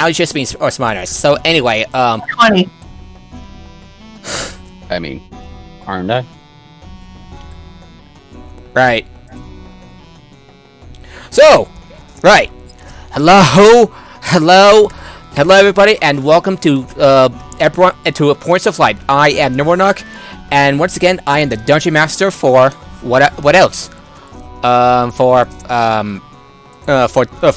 I was just being smart. So anyway, 20. I mean, aren't I? right. So, right. Hello, everybody, and welcome to Eberron, to Points of Light. I am Neuronarch, and once again, I am the Dungeon Master for what else? For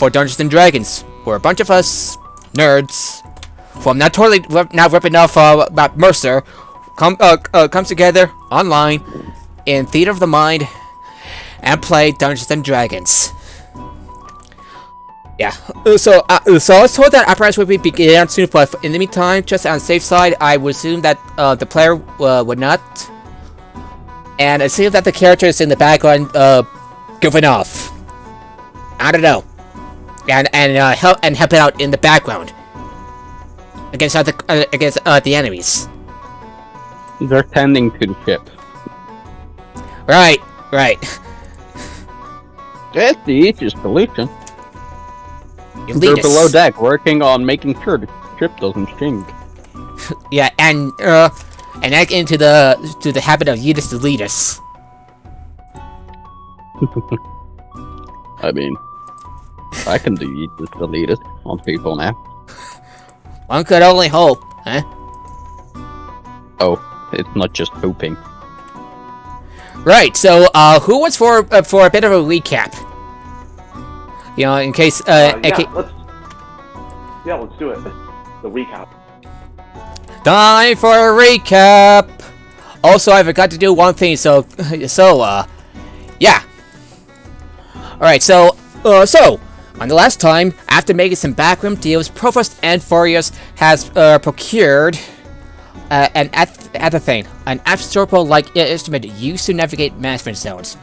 Dungeons and Dragons. We're a bunch of us nerds who I'm not ripping off about Mercer. Comes together online in Theater of the Mind and play Dungeons and Dragons. Yeah. So I was told that apparatus would be beginning soon, but in the meantime, just on the safe side, I would assume that the player would not, and I assume that the characters in the background goofing off. I don't know, and helping out in the background against the enemies. They're tending to the ship. Right. That's the easiest solution. Elitist. They're below deck, working on making sure the ship doesn't sink. Yeah, and act into the habit of elitist. I mean, I can do elitist on people now. One could only hope, huh? Oh, it's not just hoping. Right. So, who wants for a bit of a recap? You know, in case let's do it. The recap. Time for a recap. Also, I forgot to do one thing. So yeah. All right. So on the last time, after making some backroom deals, Provost and Furious has procured an absorpal-like instrument used to navigate management zones.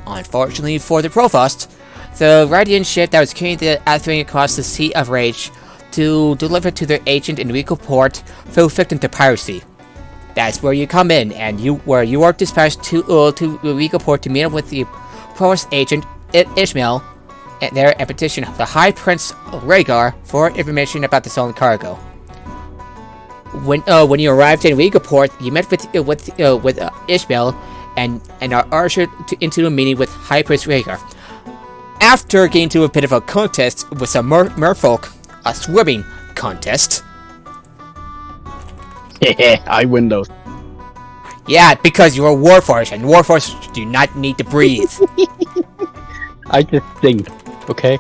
Unfortunately for the Provost, the Radiant ship that was carrying the Athering across the Sea of Rage to deliver to their agent in Rico Port fell victim to piracy. That's where you come in, and you are dispatched to Rico Port to meet up with the Provost agent Ishmael and petition the High Prince Rhaegar for information about the stolen cargo. When you arrived in Rico Port, you met with Ishmael and are ushered into a meeting with High Prince Rhaegar. After getting into a bit of a contest with some merfolk, a swimming contest. I win those. Yeah, because you're a warforged, and warforged do not need to breathe. I just think, okay?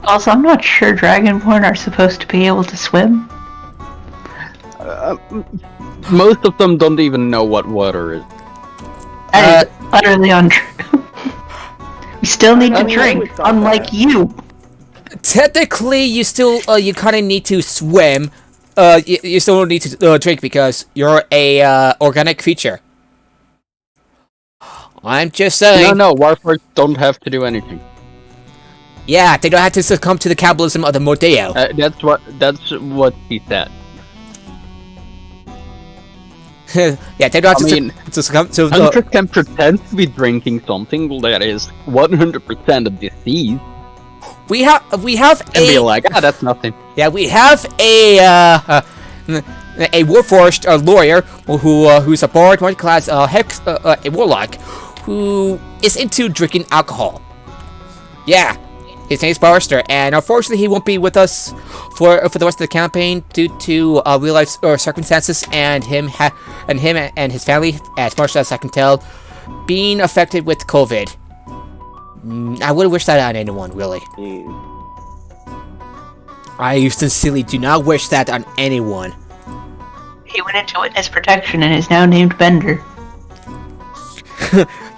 Also, I'm not sure Dragonborn are supposed to be able to swim. Most of them don't even know what water is. That is utterly untrue. We still need to drink, unlike you. Technically, you still you kind of need to swim. You still need to drink because you're a organic creature. I'm just saying. No, warforged don't have to do anything. Yeah, they don't have to succumb to the cannibalism of the Mordeo. That's what he said. Yeah, they don't have to succumb to. Hunter can pretend to be drinking something that is 100% a disease. We have and be like, that's nothing. Yeah, we have a warforged lawyer who's a bard, one-class hex, a warlock, who is into drinking alcohol. Yeah, his name's Barrister, and unfortunately he won't be with us for the rest of the campaign due to real life circumstances and him and his family, as much as I can tell, being affected with COVID. I wouldn't wish that on anyone, really. I sincerely do not wish that on anyone. He went into witness protection and is now named Bender.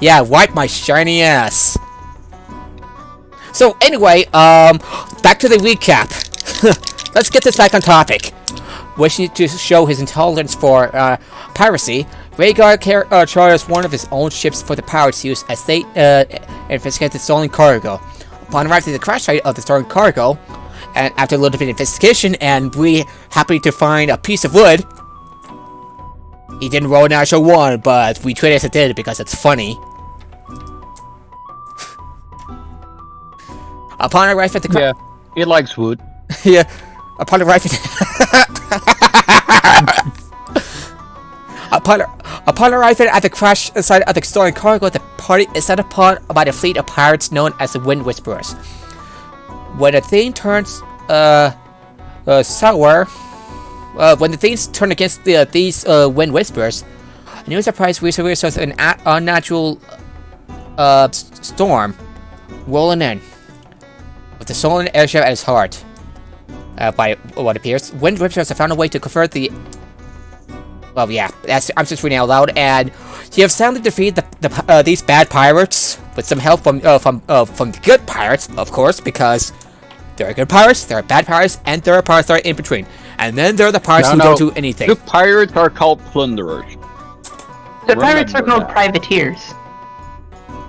Yeah, wipe my shiny ass. So anyway, back to the recap. Let's get this back on topic. Wishing to show his intolerance for piracy, Rhaegar charters one of his own ships for the pirates' use as they investigate the stolen cargo. Upon arriving at the crash site of the stolen cargo, and after a little bit of investigation, and we happy to find a piece of wood. He didn't roll an actual one, but we treat it as it did because it's funny. Upon arrival at the He likes wood. Yeah, upon arriving. Upon arriving at the crash site of the stolen cargo, the party is set upon by the fleet of pirates known as the Wind Whisperers. When the thing turns sour, when the things turn against these Wind Whisperers, a new surprise resource an unnatural storm rolling in, with the stolen airship at its heart. By what appears, Wind Whisperers have found a way to convert the. Well, yeah, I'm just reading out loud, and you have soundly defeated these bad pirates with some help from the good pirates, of course, because there are good pirates, there are bad pirates, and there are pirates that are in between. And then there are the pirates who don't do anything. The pirates are called plunderers. The pirates are called privateers.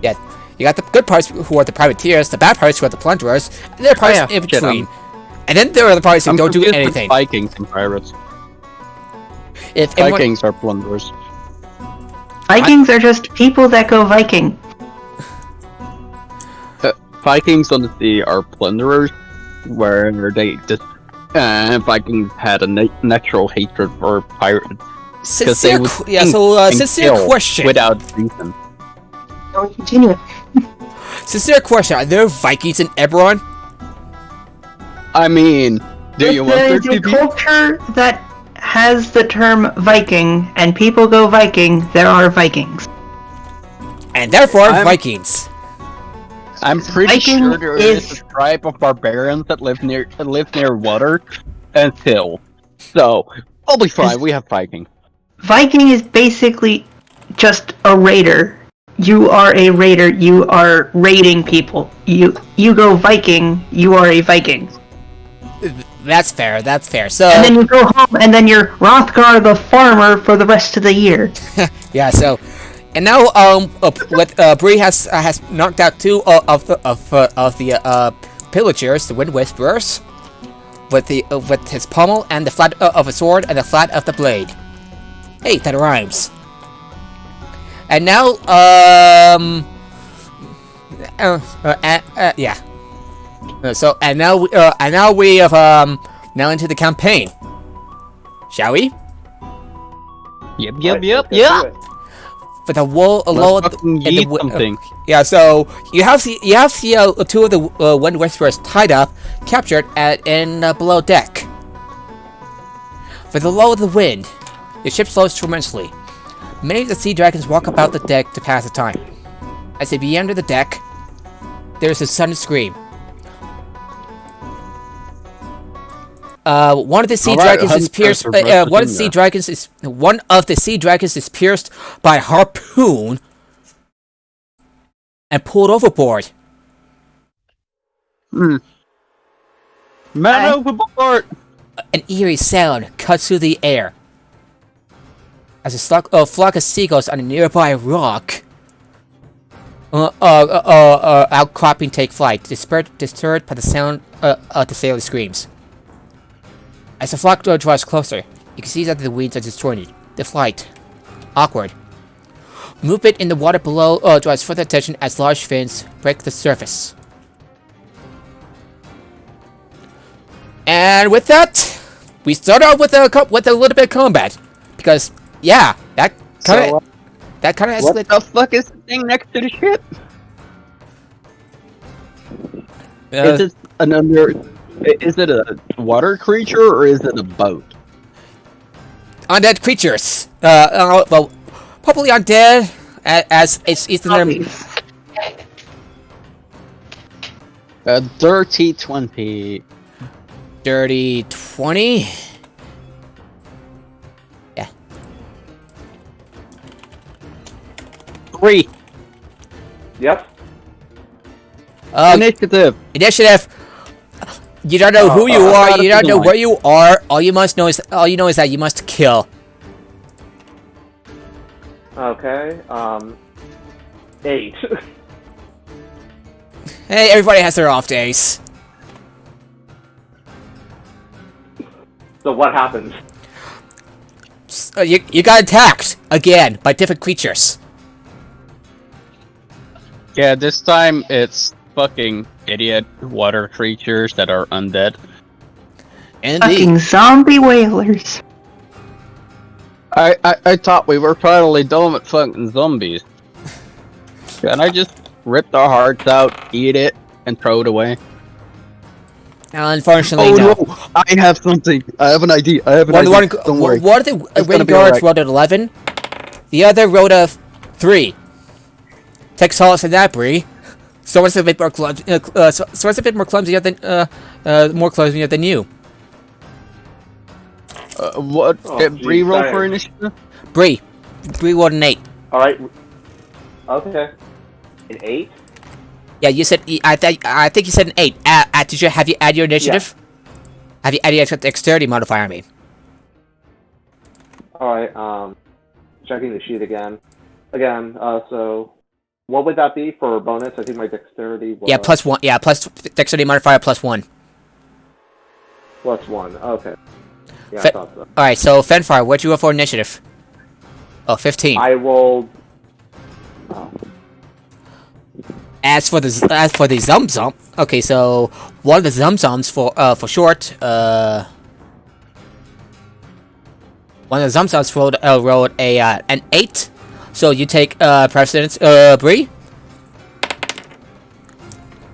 Yeah, you got the good pirates who are the privateers, the bad pirates who are the plunderers, and there are pirates in between. And then there are the pirates who don't do anything. Vikings and pirates. If Vikings are plunderers. Vikings are just people that go Viking. Vikings on the sea are plunderers, where they just Vikings had a natural hatred for pirates. Sincere question. Without reason. Shall we continue? Sincere question: are there Vikings in Eberron? I mean, do you want there is to a be? culture that has the term Viking, and people go Viking, there are Vikings. And therefore, Vikings. I'm pretty Viking sure there is a tribe of barbarians that live near water and hill. So, I'll be fine, we have Viking. Viking is basically just a raider. You are a raider, you are raiding people. You go Viking, you are a Viking. That's fair, that's fair. So, and then you go home, and then you're Hrothgar the farmer for the rest of the year. Yeah, so, and now, Bree has knocked out two of the pillagers, the Wind Whisperers, with his pommel and the flat of a sword and the flat of the blade. Hey, that rhymes. And now, yeah. So, and now we have now into the campaign. Shall we? Yep. For the wall alone. Something. Yeah. So you have the two of the Wind Whisperers tied up, captured in below deck. For the lull of the wind, the ship slows tremendously. Many of the sea dragons walk about the deck to pass the time. As they be under the deck, there is a sudden scream. One of the sea dragons is pierced. One of the sea dragons is pierced by a harpoon and pulled overboard. Man overboard! An eerie sound cuts through the air as a flock of seagulls on a nearby rock outcropping take flight, disturbed by the sound of the sailor screams. As the flock draws closer, you can see that the weeds are disjointed, the flight awkward. Movement in the water below draws further attention as large fins break the surface. And with that, we start out with a little bit of combat, because yeah, that kind of escalated. What the fuck is the thing next to the ship? Is it a water creature or is it a boat? Undead creatures. Well, probably undead, as it's in A dirty 20. Dirty 20. Yeah. 3. Yep. Initiative. Initiative. You don't know who you are. You don't know where you are. All you know is that you must kill. Okay. 8. Hey, everybody has their off days. So what happens? You got attacked again by different creatures. Yeah, this time it's fucking idiot water creatures that are undead. Indeed. Fucking zombie whalers. I thought we were finally done with fucking zombies. Can I just rip their hearts out, eat it, and throw it away? Unfortunately, Oh no. no! I have something. I have an idea. Don't worry. One of the raid guards right. rolled an 11. The other rolled a 3. Take solace in that, Bree. Someone's a bit more clumsy. Someone's a bit more clumsy than you. What? Oh, Bree geez, roll sorry. for initiative? Bree rolled an 8. Alright. Okay. An 8? Yeah, you said I think you said an 8. Have you add your initiative? Have you added your dexterity modifier? I mean. Alright, checking the sheet again. So what would that be for bonus? I think my dexterity was... Yeah, +1. Yeah, plus dexterity modifier +1. +1, okay. Yeah, I Fe- thought so. Alright, so Fenfire, what'd you roll for initiative? Oh, 15. I rolled... Oh. As for the Zum, okay, so one of the Zums for short, one of the Zums rolled an 8, so you take precedence, Bree.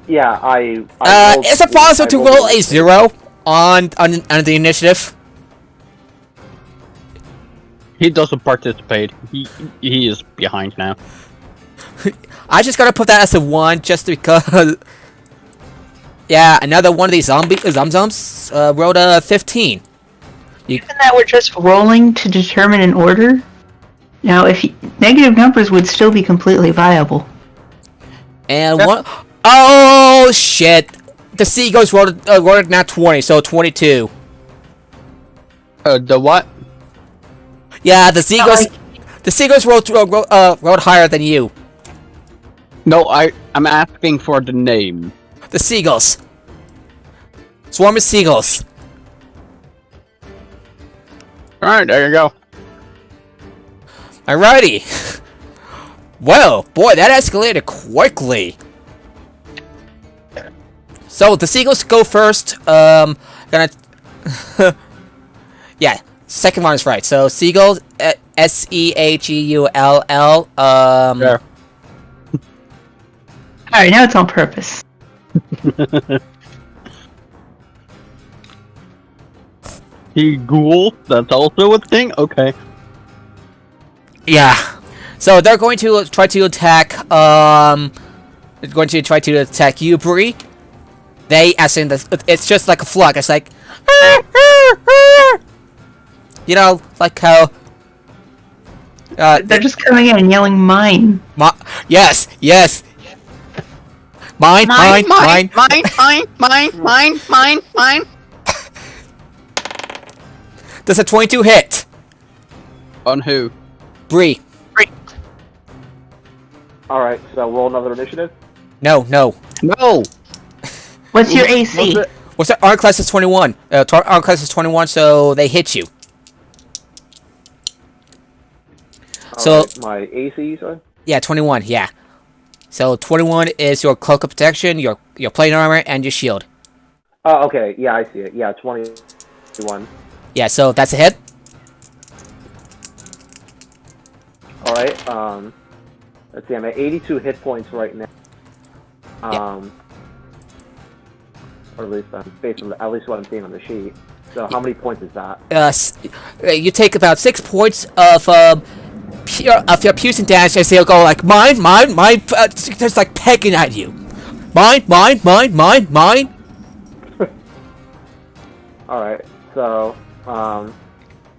Yeah, I rolled, Is it possible to I rolled roll a 0 on the initiative? He doesn't participate. He is behind now. I just gotta put that as a 1 just because. Yeah, another one of these Zums rolled a 15. Given that we're just rolling to determine an order, now negative numbers would still be completely viable. And one. Oh shit! The Seagulls rolled not 20, so 22. The what? Yeah, the Seagulls. The Seagulls rolled higher than you. No, I'm asking for the name. The Seagulls. Swarm of Seagulls. Alright, there you go. Alrighty. Well, boy, that escalated quickly. So the Seagulls go first. Gonna. Yeah, second one is right. So Seagulls, Seagull. Yeah. Alright, now it's on purpose. Ghoul, that's also a thing? Okay. Yeah. So they're going to try to attack. They're going to try to attack you, Bree. They, as in it's just like a flock. It's like, you know, like how. They're just coming in and yelling mine. Yes. Mine. Does a 22 hit? On who? Bree. Alright, so roll another initiative. No. No! What's your AC? What's that? Arm class is 21. Arm class is 21, so they hit you. So Alright, my AC, you said? yeah, 21. Yeah. So 21 is your cloak of protection, your plate armor, and your shield. Oh, okay, yeah, I see it. Yeah, 21. Yeah, so that's a hit. Alright, let's see, I'm at 82 hit points right now. Or at least based on at least what I'm seeing on the sheet. So how many points is that? You take about 6 points of your piercing damage as they'll go like mine, just like pecking at you. Mine. Alright, so,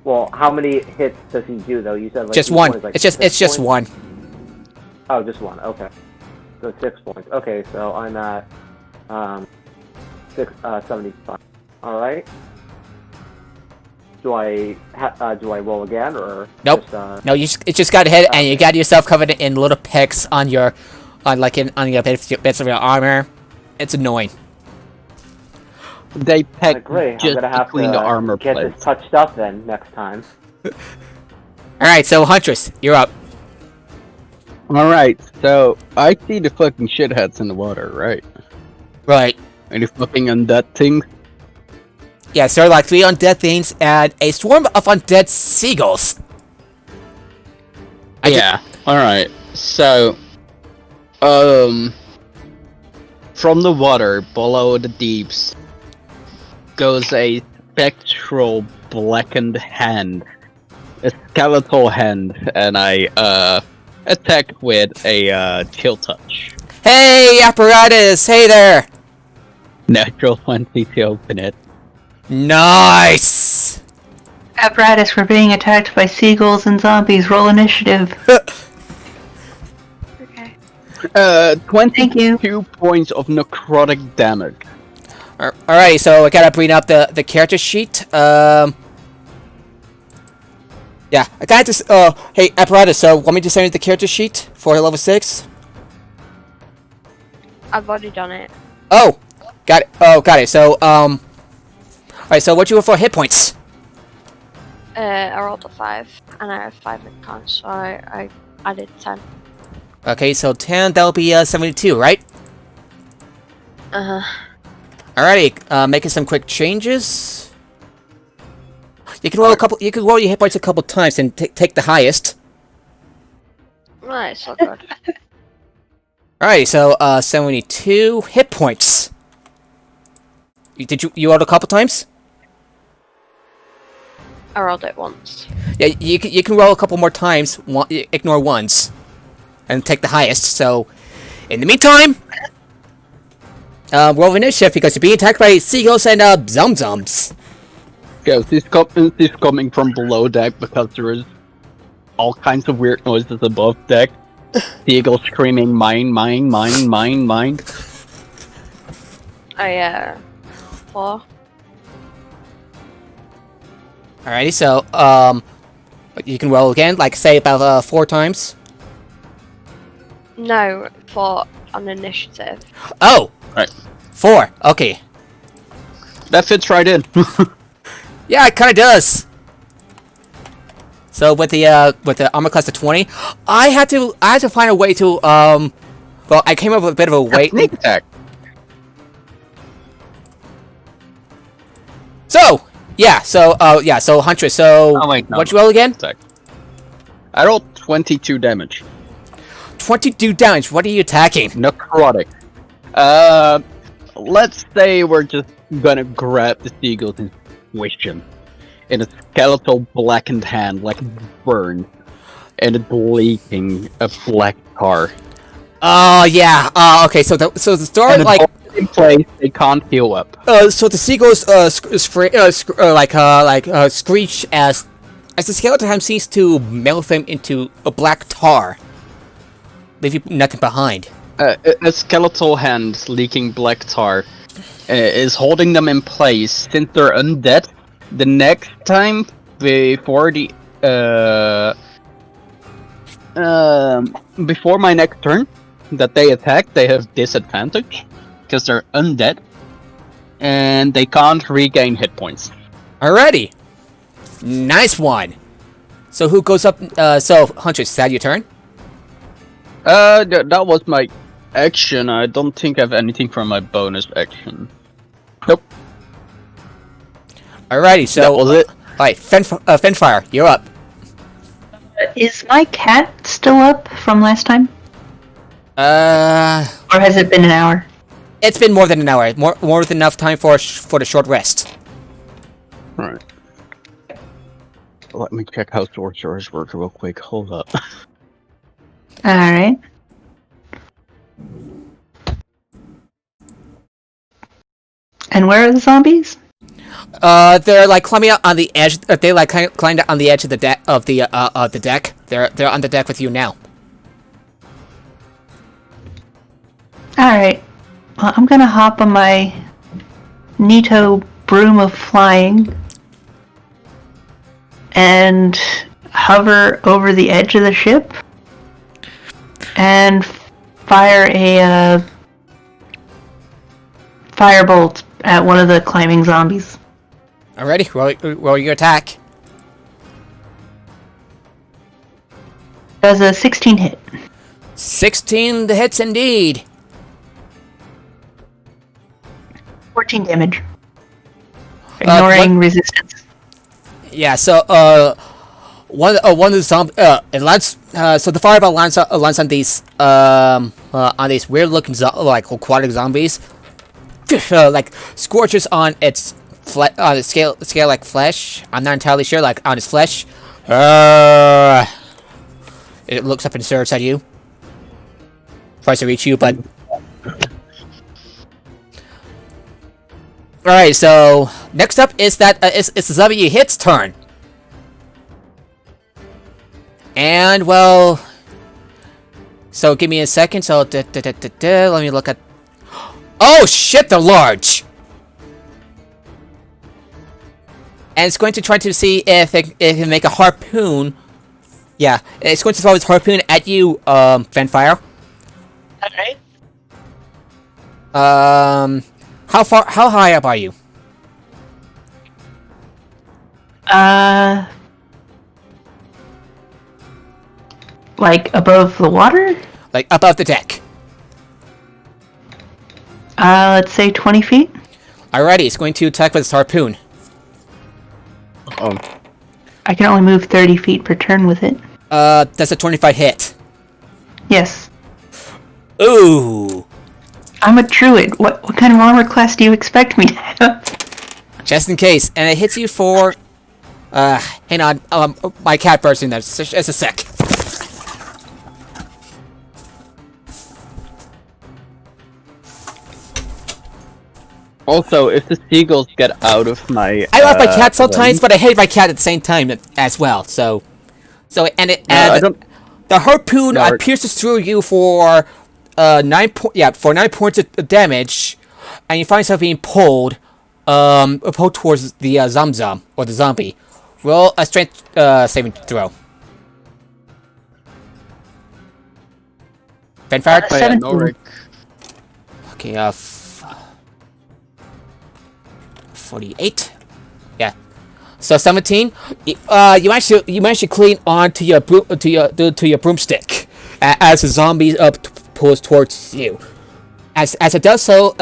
well, how many hits does he do though? You said like Just each one. is, like, It's just 6 points? one. Oh, just one. Okay. So 6 points. Okay, so I'm at 75. All right. Do I roll again or? Nope. No, it just got hit, and you got yourself covered in little pecks on your bits of your armor. It's annoying. They peck Great. just I'm gonna have between to the armor get plates. this touched up then next time. All right, so Huntress, you're up. Alright, so I see the fucking shitheads in the water, right? Right. And the fucking undead things. Yes, there are like 3 undead things and a swarm of undead seagulls. Yeah, alright. So, from the water below the deeps goes a spectral blackened hand. A skeletal hand, and I, attack with a, chill touch. Hey, apparatus! Hey there! Natural 20 to open it. Nice! Apparatus, we're being attacked by seagulls and zombies. Roll initiative. Okay. 22 points of necrotic damage. Alright, so I gotta bring up the character sheet. Yeah, I got this. Hey, apparatus. So, want me to send you the character sheet for level 6? I've already done it. Oh, got it. Oh, got it. So, alright. So, what you want for hit points? I rolled a 5, and I have 5 in con, so I added 10. Okay, so 10. That'll be 72, right? Uh-huh. Alrighty. Making some quick changes. You can roll a couple. You can roll your hit points a couple times and take the highest. Nice, so good. Alright, so 72 hit points. Did you roll a couple times? I rolled it once. Yeah, you can roll a couple more times. Ignore ones, and take the highest. So, in the meantime, roll initiative because you're being attacked by seagulls and zomzoms. Yeah, this coming from below deck because there is all kinds of weird noises above deck. Seagull screaming, mine, mine, mine, mine, mine. 4. Alrighty, so you can roll again, like say about 4 times. No, 4 on initiative. Oh, Right. 4. Okay. That fits right in. Yeah, it kind of does. So with the armor class of 20, I had to find a way to well, I came up with a bit of a way. Sneak attack. So so Huntress. So Oh, wait, no. what'd you roll again? Attack. I rolled 22 damage. 22 damage. What are you attacking? Necrotic. Let's say we're just gonna grab the seagulls and squish them in a skeletal blackened hand, like burned, and it's leaking a black tar. Oh yeah. Okay. So the story And like. in place, they can't heal up. So the seagulls screech as the skeleton hand seems to melt them into a black tar, leaving nothing behind. A skeletal hand leaking black tar is holding them in place. Since they're undead, the next time before before my next turn that they attack, they have disadvantage because they're undead and they can't regain hit points. Alrighty, nice one. So who goes up? So Huntress, is that your turn? That was my action. I don't think I have anything from my bonus action. Nope. Alrighty, so That was it. Alright, Fenfire, you're up. Is my cat still up from last time? Or has it been an hour? It's been more than an hour. More than enough time for the short rest. Right. Let me check how sorcerers work real quick. Hold up. Alright. And where are the zombies? They're like climbing out on the edge. They like climbed out on the edge of the deck of the deck. They're on the deck with you now. Alright. Well, I'm gonna hop on my Nito broom of flying and hover over the edge of the ship and fire a firebolt at one of the climbing zombies. Alrighty, roll your attack. Does a 16 hit? 16 hits indeed. 14 damage. Ignoring resistance. Yeah, so one of the zombies it lands. So the fireball lands on these weird looking like aquatic zombies. Like scorches on its scale like flesh. I'm not entirely sure. Like on its flesh. It looks up and stares at you. Tries to reach you, but. Alright, so next up is that it's the zombie you hit's turn. And well, so give me a second. So let me look at. Oh shit, they're large. And it's going to try to see if it can make a harpoon. Yeah, it's going to throw its harpoon at you, Fanfire. Alright. How high up are you? Like above the water? Like above the deck. Let's say 20 feet. Alrighty, it's going to attack with its harpoon. Oh, I can only move 30 feet per turn with it. That's a 25 hit. Yes. Ooh. I'm a druid. What kind of armor class do you expect me to have? Just in case, and it hits you for. Hang on. My cat burst in there. Just a sec. also, if the seagulls get out of my, I love my cat sometimes, range- but I hate my cat at the same time as well. So and it No, I don't. the harpoon No, pierces through you for 9 points of damage, and you find yourself being pulled towards the Zamzam or the zombie. Roll a strength saving throw. Fanfire? Oh, yeah, no, Rick. Okay, 48. Yeah. So 17. You managed to clean onto your broomstick as the zombie pulls towards you. As it does so,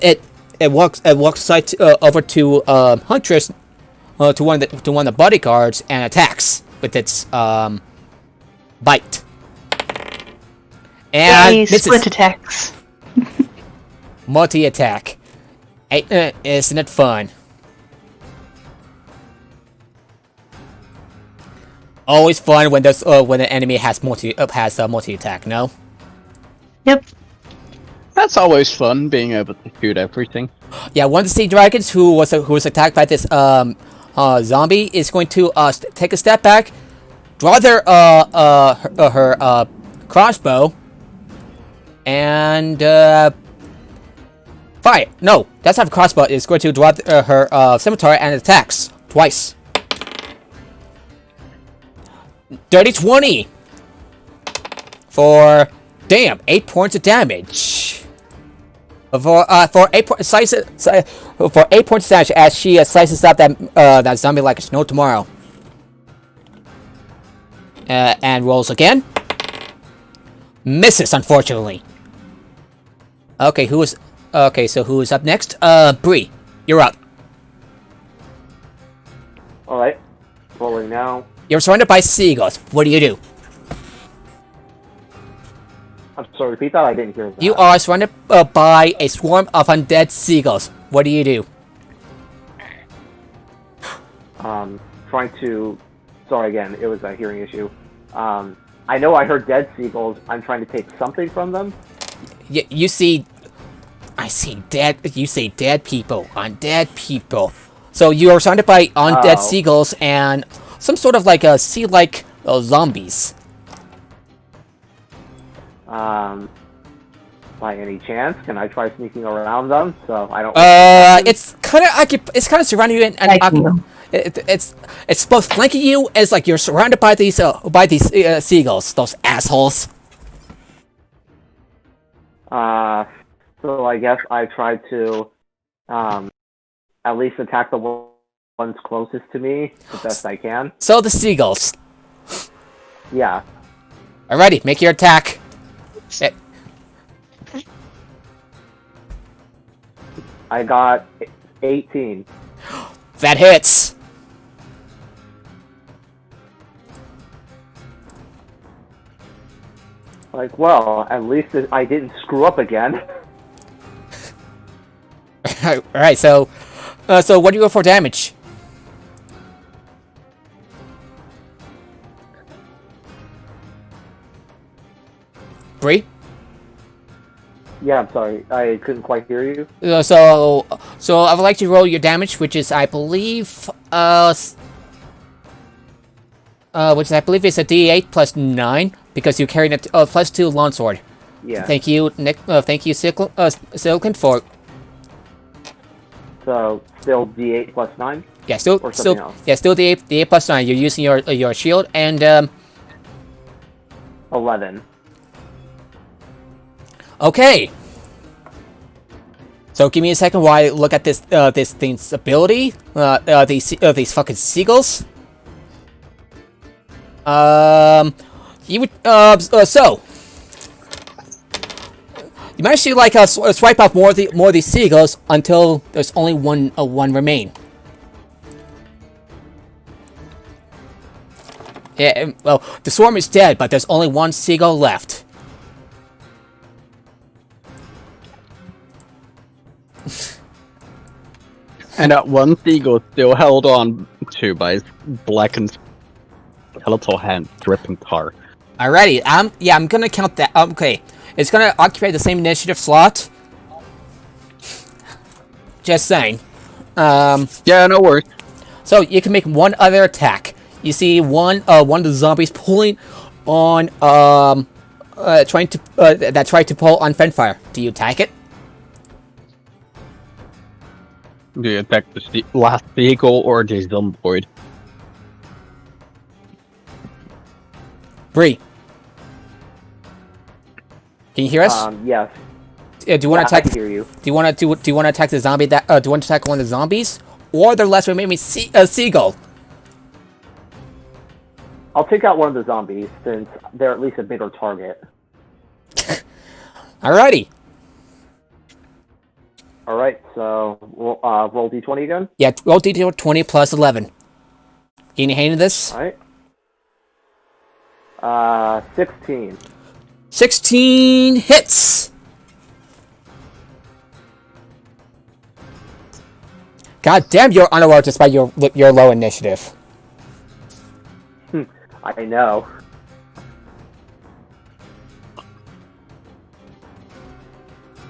it walks aside over to Huntress, to one of the bodyguards, and attacks with its bite. And Yay, misses. split attacks. Multi-attack. Isn't it fun? Always fun when when an enemy has multi-attack. No. Yep. That's always fun, being able to shoot everything. Yeah, one of the sea dragons who was attacked by this zombie is going to take a step back, draw her crossbow, and fire. No, that's not a crossbow. It's going to draw her scimitar and attacks twice. Dirty 20 for 8 points of damage. For 8 points of damage as she slices up that zombie like it's no tomorrow. And rolls again. Misses, unfortunately. Okay, so who is up next? Bree, you're up. Alright. Rolling now. You're surrounded by seagulls. What do you do? I'm sorry, repeat that? I didn't hear that. You are surrounded by a swarm of undead seagulls. What do you do? Trying to... Sorry again, it was a hearing issue. I know I heard dead seagulls. I'm trying to take something from them. You see... I see dead... You see dead people. Undead people. So you are surrounded by undead seagulls and some sort of like sea-like zombies. By any chance, can I try sneaking around them so I don't? It's kind of surrounding you and it's both flanking you as like you're surrounded by these seagulls, those assholes. So I guess I try to at least attack the ones closest to me the best I can. So the seagulls. Yeah. Alrighty, make your attack. Eh, I got 18. that hits. Like, well, at least I didn't screw up again. Alright, so what do you go for damage? Bree? Yeah, I'm sorry. I couldn't quite hear you. So I would like to roll your damage, which is, I believe, which is, I believe is a D8 plus 9, because you're carrying a plus 2 longsword. Yeah. Thank you, Nick. Thank you, Silicon, for... So, still D8 plus 9? Yeah, still else? yeah, still D8 plus 9. You're using your shield, and, 11. okay. So give me a second while I look at this this thing's ability. These fucking seagulls. You would so you managed to like swipe off more of these seagulls until there's only one remain. Yeah, well, the swarm is dead, but there's only one seagull left. And that one seagull still held on to by his blackened skeletal hand dripping tar. Alrighty, I'm gonna count that. Okay, it's gonna occupy the same initiative slot. Just saying. Yeah, no worries. So you can make one other attack. You see one of the zombies pulling on trying to pull on Fenfire. Do you attack it? Do you attack the last seagull or the zomboid? Bree, can you hear us? Yes. Do you want to I attack? can hear you. Do you want to attack the zombie that? Do you want to attack one of the zombies or the last remaining seagull? I'll take out one of the zombies, since they're at least a bigger target. Alrighty. Alright, so roll d20 again? Yeah, roll d20 plus 11. Can you handle this? Alright. 16. 16 hits! God damn, you're unaware despite your low initiative. I know.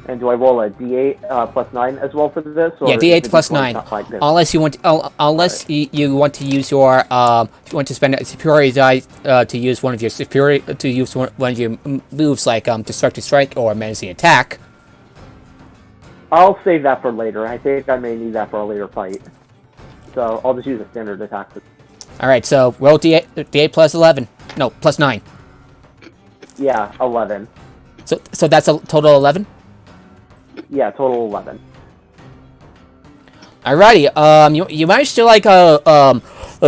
And do I roll a d8 plus 9 as well for this? Or Yeah, is d8 the plus D20 9. not like this? Unless you want, you want to use your, you want to spend a superiority die to use one of your one of your moves like destructive strike or menacing attack. I'll save that for later. I think I may need that for a later fight. So I'll just use a standard attack. All right, so roll d8 plus 11. No, plus 9. Yeah, 11. So that's a total 11. Yeah, total 11. Alrighty, you managed to like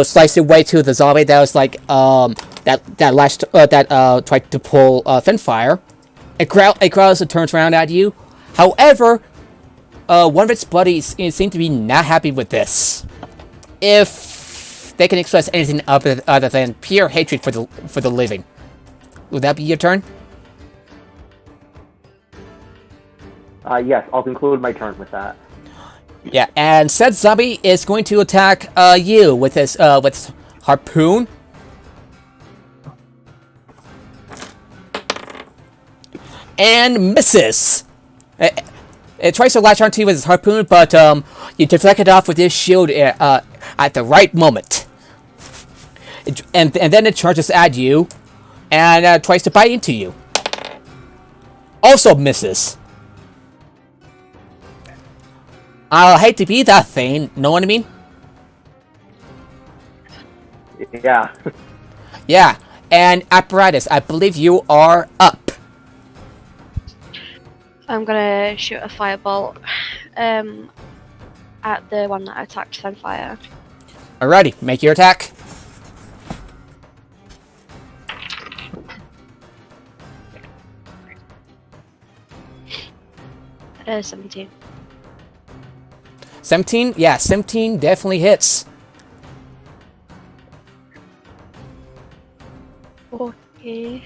slice your way to the zombie that was like that tried to pull Fenfire. It growls and turns around at you. However, one of its buddies seemed to be not happy with this. If they can express anything other than pure hatred for the living, would that be your turn? Yes, I'll conclude my turn with that. Yeah, and said zombie is going to attack you with his harpoon. And misses. It tries to latch onto you with his harpoon, but you deflect it off with his shield at the right moment. And then it charges at you and tries to bite into you. Also misses. I hate to be that thing, know what I mean? Yeah. Yeah, and Apparatus, I believe you are up. I'm gonna shoot a firebolt at the one that attacked Sunfire. Alrighty, make your attack. 17. 17? Yeah, 17 definitely hits. Okay.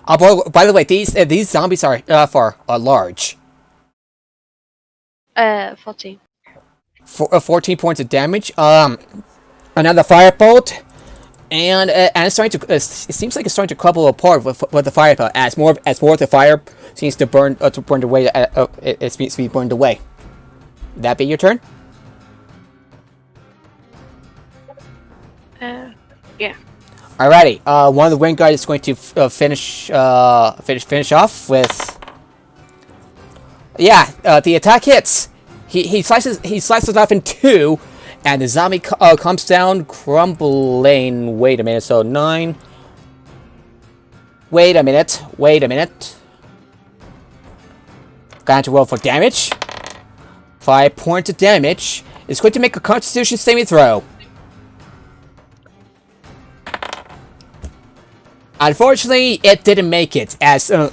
By the way, these zombies are large. 14. 14 points of damage. Another firebolt, and it's starting to. It seems like it's starting to crumble apart with the firebolt as more of the fire seems to burn away. It seems to be burned away. Would that be your turn? Yeah. Alrighty. One of the wing guards is going to finish off with. Yeah. The attack hits. He slices off in two, and the zombie comes down crumbling. Wait a minute. So 9. Wait a minute. Going to roll for damage. 5 points of damage. It's going to make a Constitution saving throw. Unfortunately, it didn't make it as one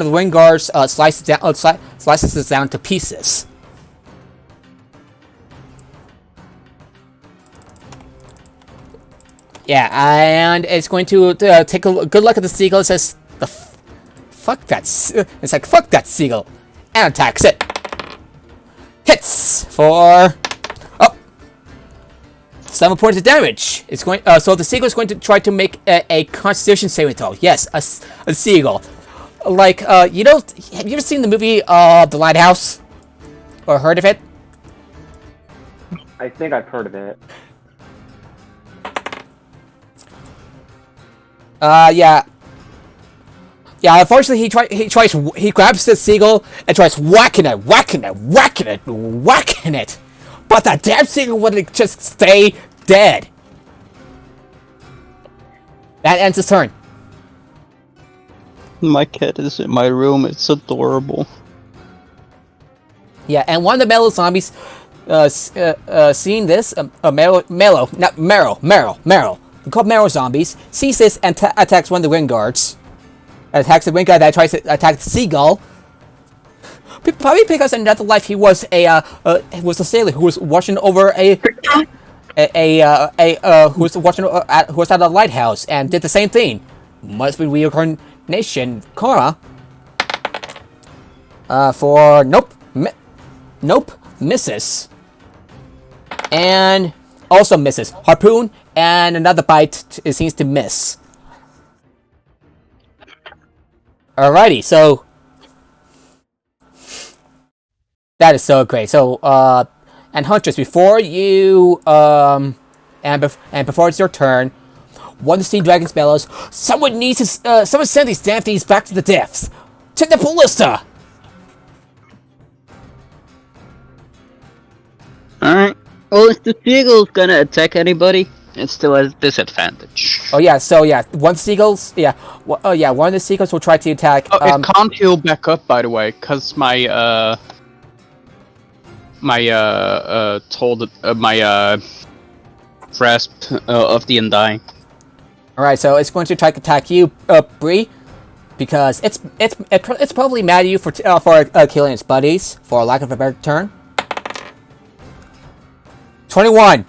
of the wing guards slices it down to pieces. Yeah, and it's going to take a good look at the seagull. It says, "Fuck that!" It's like, "Fuck that seagull," and attacks it. Hits for 7 points of damage. It's going. So the seagull is going to try to make a Constitution saving throw. Yes, a seagull. Like, have you ever seen the movie The Lighthouse? Or heard of it? I think I've heard of it. Yeah. Yeah, unfortunately, he grabs the seagull and tries whacking it. But that damn seagull wouldn't just stay dead. That ends his turn. My cat is in my room. It's adorable. Yeah, and one of the mellow zombies, seeing this, Meryl. They're called Meryl zombies. Sees this and attacks one of the wing guards. Attacks the wing guard that tries to attack the seagull. Probably because in another life he was a sailor who was watching over who was at a lighthouse and did the same thing. Must be reincarnation karma. For nope, misses, and also misses. Harpoon and another bite. It seems to miss. Alrighty, so. That is so great. So, and Huntress, before you, and before it's your turn, one of the Steam Dragons bellows, someone send these damn things back to the depths! To the ballista! Alright. Well, if the seagull's gonna attack anybody, it still has disadvantage. Oh yeah, so yeah, one of the seagulls will try to attack, it can't heal back up, by the way, cause my grasp of the undying. Alright, so it's going to try to attack you, Bree, because it's probably mad at you for killing its buddies, for lack of a better term. 21.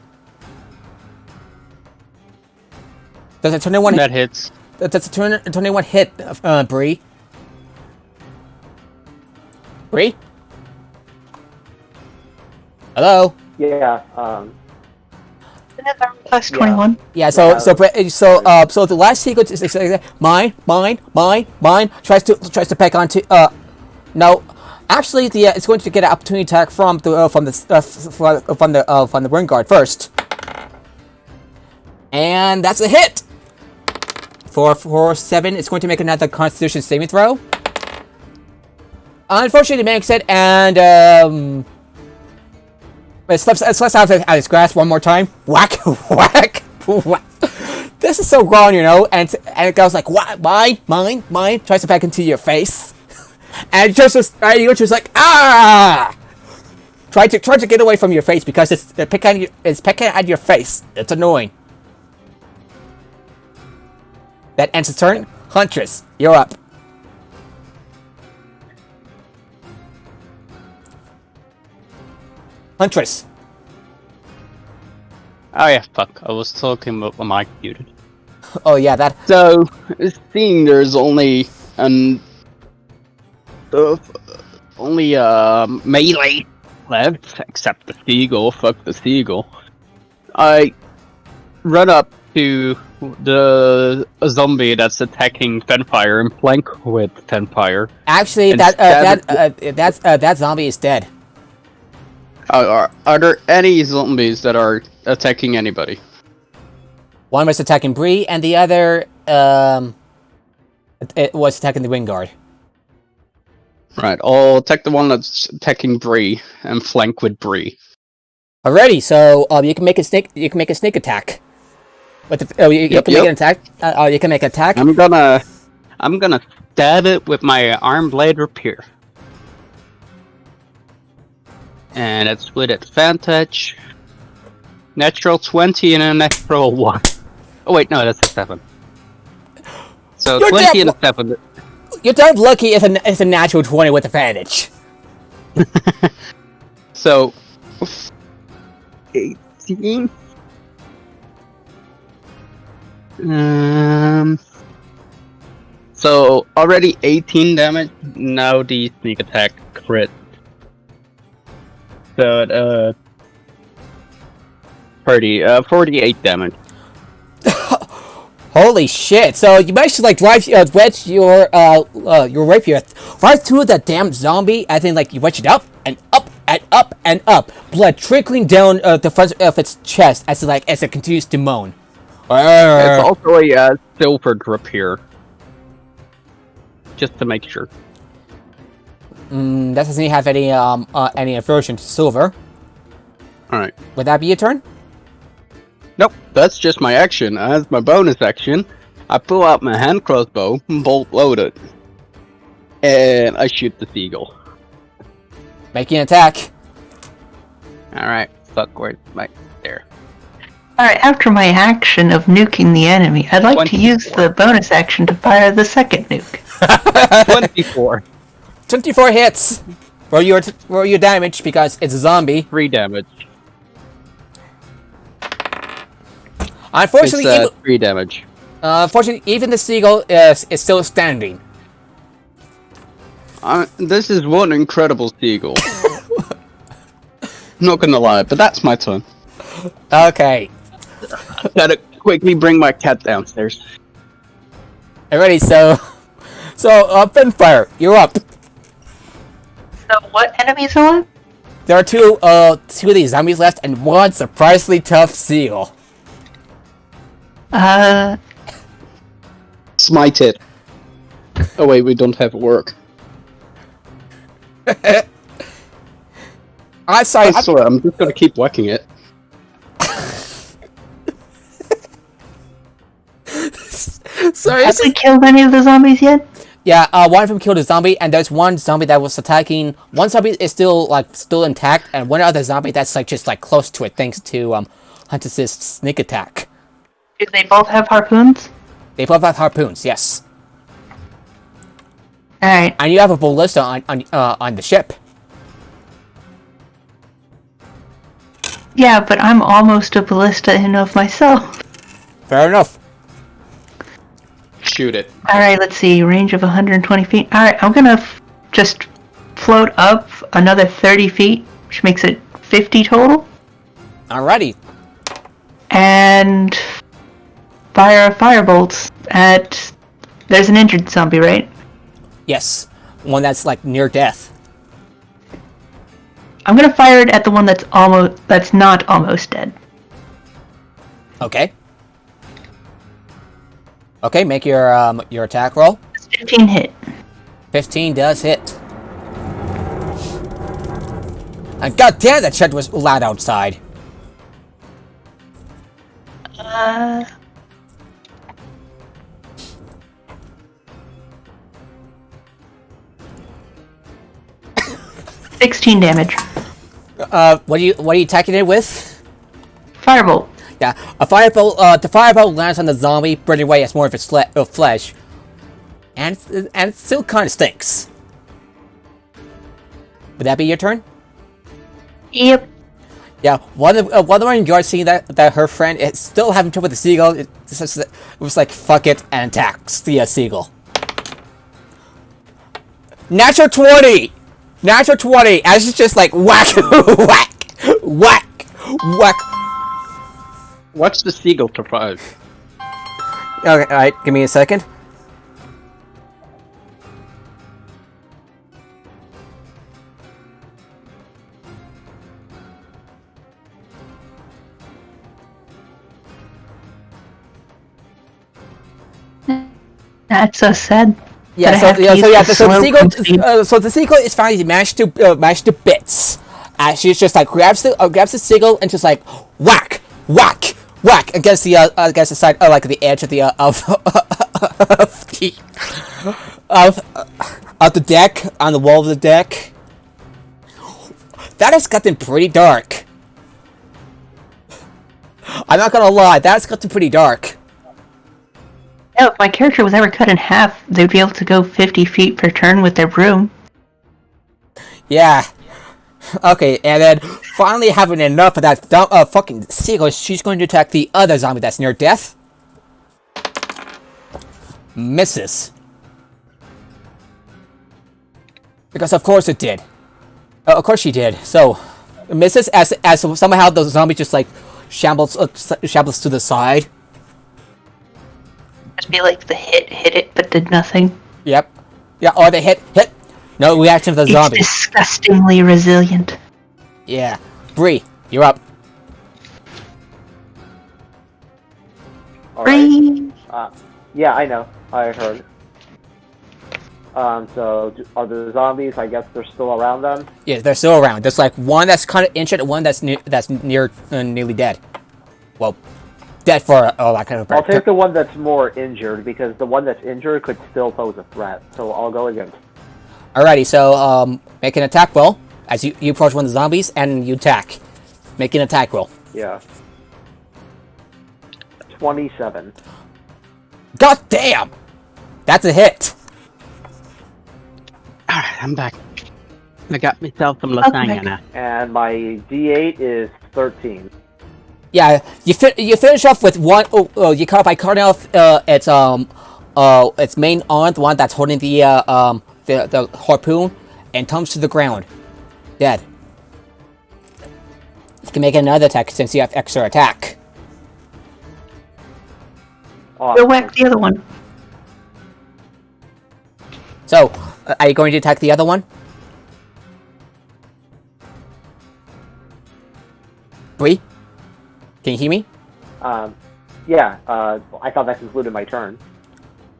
Does a 21 that hits? Does a 21 hit, Bree? Bree? Hello? Yeah. Plus 21. Yeah. So the last sequence is mine. Tries to peck onto. No, actually, it's going to get an opportunity attack from the wing guard first, and that's a hit. For 7, it's going to make another Constitution saving throw. Unfortunately, it makes it, and it slips out of its grasp one more time. Whack. This is so wrong, and it goes like, what? Mine. Tries to peck into your face. And you're just like, ah! Try to get away from your face because it's pecking at your face. It's annoying. That ends the turn. Huntress, you're up. Huntress. Oh yeah, fuck. I was talking about my mic muted. Oh yeah, that. So, seeing there's only melee left, except the seagull. Fuck the seagull. I run up to the zombie that's attacking Fenfire and flank with Fenfire. Actually, And that zombie is dead. Are there any zombies that are attacking anybody? One was attacking Bree, and the other it was attacking the Wingguard. Right, I'll attack the one that's attacking Bree and flank with Bree. Alrighty, so you can make a snake. You can make a snake attack. With the, you can make an attack. You can make an attack. I'm gonna stab it with my arm blade rapier. And it's with advantage. Natural 20 and a natural 1. Oh wait, no, that's a 7. So You're 20 dead. and a 7. You're damn lucky it's a natural 20 with advantage. So 18. So already 18 damage. Now the sneak attack crit. So 48 damage. Holy shit! So you managed to like drive wedge your rapier right through that damn zombie. I think like you wedge it up and up and up and up, blood trickling down the front of its chest as it continues to moan. It's also a silver grip here. Just to make sure. That doesn't have any aversion to silver. Alright. Would that be your turn? Nope, that's just my action. As my bonus action, I pull out my hand crossbow, bolt loaded, and I shoot the seagull. Making an attack. Alright, fuck, where's my... there. Alright, after my action of nuking the enemy, I'd like to use 24. the bonus action to fire the second nuke. 24. 24 hits. Roll your damage because it's a zombie. 3 damage. Unfortunately, It's 3 damage. unfortunately, even the seagull is still standing. This is one incredible seagull. Not gonna lie, but that's my turn. Okay. Gotta quickly bring my cat downstairs. Alrighty, so Finfire, you're up. So what enemies are left? There are two of these zombies left and one surprisingly tough seagull. Smite it. Oh wait, we don't have work. I'm sorry. I swear, I'm just gonna keep whacking it. Sorry. Have we killed any of the zombies yet? Yeah, one of them killed a zombie, and there's one zombie that was attacking. One zombie is still intact, and one other zombie that's just close to it thanks to Huntress's sneak attack. Do they both have harpoons? They both have harpoons, yes. Alright. And you have a ballista on the ship. Yeah, but I'm almost a ballista in of myself. Fair enough. Shoot it. Alright, let's see. Range of 120 feet. Alright, I'm gonna just float up another 30 feet, which makes it 50 total. Alrighty. And fire firebolt at... There's an injured zombie, right? Yes. One that's near death. I'm gonna fire it at the one that's not almost dead. Okay. Okay, make your attack roll. 15 hit. 15 does hit. And goddamn, that shit was loud outside. Uh... 16 damage. What are you attacking it with? Firebolt. Yeah, a fireball. The fireball lands on the zombie, burning away as more of its flesh, and it still kind of stinks. Would that be your turn? Yep. Yeah, one of them enjoyed seeing that her friend is still having trouble with the seagull. It was like fuck it and attacks the seagull. Natural 20, natural 20. As it's just like whack, whack, whack, whack. What's the seagull surprise? Okay, all right. Give me a second. That's so sad. Yeah, But I have to use the slow speed. so the seagull is finally mashed to bits. She's just like grabs the seagull and just like whack, whack, whack against the side, like the edge of the of the deck, on the wall of the deck. That has gotten pretty dark. I'm not gonna lie, that's gotten pretty dark. Yeah, if my character was ever cut in half, they'd be able to go 50 feet per turn with their broom. Yeah. Okay, and then finally having enough of that fucking seagull, she's going to attack the other zombie that's near death. Misses. Because of course it did. Of course she did. So, misses as somehow the zombie just like shambles to the side. It'd be like the hit it, but did nothing. Yep. Yeah, or they hit. No reaction of the zombie. It's disgustingly resilient. Yeah. Bree, you're up. All right. Bree. Yeah, I know. I heard. So are the zombies? I guess they're still around then. Yeah, they're still around. There's like one that's kind of injured, and one that's nearly dead. Well, dead for a lack of a I'll take the one that's more injured because the one that's injured could still pose a threat. So I'll go against. Alrighty, so make an attack roll as you approach one of the zombies and you attack. Make an attack roll. Yeah. 27. God damn! That's a hit. Alright, I'm back. I got myself some lasagna Okay. now. And my D8 is 13. Yeah, you finish off with one. You cut by cutting off its main arm, the one that's holding the harpoon, and tumbles to the ground, dead. You can make another attack since you have extra attack. Go whack the other one. So, are you going to attack the other one? Bree? Can you hear me? Yeah. I thought that concluded my turn.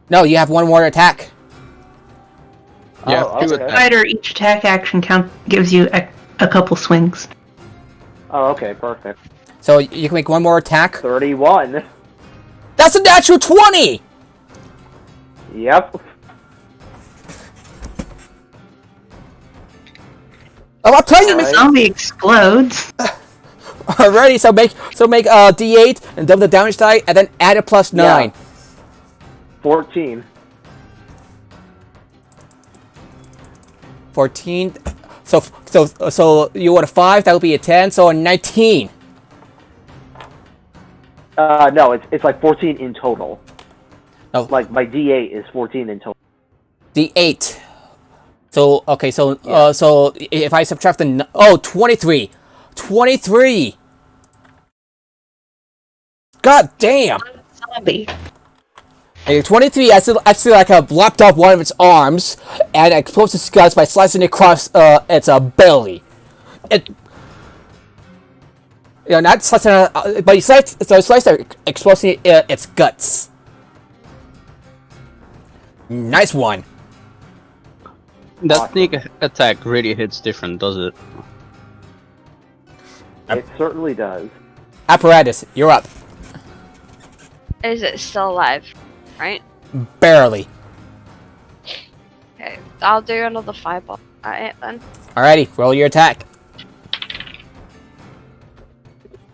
No, you have one more attack. Yeah, Oh, two okay. attacks. Fighter, each attack action gives you a couple swings. Oh, okay, perfect. So you can make one more attack. 31. That's a natural 20! Yep. Oh, I'll tell you, The Alright. zombie explodes. Alrighty, so make D8 and double the damage die, and then add a +9. Yeah. 14. 14. So you want a 5, that would be a 10, so a 19. No, it's like 14 in total. Oh. Like my D8 is 14 in total. D8. So okay, so Yeah. so if I subtract the 23. 23. God damn. Zombie. And 23 actually like lopped off one of its arms and exposed its guts by slicing it across its belly. It, not slicing, but you sliced it, exposing its guts. Nice one. That sneak attack really hits different, does it? It certainly does. Apparatus, you're up. Is it still alive? Right? Barely. Okay, I'll do another fireball at it then. Alrighty, roll your attack.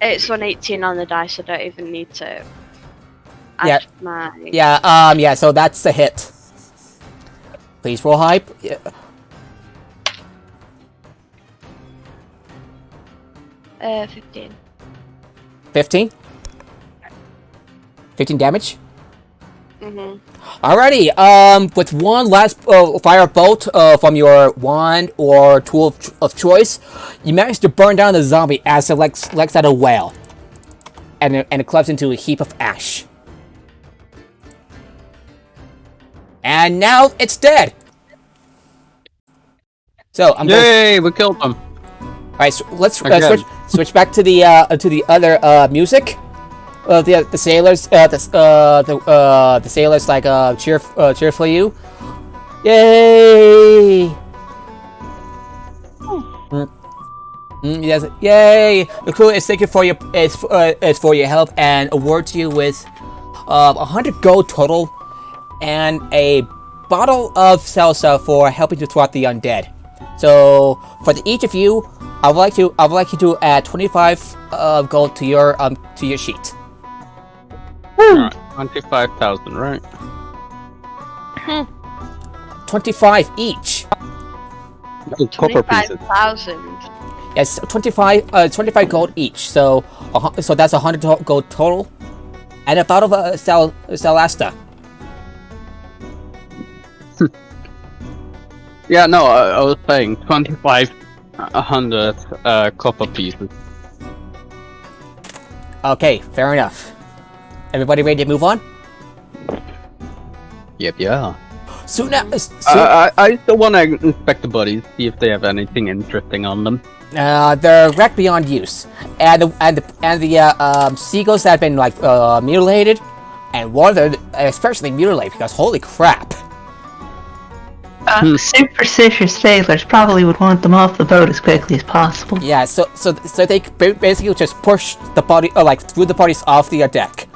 It's 118 on the dice. I don't even need to. Yeah. Add my. Yeah, so that's the hit. Please roll high. Yeah. 15. 15? 15 damage? Mhm. Alrighty, with one last fire bolt from your wand or tool of choice, you manage to burn down the zombie as it lets out a wail. And it clubs into a heap of ash. And now it's dead! So, Yay, we killed them. Alright, so let's Again. switch back to the other music. The sailors, the sailors like cheer for you. Yay! Yes, yay! The crew is thanking for your help and awards you with 100 gold total and a bottle of salsa for helping to thwart the undead. So for each of you, I would like you to add 25 gold to your sheet. Alright, 25,000, right? 25 each. Oh, copper pieces. 25,000. Yes, 25 gold each. So that's 100 gold total, and a bottle of Salasta. Yeah, no, I was saying 2,500 copper pieces. Okay, fair enough. Everybody ready to move on? Yep, yeah. Soon as I still want to inspect the bodies, see if they have anything interesting on them. they're wrecked beyond use, and the seagulls that have been like mutilated, and one of them especially mutilated because holy crap. Superstitious sailors probably would want them off the boat as quickly as possible. Yeah, so they basically just push the body threw the bodies off the deck.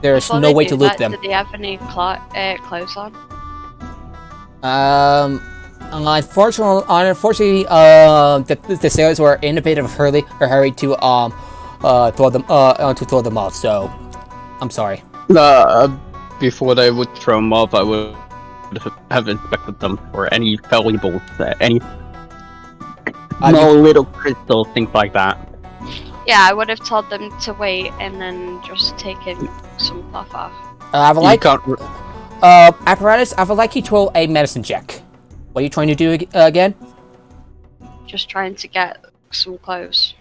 There's Before no they way do to loot that, them. Do they have any clothes on? Unfortunately, the sailors were in a bit of a hurry to throw them off. So, I'm sorry. Before they would throw them off, I would have inspected them for any valuables, any small little crystals, things like that. Yeah, I would have told them to wait and then just taken some cloth off. I would like You can't apparatus. I would like you to roll a medicine check. What are you trying to do again? Just trying to get some clothes.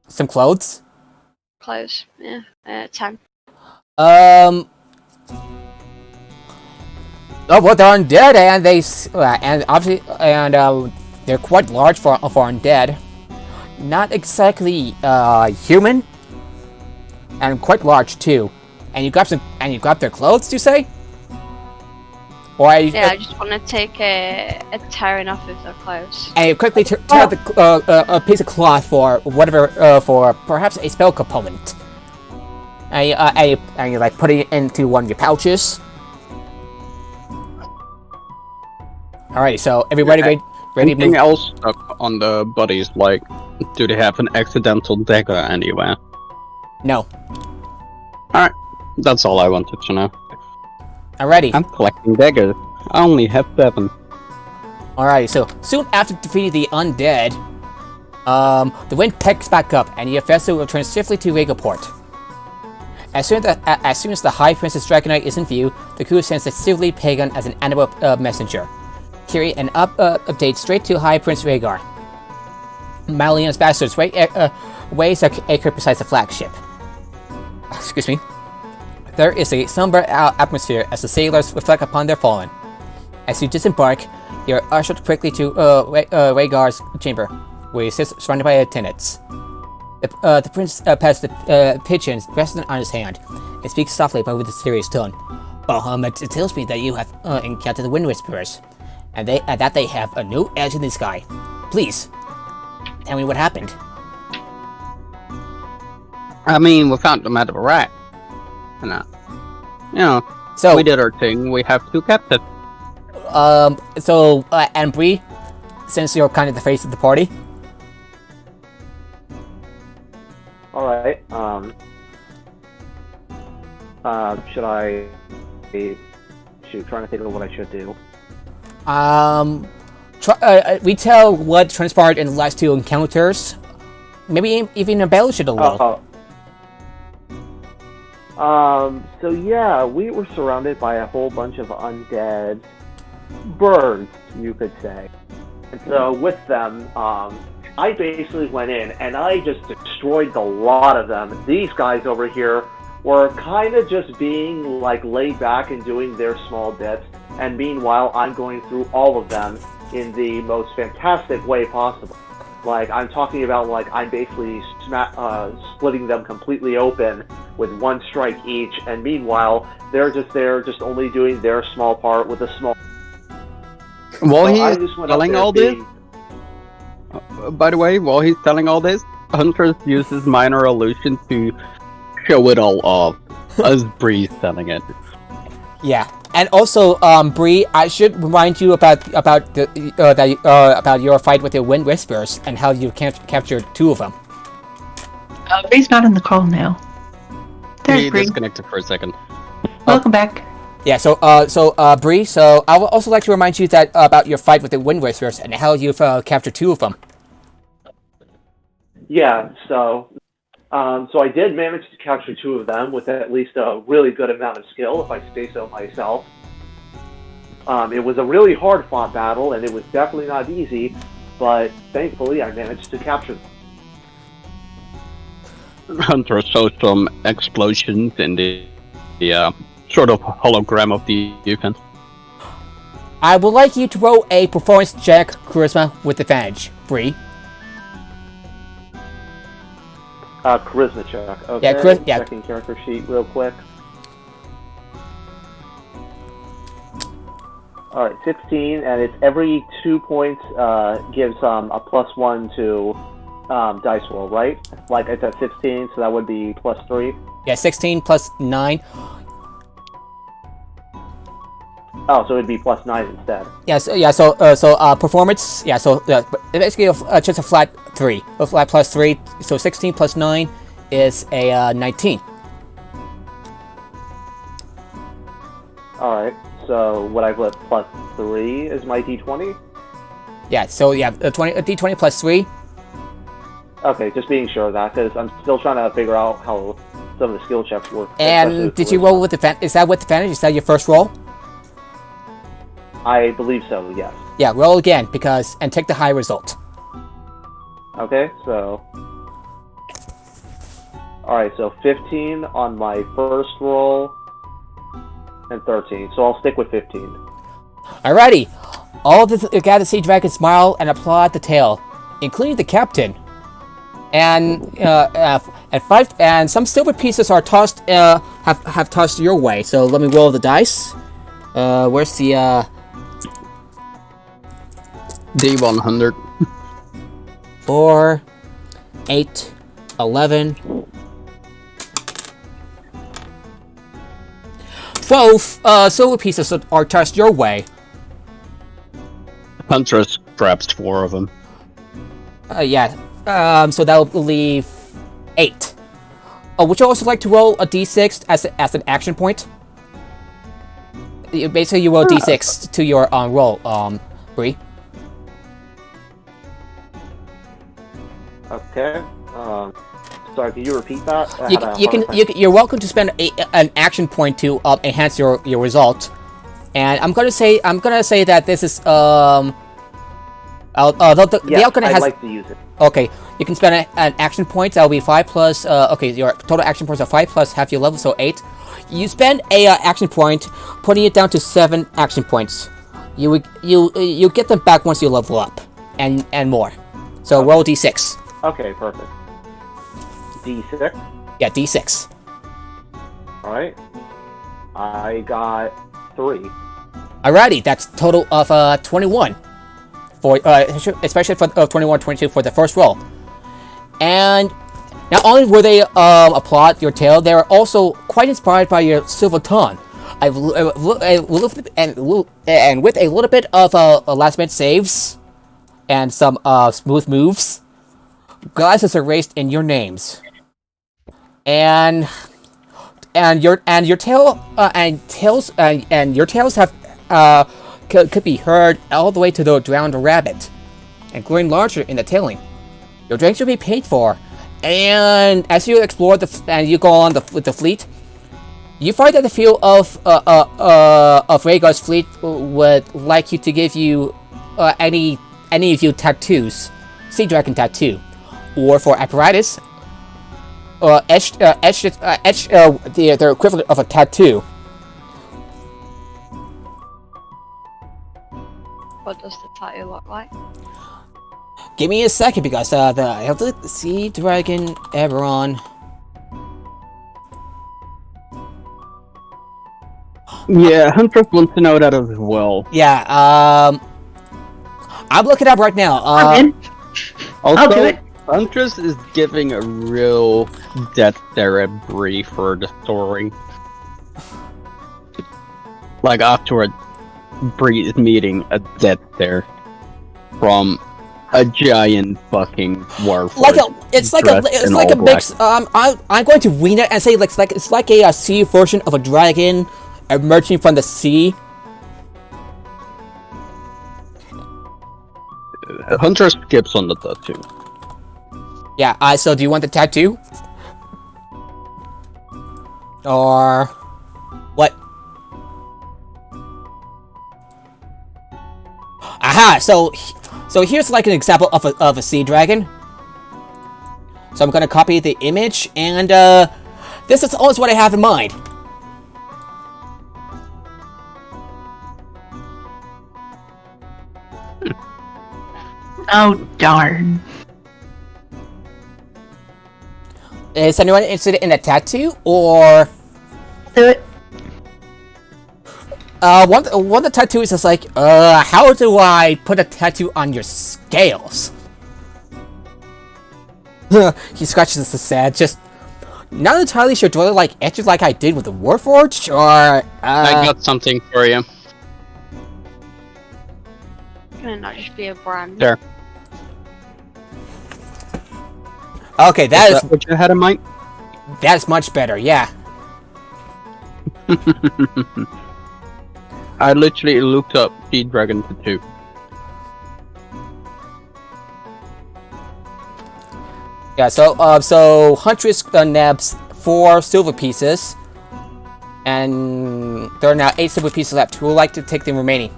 Some clothes. Clothes, yeah. 10. Oh well, they're undead, and they're quite large for undead. Not exactly human, and quite large too. And you grab their clothes, you say? Or I just want to take a tearing off of their clothes. And you quickly tear a piece of cloth for whatever, for perhaps a spell component. And you like put it into one of your pouches. Alrighty, so everybody ready to anything move? else stuck on the bodies? Like, do they have an accidental dagger anywhere? No. Alright, that's all I wanted to know. Alrighty. I'm collecting daggers. I only have 7. Alrighty, so soon after defeating the undead, the wind picks back up, and the vessel returns swiftly to Regaport. As soon as the High Princess Dragonite is in view, the crew sends a silly pagan as an animal messenger. Carry an update straight to High Prince Rhaegar. Malleon's bastards weighs anchor beside the flagship. Excuse me. There is a somber atmosphere as the sailors reflect upon their fallen. As you disembark, you are ushered quickly to Rhaegar's chamber, where he sits surrounded by attendants. The prince pats the pigeons resting on his hand and speaks softly but with a serious tone. Bahamut tells me that you have encountered the Wind Whisperers, and that they have a new edge in the sky. Please, tell me what happened. I mean, we found them out of a rat. And, So we did our thing. We have 2 captives. And Bree, since you're kind of the face of the party, right. Should I? Shoot, trying to think of what I should do. Retell what transpired in the last two encounters. Maybe even embellish it a little. So yeah, we were surrounded by a whole bunch of undead birds, you could say. And so with them, I basically went in and I just destroyed the lot of them. These guys over here were kind of just being like laid back and doing their small bits, and meanwhile I'm going through all of them in the most fantastic way possible. Like, I'm talking about, like, I'm basically splitting them completely open with one strike each, and meanwhile, they're just there, just only doing their small part with a small... While So he's telling all this, by the way, while he's telling all this, Huntress uses minor illusion to show it all off, as Bree's telling it. Yeah, and also, Bree, I should remind you about your fight with the Wind Whispers and how you captured two of them. Bree's not in the call now. There's He Bree. disconnected for a second. Welcome back. Yeah, so Bree, so I would also like to remind you that about your fight with the Wind Whispers and how you've captured two of them. Yeah, so I did manage to capture two of them with at least a really good amount of skill, if I say so myself. It was a really hard-fought battle, and it was definitely not easy, but thankfully I managed to capture them. Huntress shows some explosions in the sort of hologram of the event. I would like you to roll a performance check, charisma, with advantage, Bree. Charisma check. Okay, Yeah, checking character sheet real quick. Alright, 16, and it's every 2 points gives a +1 to dice roll, right? Like, it's at 16, so that would be +3. Yeah, 16 plus 9. Oh, so it'd be +9 instead. So performance. Yeah, so basically just a flat 3, a flat +3. So 16 plus 9 is a 19. All right. So what I've left +3 is my d20. Yeah. So yeah, a d20 plus 3. Okay, just being sure of that, because I'm still trying to figure out how some of the skill checks work. And did you roll with advantage? Is that with advantage? Is that your first roll? I believe so. Yes. Yeah. Roll again and take the high result. Okay, so... Alright, so 15 on my first roll, and 13, so I'll stick with 15. Alrighty. All the Gathered Sea Dragons smile and applaud the tale, including the captain. And some silver pieces are tossed, have tossed your way. So let me roll the dice. Where's the D100. 4, 8, 11, 12 silver pieces are tossed your way. Huntress grabs 4 of them. So that'll leave 8. Would you also like to roll a d6 as an action point? Basically, you roll d6 to your roll, Bree. Okay, sorry, can you repeat that? You're welcome to spend an action point to enhance your result. And I'm gonna say that this is the outcome I'd has. like to use it. Okay, you can spend an action point. That'll be 5 plus. Your total action points are 5 plus half your level, so 8. You spend a action point, putting it down to 7 action points. You get them back once you level up, and more. So roll d6. Okay, perfect. D6. Yeah, d6. All right. I got 3. Alrighty, that's a total of 21. For especially for 21, 22 for the first roll. And not only were they applaud your tale, they are also quite inspired by your silver tongue. And with a little bit of last minute saves and some smooth moves, glasses are raised in your names. and your tails have could be heard all the way to the drowned rabbit, and growing larger in the tailing. Your drinks will be paid for, and as you explore and you go on with the fleet, you find that the few of Rhaegar's fleet would like you to give you any of you tattoos, sea dragon tattoo, or for apparatus, the equivalent of a tattoo. What does the tattoo look like? Give me a second because I have the sea dragon Eberron. Yeah, Huntress wants to know that as well. Yeah, I'm looking up right now. I'm in. I'll do Also, it. Huntress is giving a real death stare at Bree for the story. Like afterward, Bree is meeting a death stare from a giant fucking warforged. It's like a mix. I'm going to wing it and say it's like a sea version of a dragon emerging from the sea. Huntress skips on the tattoo. Yeah. So do you want the tattoo? Or what? Aha! So here's like an example of a sea dragon. So I'm gonna copy the image, and this is always what I have in mind. Oh, darn. Is anyone interested in a tattoo, or Do it. one of the tattoos is like, how do I put a tattoo on your scales? He scratches his head, just not entirely sure. Do I like etches like I did with the Warforged, or I got something for you. Can it not just be a brand? There. Okay, Is that what you had in mind? that's much better. Yeah. I literally looked up Sea Dragon Tattoo. Yeah, so Huntress nabs 4 silver pieces, and there are now 8 silver pieces left. Who would like to take the remaining?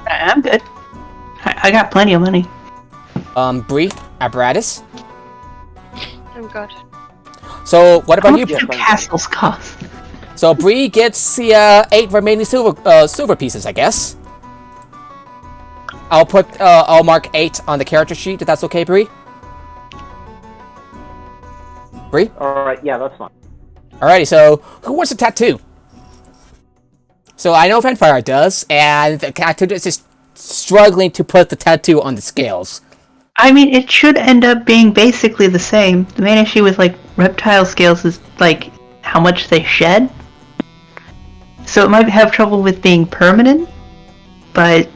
I'm good. I got plenty of money. Bree, apparatus. I'm good. So what How about you? much do castles cost? So Bree gets the 8 remaining silver pieces, I guess. I'll mark 8 on the character sheet if that's okay, Bree. Bree? Alright, yeah, that's fine. Alrighty, so who wants a tattoo? So I know Fanfire does, and the tattoo is just struggling to put the tattoo on the scales. I mean, it should end up being basically the same. The main issue with, like, reptile scales is, like, how much they shed. So it might have trouble with being permanent, but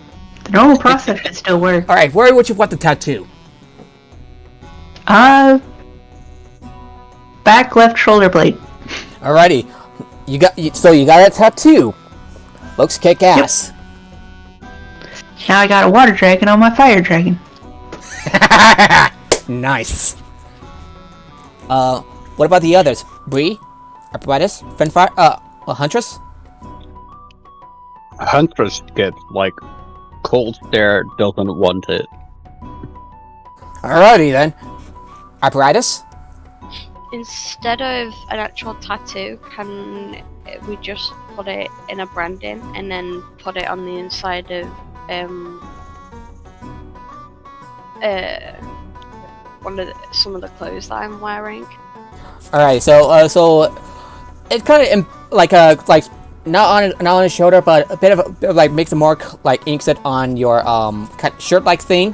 the normal process should still work. Alright, where would you want the tattoo? Back left shoulder blade. Alrighty, you got a tattoo. Looks kick ass. Now I got a water dragon on my fire dragon. Nice. What about the others? Bree, apparatus, Fanfire, Huntress. Huntress gets like cold stare, doesn't want it. Alrighty then. Apparatus. Instead of an actual tattoo, can we just put it in a branding and then put it on the inside of some of the clothes that I'm wearing? Alright, so it kind of like not on his shoulder, but a bit of like makes a mark like inks it on your shirt like thing.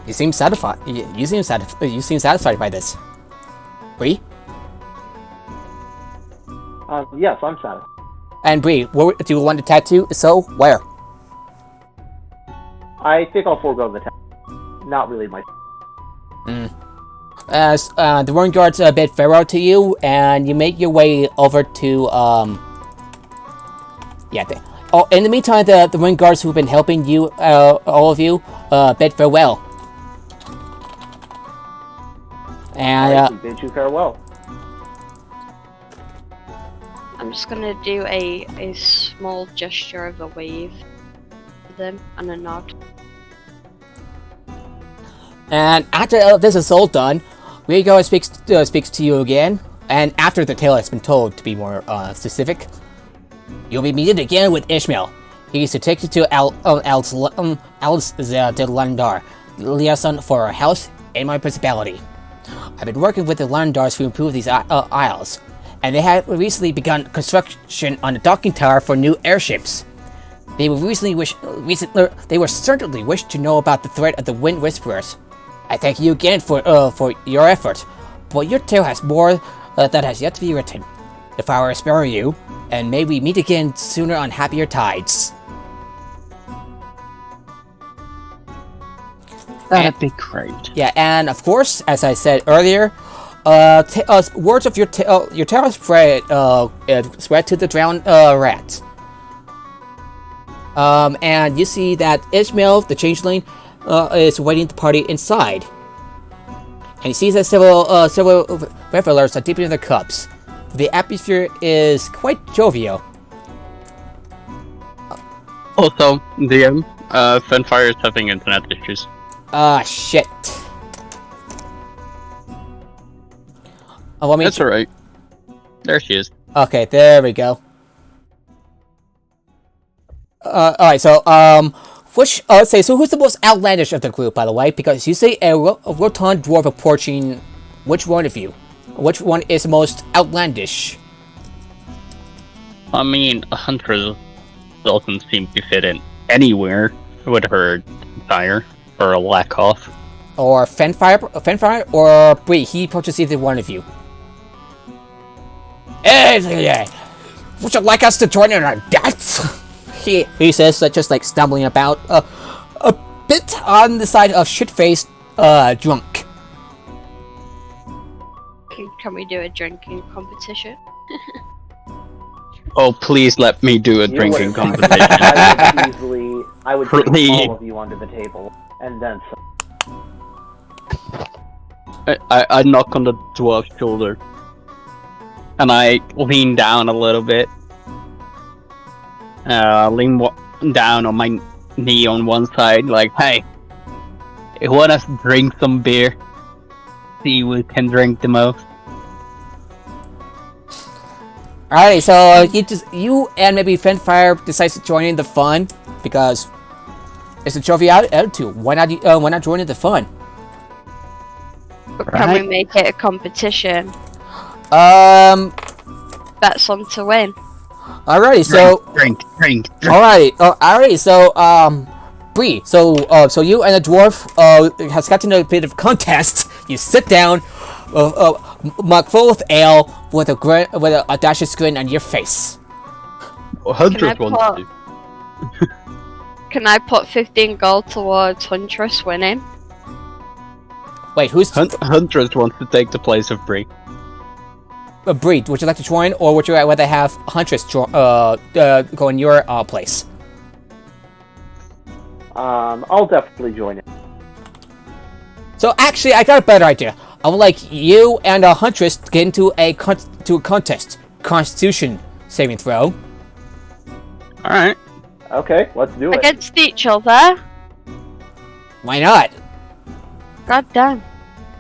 You seem satisfied. You seem satisfied by this. Bree? Yes, I'm satisfied. And Bree, where do you want a tattoo? So where? I think I'll forego the test. Not really my. As the Ruin Guards bid farewell to you, and you make your way over to in the meantime, the Ruin Guards who've been helping you, all of you, bid farewell. And We bid you farewell. I'm just gonna do a small gesture of a wave to them and a nod. And after this is all done, Rigo speaks to you again. And after the tale has been told, to be more specific, you'll be meeting again with Ishmael. He is to take you to Alice de Landar, liaison for our house and my principality. I've been working with the Landars to improve these isles, and they have recently begun construction on a docking tower for new airships. They will certainly wish to know about the threat of the Wind Whisperers. I thank you again for your effort, but your tale has more that has yet to be written. If I were to spare you, and may we meet again sooner on happier tides. That'd be great. Yeah, and of course, as I said earlier, words of your tale spread to the drowned rat. And you see that Ishmael, the changeling, is waiting the party inside. And he sees that several revelers are dipping in their cups. The atmosphere is quite jovial. Also, DM, Fenfire is having internet issues. Shit. That's alright. There she is. Okay, there we go. Alright, so, who's the most outlandish of the group, by the way? Because you say a rotund dwarf approaching which one of you? Which one is most outlandish? I mean, a hunter doesn't seem to fit in anywhere with her attire, or a lack of. Or Fenfire, or Bree, he approaches either one of you. Hey, would you like us to join in our dance? He says, just like stumbling about, a bit on the side of shit-faced, drunk. Can we do a drinking competition? Oh, please let me do a drinking competition. I would take all of you onto the table, and then some. I knock on the dwarf's shoulder, and I lean down a little bit. Lean down on my knee on one side, like, hey, you want us to drink some beer? See who can drink the most. Alright, so you and maybe Fenfire decides to join in the fun because it's a jovial attitude. Why not join in the fun? But can we make it a competition? Bets on to win. Alrighty, so drink. Alrighty, so Bree, so you and the dwarf has gotten a bit of contest. You sit down, mug full of ale with a audacious grin on your face. Huntress wants to. Can I put 15 gold towards Huntress winning? Wait, who's Huntress wants to take the place of Bree. Bree, would you like to join, or would you rather have Huntress go in your place? I'll definitely join it. So actually, I got a better idea. I would like you and Huntress to get into a contest. Constitution saving throw. Alright. Okay, let's do it. Against each other? Why not? God damn.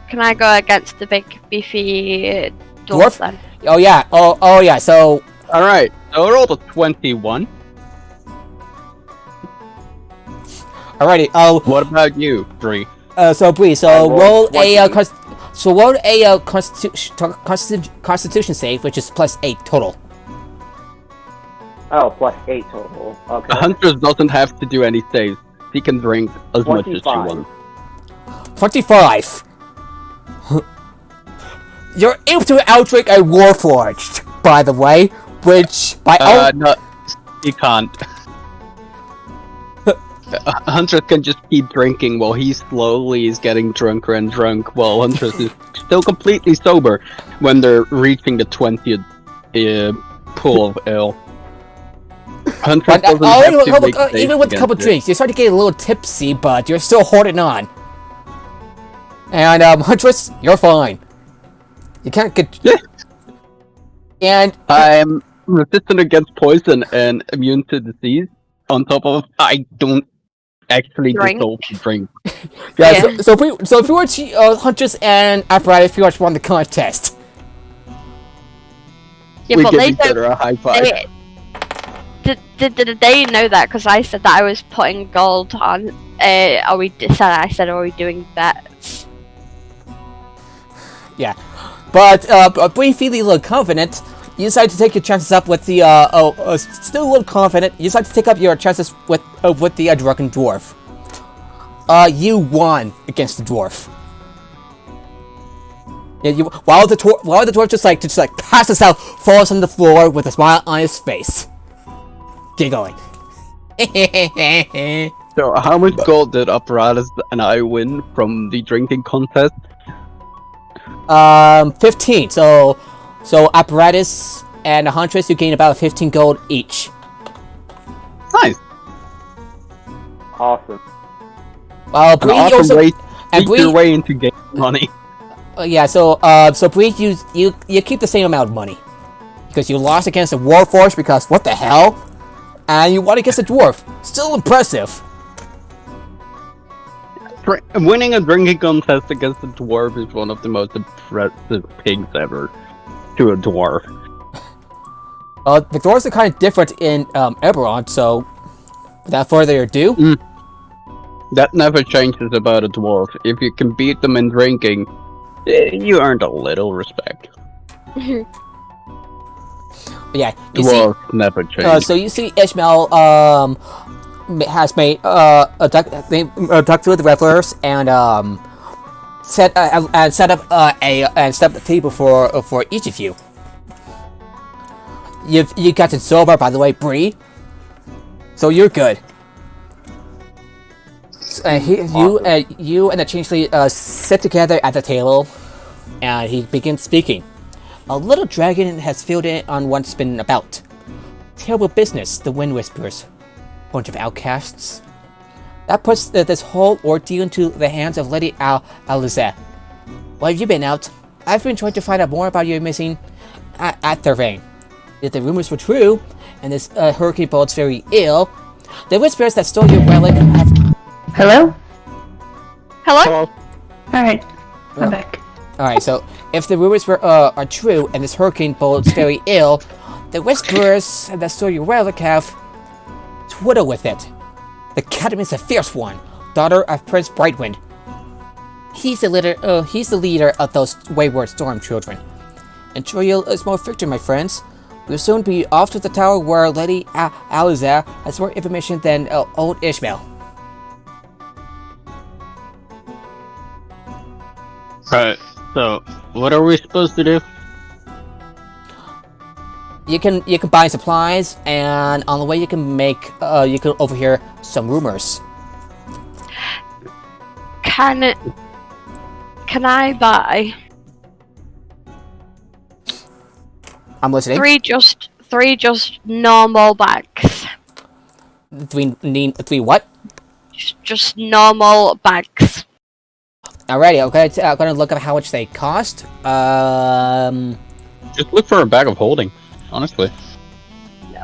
Can I go against the big beefy dwarf then? Oh yeah. Oh yeah. So. Alright. So I rolled a 21. Alrighty. What about you, Bree? So Bree. So roll a Constitution save, which is +8 total. Oh, +8 total. Okay. Huntress doesn't have to do any saves. She can drink as much as she wants. 25. You're able to outdrink a Warforged, by the way, which by no, you can't. Huntress can just keep drinking while he slowly is getting drunker and drunk, while Huntress is still completely sober when they're reaching the 20th pool of ale. Huntress doesn't have to make safe even with a couple against it. drinks, you start to get a little tipsy, but you're still holding on. And Huntress, you're fine. You can't get. And I'm resistant against poison and immune to disease. On top of, I don't actually Drink. dissolve the drink. yeah, so if we were to, Huntress and Apparatus pretty much won the contest. Yeah, We but give they each other don't. a high five. Did they know that? Because I said that I was putting gold on. I said, are we doing bets? Yeah, but being feeling a little confident, you decide to take your chances up with the still a little confident. You decide to take up your chances with the drunken dwarf. You won against the dwarf. Yeah, while the dwarf just like passes out, falls on the floor with a smile on his face, giggling. So, how much gold did Apparatus and I win from the drinking contest? 15. So Apparatus and Huntress, you gain about 15 gold each. Nice. Awesome. Bree An awesome also way to and eat Bree- your way into game money. yeah. So Bree, you keep the same amount of money because you lost against the Warforged because what the hell, and you won against a dwarf. Still impressive. Winning a drinking contest against a dwarf is one of the most impressive things ever to a dwarf. The dwarves are kind of different in Eberron, so without further ado, That never changes about a dwarf. If you can beat them in drinking, you earned a little respect. yeah, you Dwarves never change. so you see Ishmael has made duck through the revelers and set up a table for each of you. You got it sober, by the way, Bree. So you're good. You and the Changeling sit together at the table, and he begins speaking. A little dragon has filled in on what's been about. Terrible business, the Wind Whisperers. Bunch of outcasts. That puts this whole ordeal into the hands of Lady Aliza. Why have you been out? I've been trying to find out more about your missing at the vein. If the rumors were true, and this hurricane boat's very ill, the Whisperers that stole your relic have... Hello? Hello? Alright, I'm back. Alright, so if the rumors are true, and this hurricane boat's very ill, the Whisperers that stole your relic have... twiddle with it. The Captain is a fierce one, daughter of Prince Brightwind. He's the leader of those wayward storm children. Enjoy your small victory, my friends. We'll soon be off to the tower where Lady Aliza has more information than old Ishmael. Right, so, what are we supposed to do? You can buy supplies, and on the way you can overhear some rumors. Can I buy I'm listening. three just normal bags? Three what? Just normal bags. Alrighty, I'm gonna look at how much they cost. Just look for a bag of holding, honestly.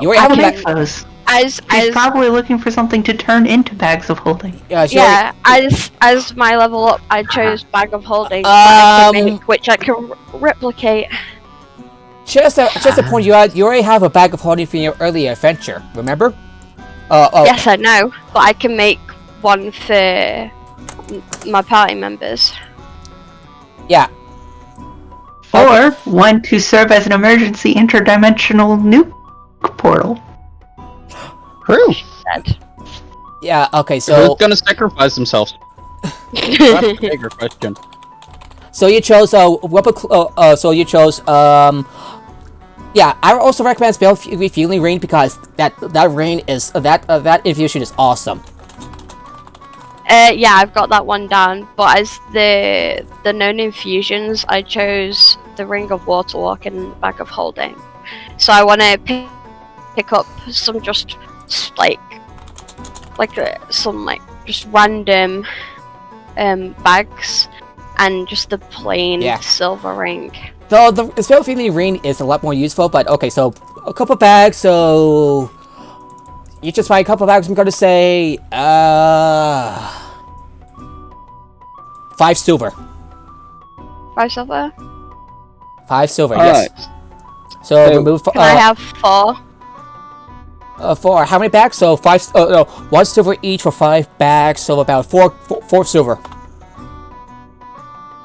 You already I have a make bag. those. As He's probably looking for something to turn into bags of holding. yeah, as my level up, I chose bag of holding, that I can make, which I can replicate. Just to point you out, you already have a bag of holding from your earlier adventure. Remember? Oh. Yes, I know, but I can make one for my party members. Yeah. Or one to serve as an emergency interdimensional nuke portal. True. Said. Yeah. Okay. Who's So gonna sacrifice themselves? That's a bigger question. so you chose yeah. I would also recommend spell refueling rain because that rain is that infusion is awesome. Yeah, I've got that one down. But as the known infusions, I chose the Ring of Waterwalk and Bag of Holding. So I want to pick up some just some just random bags and just the plain silver ring. So the silver ring is a lot more useful. But okay, so a couple bags. So you just buy a couple bags. I'm gonna say 5 silver. 5 silver. 5 silver. All yes. right. So remove. Can I have 4? 4. How many bags? So 5. Oh no, 1 silver each for 5 bags. So about 4 silver.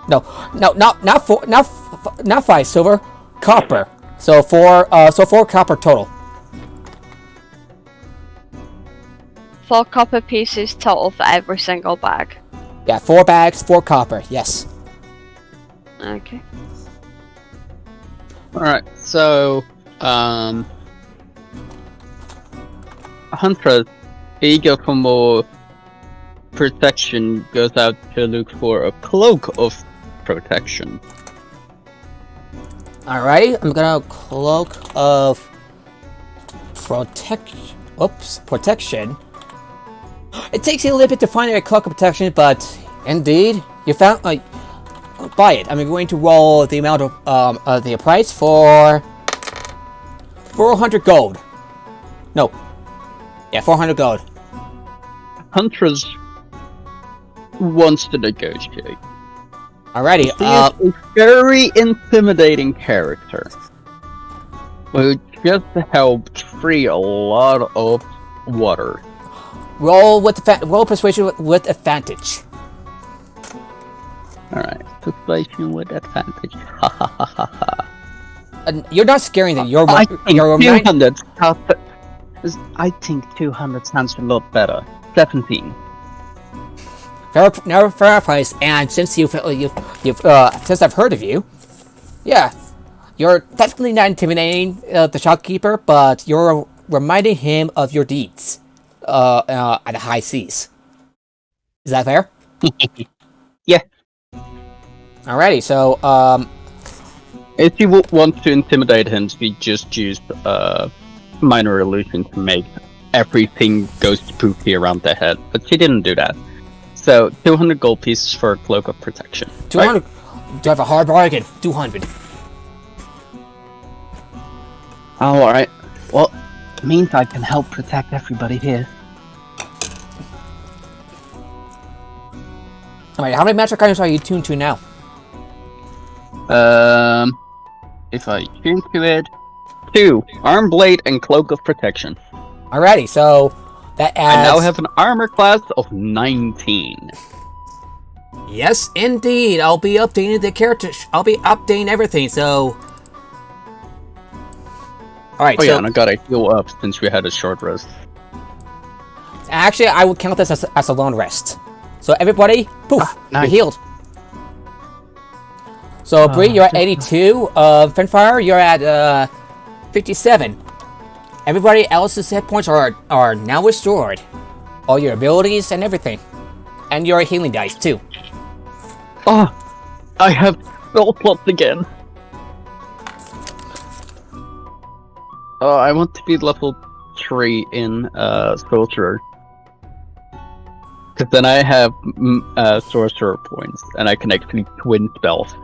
No, not 4. Not 5 silver. Copper. So 4. So 4 copper total. 4 copper pieces total for every single bag. Yeah, 4 bags, 4 copper. Yes. Okay. Alright, so, Huntress, eager for more protection, goes out to look for a cloak of protection. Alright, I'm gonna cloak of protection. It takes you a little bit to find a cloak of protection, but indeed, you found buy it. I'm going to roll the amount of the price for 400 gold. No, yeah, 400 gold. Huntress wants to negotiate. Alrighty, He is a very intimidating character, who just helped free a lot of water. roll persuasion with advantage. Alright, persuasion with advantage. Ha ha ha ha ha. You're not scaring them. You're I think you're 200. I think 200 sounds a lot better. 17. fair price, and since since I've heard of you, yeah, you're technically not intimidating the shopkeeper, but you're reminding him of your deeds at the high seas. Is that fair? Yeah. Alrighty, so If you want to intimidate him, we just use minor illusion to make everything go spooky around their head. But she didn't do that. So 200 gold pieces for a cloak of protection. 200. Do I have a hard bargain? 200. Oh, alright. Well, it means I can help protect everybody here. Alright, how many magic items are you tuned to now? If I tune to it, 2 arm blade and cloak of protection. Alrighty, so that adds. I now have an armor class of 19. Yes, indeed. I'll be updating the character. I'll be updating everything. So. Alright, Oh so yeah, and I gotta heal up since we had a short rest. actually, I would count this as a long rest. So everybody, poof, nice. you're healed. So Bree, you're at 82. Finfire, you're at 57. Everybody else's hit points are now restored. All your abilities and everything, and your healing dice too. Oh, I have spell slots again. Oh, I want to be level 3 in Sorcerer. Because then I have Sorcerer points, and I can actually twin spells.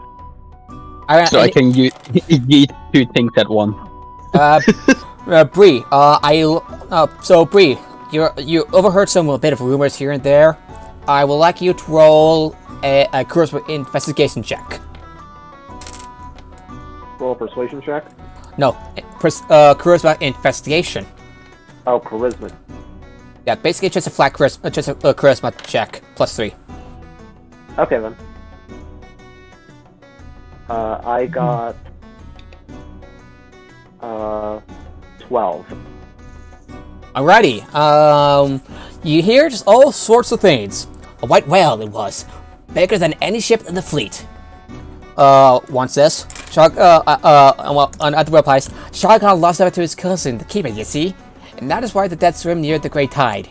So I can use 2 things at once. Bree, so Bree, you overheard a bit of rumors here and there. I would like you to roll a charisma investigation check. Roll a persuasion check. No, charisma investigation. Oh, charisma. Yeah, basically just a flat charisma, just a charisma check +3. Okay then. I got 12. Alrighty, you hear just all sorts of things. A white whale it was, bigger than any ship in the fleet. One says, another replies, Shargon lost it to his cousin, the keeper, you see? And that is why the dead swim near the great tide.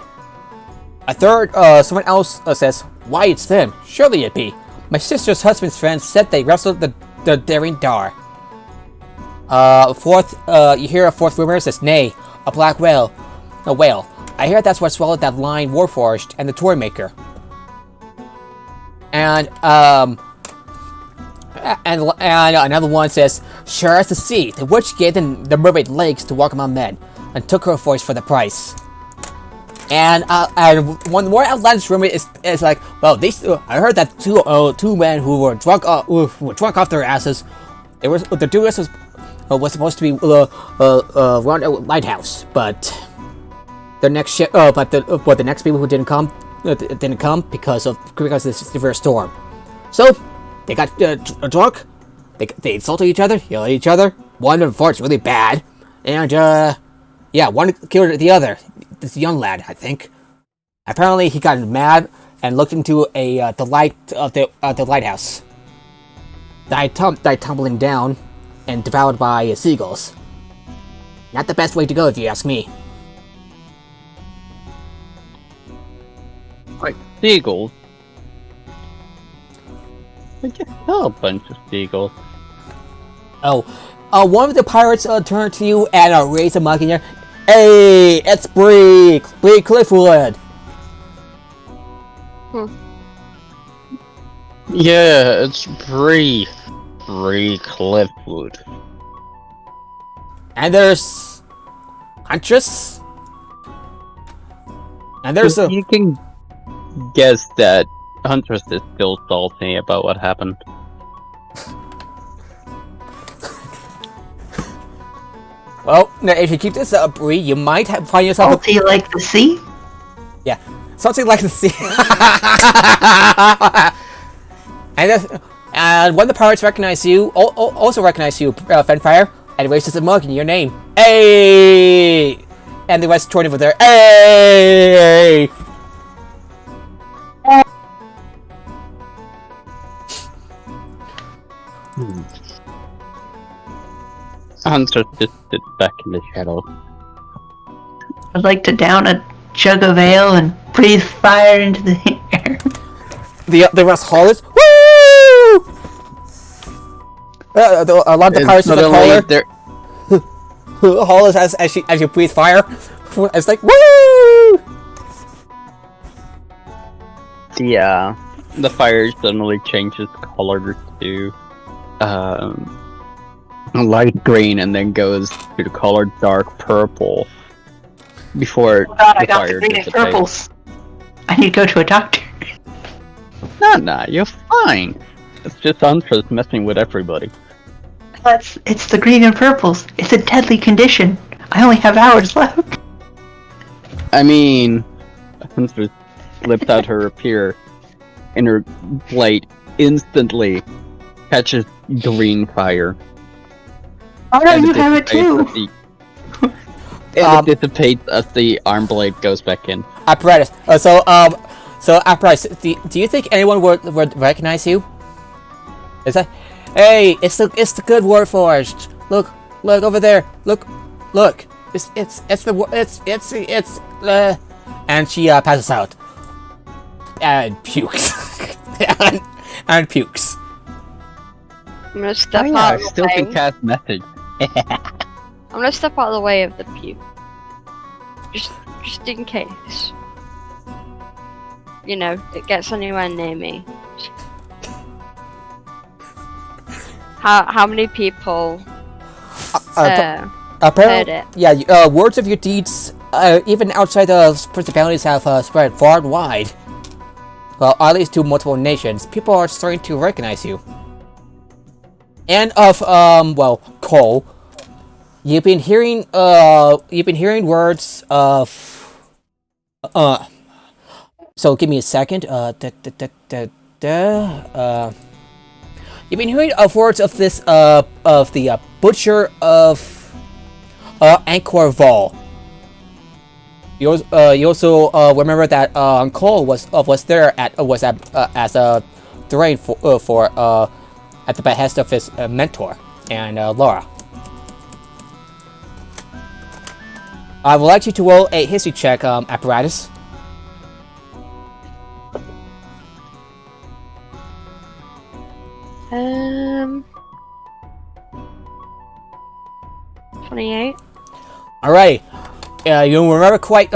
A third, someone else says, "Why, it's them. Surely it be. My sister's husband's friends said they wrestled the daring Dar." Fourth, you hear a fourth rumor says, "Nay, a black whale. A whale. I hear that's what swallowed that lion Warforged and the Toymaker." And another one says, "Sure as the sea, the witch gave them the mermaid legs to walk among men, and took her voice for the price." And one more outlandish rumor is like, well, I heard that two men who were drunk off their asses. The two of us was supposed to be around a lighthouse, but the next the next people who didn't come because of the severe storm. So they got drunk. They insulted each other, yelled at each other. One unfortunately really bad, and one killed the other. This young lad, I think. Apparently, he got mad and looked into the light of the lighthouse. Died tumbling down and devoured by seagulls. Not the best way to go, if you ask me. Like seagulls. I just saw a bunch of seagulls. Oh, one of the pirates turned to you and raised a mug in there. "Hey, it's Bree Cliffwood." Yeah, it's Bree Cliffwood. And there's Huntress. And there's You can guess that Huntress is still salty about what happened. Well, now if you keep this up, Bree, you might find yourself Salty like the sea? Yeah, something like the sea. and when the pirates recognize you, also recognize you, Fenfire, and raises a mug in your name. Hey! And the rest join over there. Hey! Huntress just sits back in the shadow. I'd like to down a jug of ale and breathe fire into the air. The rest hollers. Woo! A lot of the pirates just holler. Hollers as you breathe fire. It's like woo! The fire suddenly changes color to light green and then goes to the color dark purple before Oh God, I the got fire the green and dissipates. purples. I need to go to a doctor. Nah, you're fine. It's just Huntress messing with everybody. It's the green and purples. It's a deadly condition. I only have hours left. I mean, Huntress slipped out her rapier, and her blade instantly catches green fire. Oh no, And you have it too. It dissipates as the arm blade goes back in. Apparatus. So Apparatus, do you think anyone would recognize you? Is that? Hey, it's the good Warforged. Look over there. Look. It's and she passes out and pukes and pukes. I'm gonna step I out of the still way. can cast message. I'm gonna step out of the way of the puke. Just in case. You know, it gets anywhere near me. How many people Apparently, heard it? yeah. Words of your deeds, even outside the principalities, have spread far and wide. Well, at least to multiple nations. People are starting to recognize you. And of Cole, you've been hearing words of So give me a second. You've been hearing of words of this of the butcher of Angkor Vol. You also remember that Cole was there as a terrain for at the behest of his mentor and Laura. I would like you to roll a history check, Apparatus. Alright. You remember quite.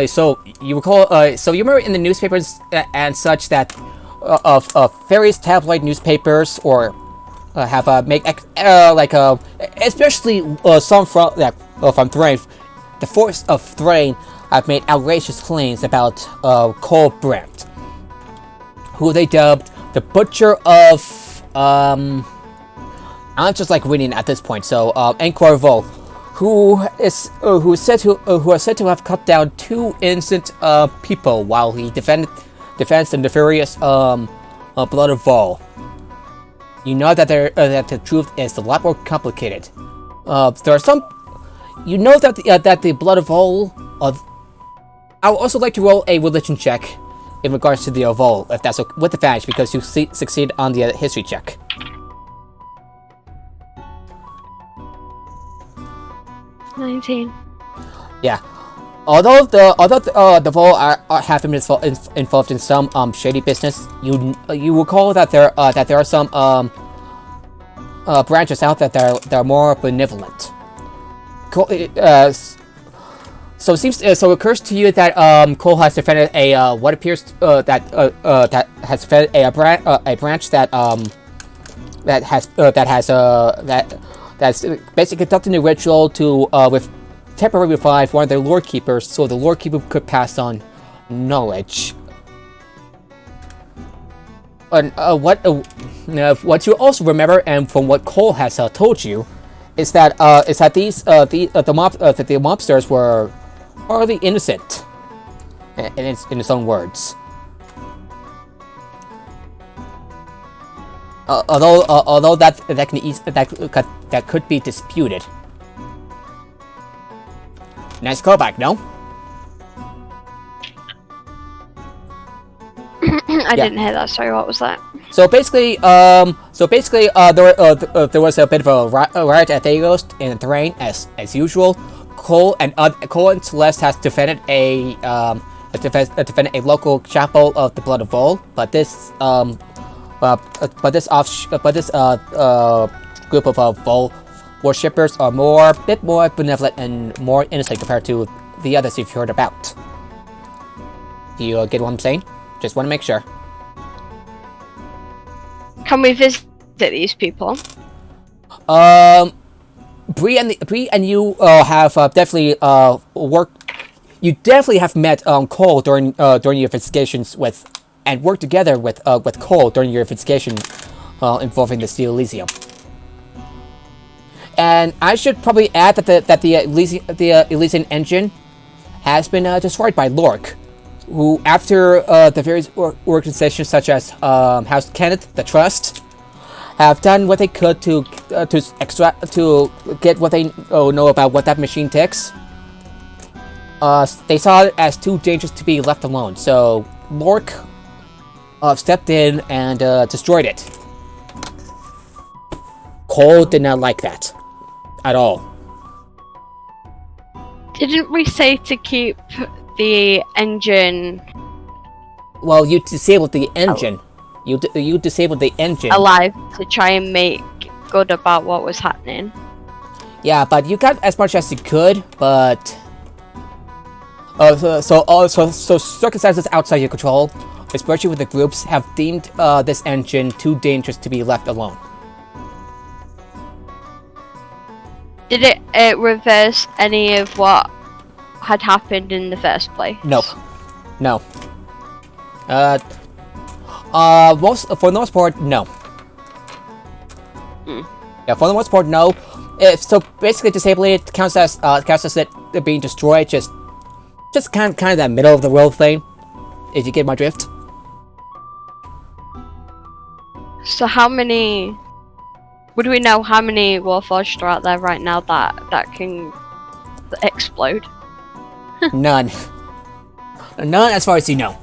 So you recall. So you remember in the newspapers and such that of various tabloid newspapers or have make especially some from from Thrain, the force of Thrain have made outrageous claims about Cole Brandt, who they dubbed the Butcher of I'm just like reading at this point. So Encore Vol, who are said to have cut down 2 innocent people while he defends the nefarious Blood of Vol. You know that that the truth is a lot more complicated. There are some. You know that the Blood of Vol. I would also like to roll a religion check in regards to the Vol, if that's okay, with advantage, because you succeed on the history check. $19. Yeah. Although the Vol have been involved in some shady business, you recall that there are some branches out that are more benevolent. So it occurs to you that Cole has defended a what appears that has defended a branch that's basically conducting a ritual to with temporarily revive one of their lore keepers, so the lore keeper could pass on knowledge. And what you also remember, and from what Cole has told you, is that the mobsters were hardly innocent, in its own words. Although that could be disputed. Nice callback, no? I didn't hear that. Sorry, what was that? So basically, there was a bit of a riot at Gallows in Thrain as usual. Cole and Celeste has defended a local chapel of the Blood of Vol, but this group of Vol worshippers are a bit more benevolent and more innocent compared to the others you've heard about. Do you get what I'm saying? Just want to make sure. Can we visit these people? Bree and you have definitely worked. You definitely have met Cole during your investigations with, and worked together with Cole during your investigation involving the Steel Elysium. And I should probably add that the Elysian engine has been destroyed by Lork, who, after the various organizations such as House Kenneth, the Trust, have done what they could to get what they know about what that machine takes. They saw it as too dangerous to be left alone, so Lork stepped in and destroyed it. Cole did not like that at all. Didn't we say to keep the engine? Well, you disabled the engine. You disabled the engine. Alive to try and make good about what was happening. Yeah, but you got as much as you could, but so circumstances outside your control, especially with the groups, have deemed this engine too dangerous to be left alone. Did it reverse any of what had happened in the first place? Nope. No. For the most part, no. Yeah, for the most part, no. So basically, disabling it counts as it being destroyed. Just kind of that middle of the road thing. If you get my drift. So how many? Would we know how many Warforged are out there right now that can explode? None. None, as far as you know.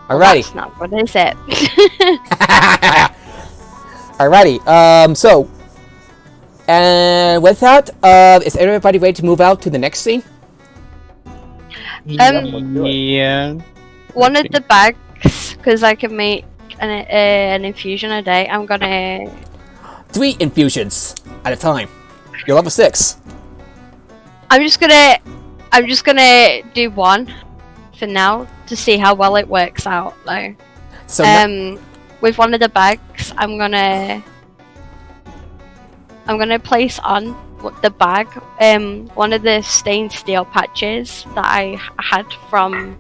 Alrighty. That's not good, is it? Alrighty. So, and with that, is everybody ready to move out to the next scene? Yeah. One of the bags, because I can make an infusion a day. I'm gonna 3 infusions at a time. You're level 6. I'm just gonna do 1 for now to see how well it works out, though. So With one of the bags, I'm gonna place on the bag one of the stained steel patches that I had from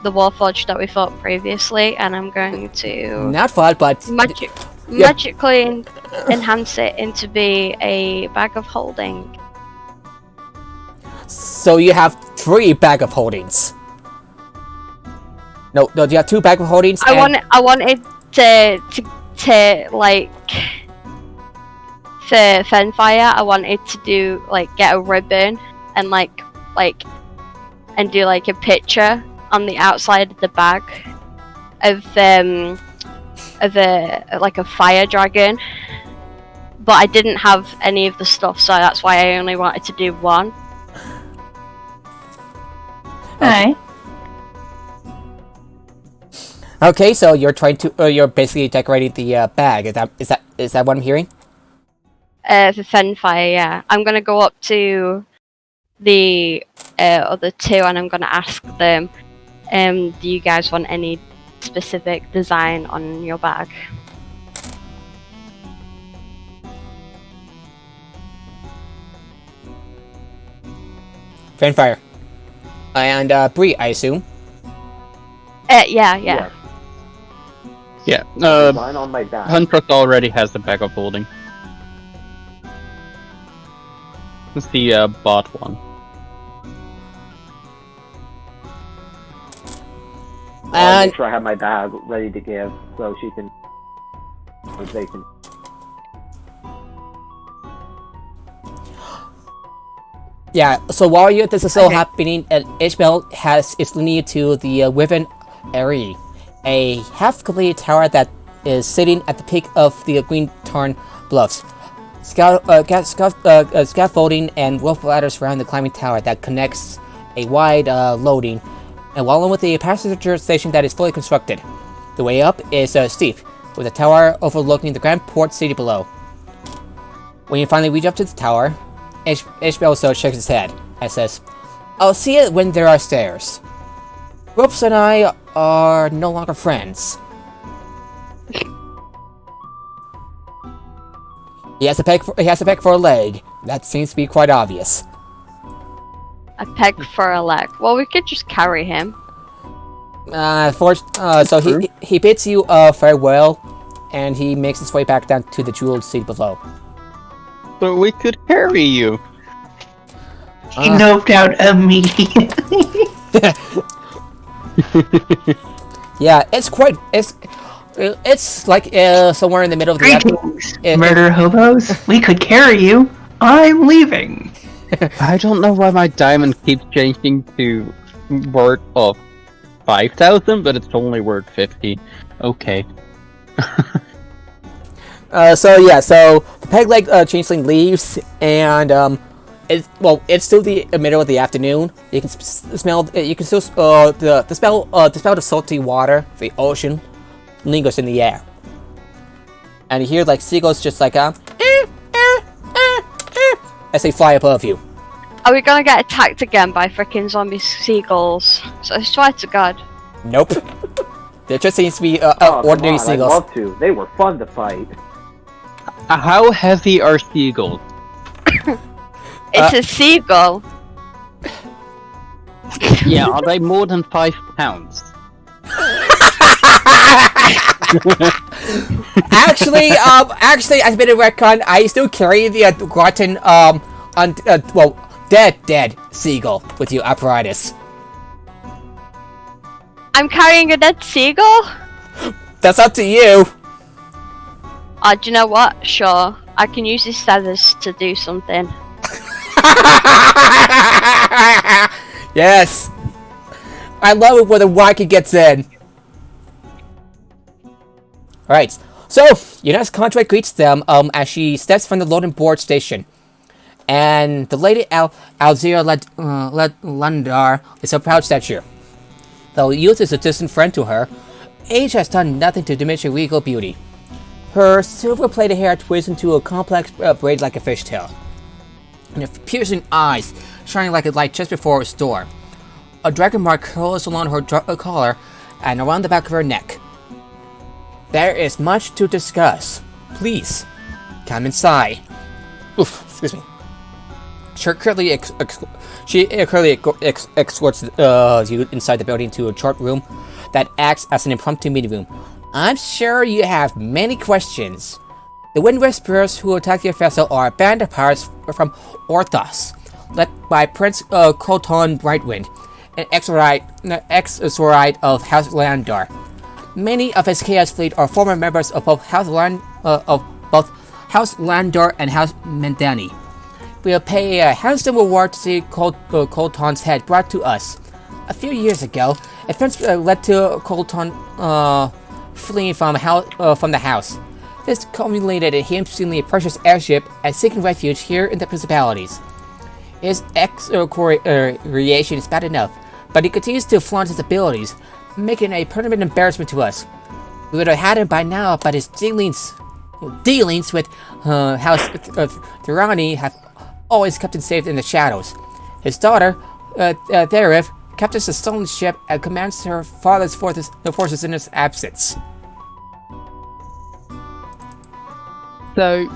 the Warforged that we fought previously, and I'm going to not fought, but magically enhance it into be a bag of holding. so you have 3 bag of holdings. No, you have 2 bag of holdings. I wanted to like for Fenfire. I wanted to do like get a ribbon and like and do like a picture on the outside of the bag of a fire dragon, but I didn't have any of the stuff, so that's why I only wanted to do 1. Hi. Okay, so you're trying to you're basically decorating the bag. Is that what I'm hearing? For Fenfire, yeah. I'm gonna go up to the other 2 and I'm gonna ask them, do you guys want any specific design on your bag? Fanfire. And Bree, I assume. Yeah. Yeah. Design on my back. Huntress already has the bag of holding. It's the bot one. I'll And make sure I have my bag ready to give, so she can, or they can. yeah, so while this is all happening, Ishmael is leading you to the Wyvern Eyrie, a half-completed tower that is sitting at the peak of the Green Tarn Bluffs. Scaffolding and rope ladders surround the climbing tower that connects a wide loading, and along with a passenger station that is fully constructed. The way up is steep, with the tower overlooking the Grand Port City below. When you finally reach up to the tower, Ishmael shakes his head and says, "I'll see it when there are stairs. Ropes and I are no longer friends." He has a peg for a leg. That seems to be quite obvious. A peg for a leg. Well, we could just carry him. So he bids you farewell, and he makes his way back down to the jeweled seat below. So we could carry you. He noped out immediately. Yeah, it's like somewhere in the middle of the Greetings, murder hobos. We could carry you. I'm leaving. I don't know why my diamond keeps changing to worth of 5,000, but it's only worth 50. Okay. So the peg leg changeling leaves, and it's still the middle of the afternoon. You can smell. You can still the smell of salty water, the ocean, lingers in the air, and you hear like seagulls just like as they fly above you. Are we gonna get attacked again by frickin' zombie seagulls? So I swear to God. Nope. There just seems to be ordinary I'd seagulls. love to. They were fun to fight. How heavy are seagulls? It's a seagull. Yeah, are they more than 5 pounds? Actually, I've been a retcon. I still carry the rotten, dead seagull with you apparatus. I'm carrying a dead seagull? That's up to you. Do you know what? Sure. I can use his feathers to do something. Yes. I love it when the rocket gets in. Alright, so your next contract greets them as she steps from the loading board station. And the lady Alzira Landar is a proud stature. Though youth is a distant friend to her, age has done nothing to diminish her regal beauty. Her silver-plated hair twists into a complex braid like a fishtail, and her piercing eyes shining like a light just before its door. A dragon mark curls along her collar and around the back of her neck. There is much to discuss. Please, come inside. Oof, excuse me. She currently escorts you inside the building to a chart room that acts as an impromptu meeting room. I'm sure you have many questions. The Wind Whisperers who attack your vessel are a band of pirates from Orthos, led by Prince Colton Brightwind, an ex-Sorite of House Landar. Many of his Chaos Fleet are former members of both House Landar and House Mendani. We'll pay a handsome reward to see Colton's head brought to us. A few years ago, events led to Colton fleeing from the house. This culminated in him stealing a precious airship and seeking refuge here in the Principalities. His excoriation is bad enough, but he continues to flaunt his abilities, making a permanent embarrassment to us. We would have had him by now, but his dealings with House Thirani have always kept him safe in the shadows. His daughter, Therif, captures the stolen ship and commands her father's forces in his absence. So,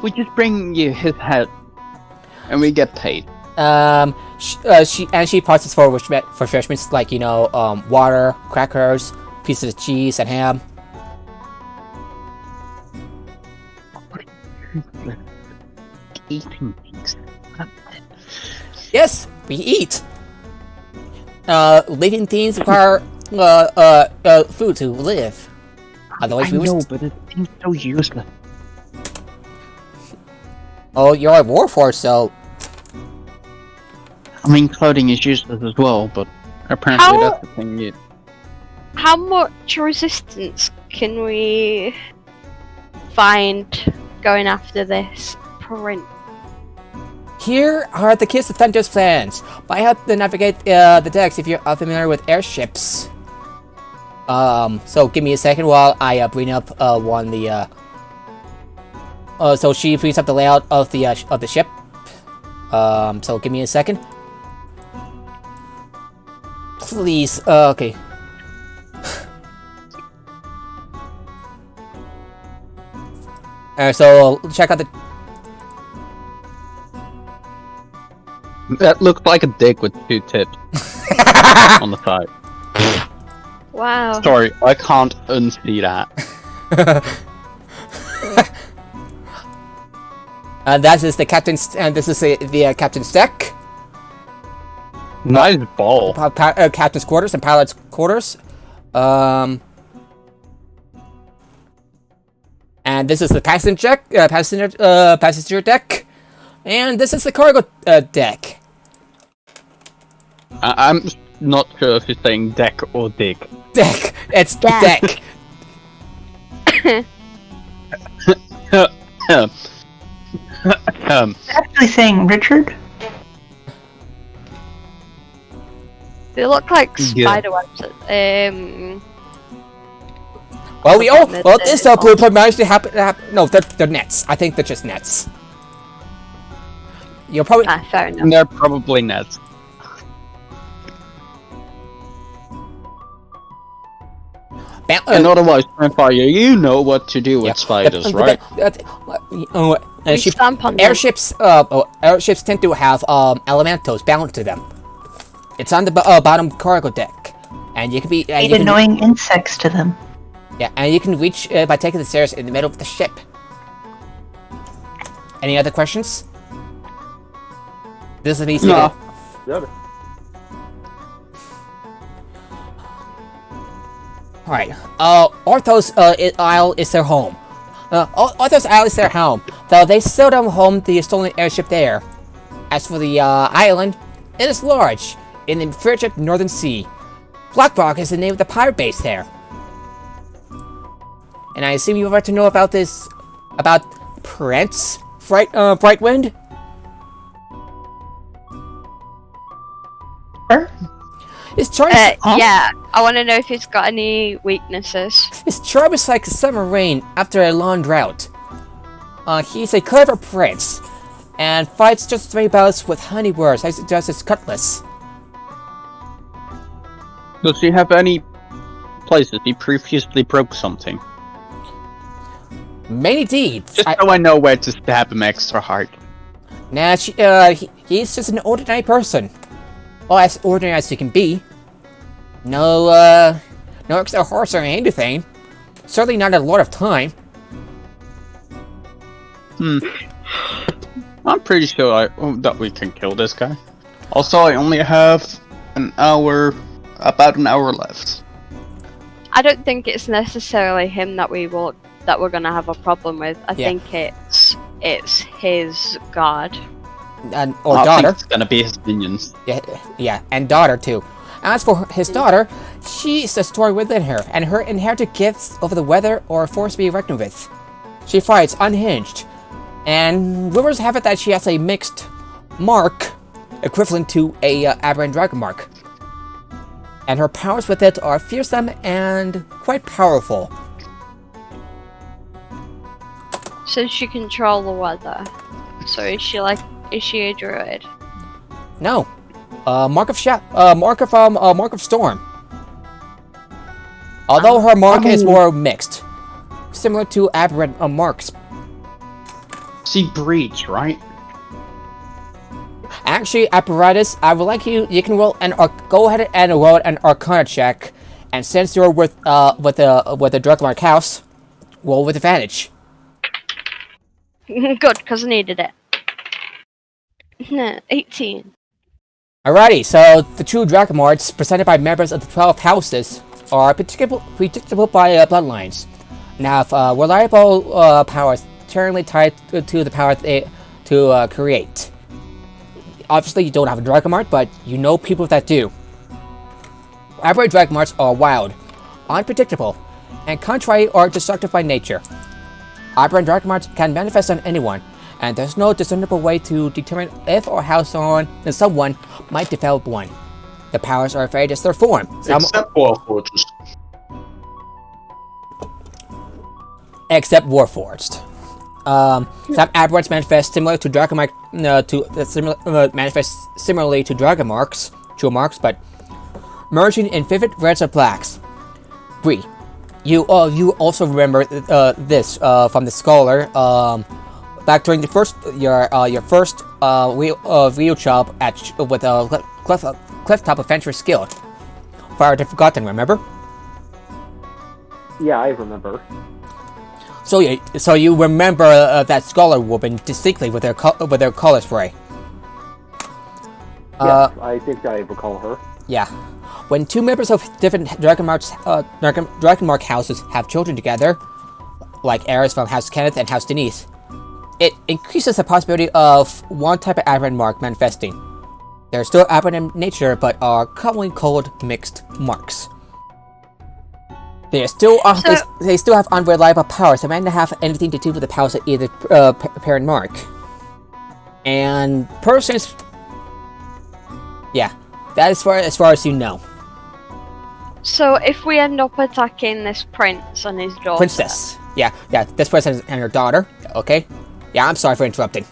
we just bring you his head, and we get paid. She passes for refreshments like water, crackers, pieces of cheese, and ham. Eating things. Yes, we eat. Living things require food to live. Otherwise, I know, but it seems so useless. Oh, you're a warforged, so. I mean, clothing is useless as well, but apparently that's the thing. Yeah. How much resistance can we find going after this print? Here are the Kiss of Thunder's plans. I help to navigate the decks if you're familiar with airships. So give me a second while I bring up one the. So she brings up the layout of the ship. So give me a second. Please. Okay. So check out the. That looks like a dick with 2 tips on the side. Wow. Sorry, I can't unsee that. And that is the captain's, and this is the captain's deck. Nice ball. Captain's quarters and pilot's quarters. And this is the passenger deck. And this is the cargo deck. I'm not sure if you're saying deck or dick. Deck. It's deck. Actually saying Richard? They look like Yeah. spider webs. Well, this blueprint managed to happen. No, they're nets. I think they're just nets. You're probably. Fair enough. They're probably nets. And otherwise, Fire, you know what to do with spiders, right? Stamp on them. Airships tend to have elementals bound to them. It's on the bottom cargo deck, and you can be annoying insects to them. Yeah, and you can reach by taking the stairs in the middle of the ship. Any other questions? This is me. No. Alright, Orthos Isle is their home. Orthos Isle is their home, though they seldom home the stolen airship there. As for the island, it is large, in the frigid northern sea. Blackrock is the name of the pirate base there. And I assume you want to know about this, about Prince Brightwind? Sure. His charm. Yeah, I want to know if he's got any weaknesses. His charm is like summer rain after a long drought. He's a clever prince, and fights just 3 bouts with honey words as does his cutlass. Does he have any places he previously broke something? Many deeds. Just so I know where to stab him extra hard. Nah, he's just an ordinary person. Well, as ordinary as he can be. No extra horse or anything. Certainly not a lot of time. I'm pretty sure that we can kill this guy. Also, I only have about an hour left. I don't think it's necessarily him that we're gonna have a problem with. I think it's his god. Or I daughter. think it's gonna be his minions. Yeah, and daughter too. As for his daughter, she's a story within her, and her inherited gifts over the weather or force to be reckoned with. She fights unhinged, and rumors have it that she has a mixed mark, equivalent to a aberrant dragon mark. And her powers with it are fearsome and quite powerful. So she control the weather. So is she a druid? No, mark of storm. Although her mark is more mixed, similar to aberrant marks. See breach, right? Actually, apparatus, I would like you can roll go ahead and roll an Arcana check, and since you're with the drug mark house, roll with advantage. Good, because I needed it. 18. Alrighty, so the true Dracomarts presented by members of the 12 houses are predictable by bloodlines. Now, if reliable powers generally tied to the power to create. Obviously, you don't have a Dracomart, but you know people that do. Aberrant Dracomarts are wild, unpredictable, and contrary or destructive by nature. Aberrant Dracomarts can manifest on anyone, and there's no discernible way to determine if or how someone might develop one. The powers are afraid it's their form. Except Warforged. Except Warforged. Some aberrants manifest similar to Dracomark, manifest similarly to Dracomarks, true marks, but merging in vivid reds or blacks. Bree, you also remember this from the scholar. Back during your first real job with Clifftop Adventurers Guild. Prior to Forgotten, remember? Yeah, I remember. So you remember that scholar woman distinctly with their color spray. Yes, I think I recall her. Yeah. When two members of different Dragonmark houses have children together, like heirs from House Kenneth and House Denise, it increases the possibility of one type of aberrant mark manifesting. They're still aberrant in nature, but are commonly called mixed marks. They still have unreliable powers that might not have anything to do with the powers of either parent mark. And persons, yeah, that is as far as you know. So if we end up attacking this prince and his daughter, Princess, yeah, this person and her daughter. Okay, yeah, I'm sorry for interrupting.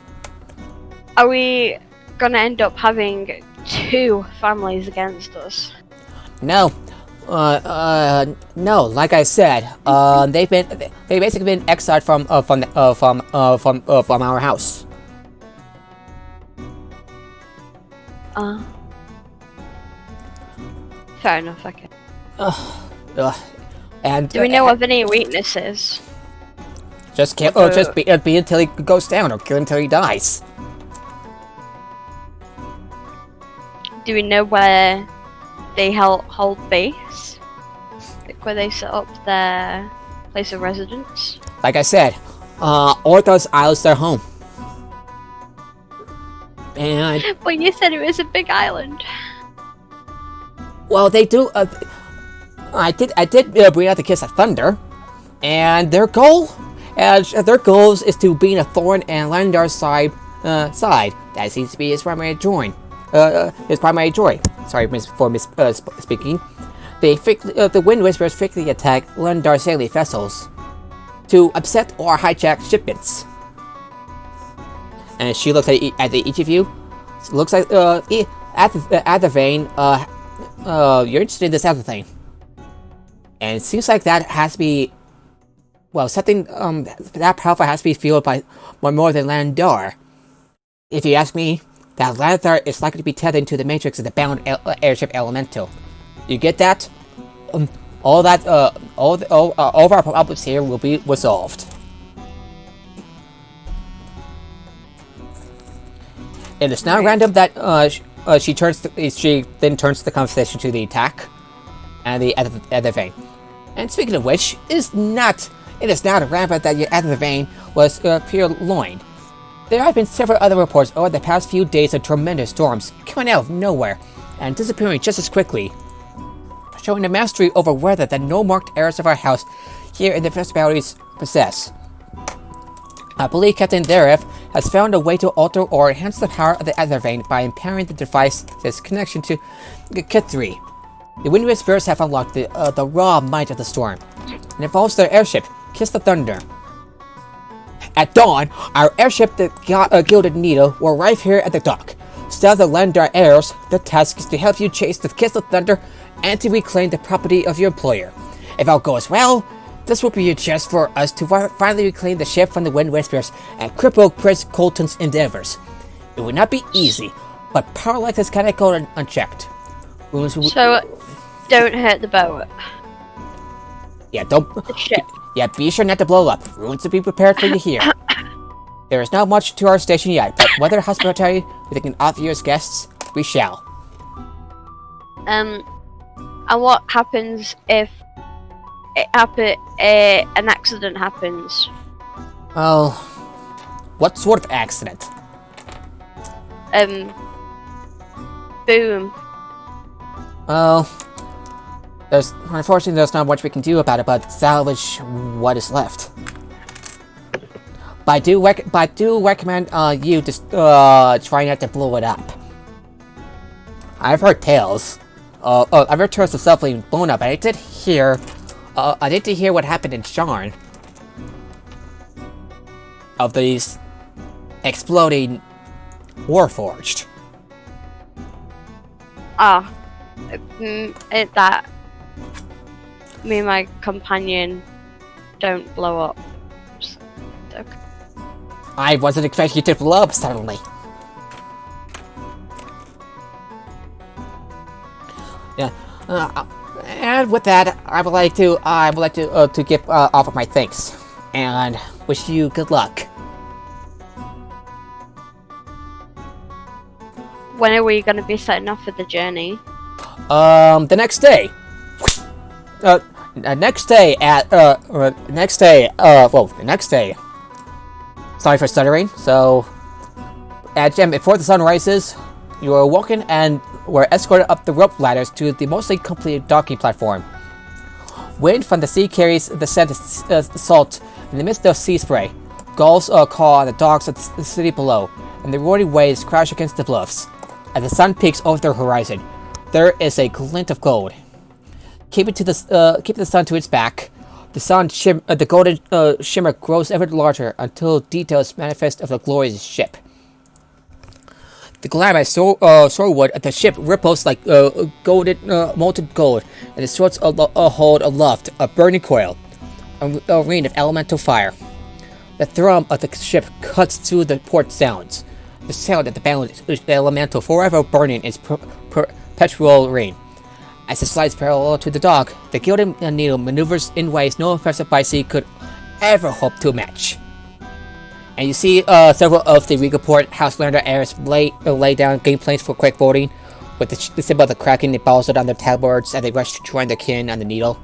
Are we gonna end up having two families against us? No. No. Like I said, they basically been exiled from our house. Fair enough. Okay. And do we know of any weaknesses? Just kill. Just be until he goes down, or kill until he dies. Do we know where they hold base? Like where they set up their place of residence? Like I said, Orthos Isle's their home. And Well, you said it was a big island. well, they do. I did bring out the Kiss of Thunder, and their goals is to be in a Thorn and Landar's side. That seems to be his primary joy. sorry for speaking. The Wind Whisperers frequently attack Lundar sailing vessels to upset or hijack shipments. And she looks at each of you. It looks like at the vein. You're interested in this other thing, and it seems like that has to be, well, something that powerful has to be fueled by more than Landar. If you ask me, that Landar is likely to be tethered to the matrix of the bound airship elemental. You get that? All of our problems here will be resolved. It is not random that she then turns the conversation to the attack and the other vein. And speaking of which, it is not rampant that your other vein was purloined. There have been several other reports over the past few days of tremendous storms coming out of nowhere and disappearing just as quickly, showing a mastery over weather that no marked heirs of our house here in the principalities possess. I believe Captain Deref has found a way to alter or enhance the power of the Ether Vein by impairing the device's connection to Kithri. The Wind Whisperers have unlocked the raw might of the storm. It involves their airship, Kiss the Thunder. At dawn, our airship, the Gilded Needle, will arrive here at the dock. Stealth the Landar heirs, the task is to help you chase the Kiss the Thunder and to reclaim the property of your employer. If all goes well, this will be a chance for us to finally reclaim the ship from the Wind Whisperers and cripple Prince Colton's endeavors. It would not be easy, but power like this cannot go unchecked. So, don't hurt the boat. Yeah, don't. The ship. Yeah, be sure not to blow up. Ruins to be prepared for you here. There is not much to our station yet, but whether hospitality we can offer you as guests, we shall. And what happens if an accident happens? Well, what sort of accident? Boom. Well, unfortunately there's not much we can do about it but salvage what is left. But I do recommend you just try not to blow it up. I've heard tales. I've heard tales of stuff being blown up. I did hear what happened in Sharn. Of these exploding Warforged. That me and my companion don't blow up. Okay. I wasn't expecting you to blow up suddenly. Yeah. And with that, I would like to give offer my thanks and wish you good luck. When are we going to be setting off for the journey? The next day. The next day. Sorry for stuttering. So, before the sun rises, you are awoken and were escorted up the rope ladders to the mostly completed docking platform. Wind from the sea carries the scent of salt in the midst of sea spray. Gulls caw on the docks of the city below, and the roaring waves crash against the bluffs. As the sun peaks over the horizon, there is a glint of gold. Keep the sun to its back. The golden shimmer grows ever larger until details manifest of the glorious ship. The glamorous shorewood of the ship ripples like molten gold, and it sorts hold aloft a burning coil, a rain of elemental fire. The thrum of the ship cuts through the port sounds. The sound of the elemental forever burning is perpetual rain. As it slides parallel to the dock, the Gilded Needle maneuvers in ways no offensive by sea could ever hope to match. And you see several of the Regaport Houselander heirs lay down game plans for quick boarding, with the symbol of the Kraken embossed on their tabards as they rush to join their kin on the Needle.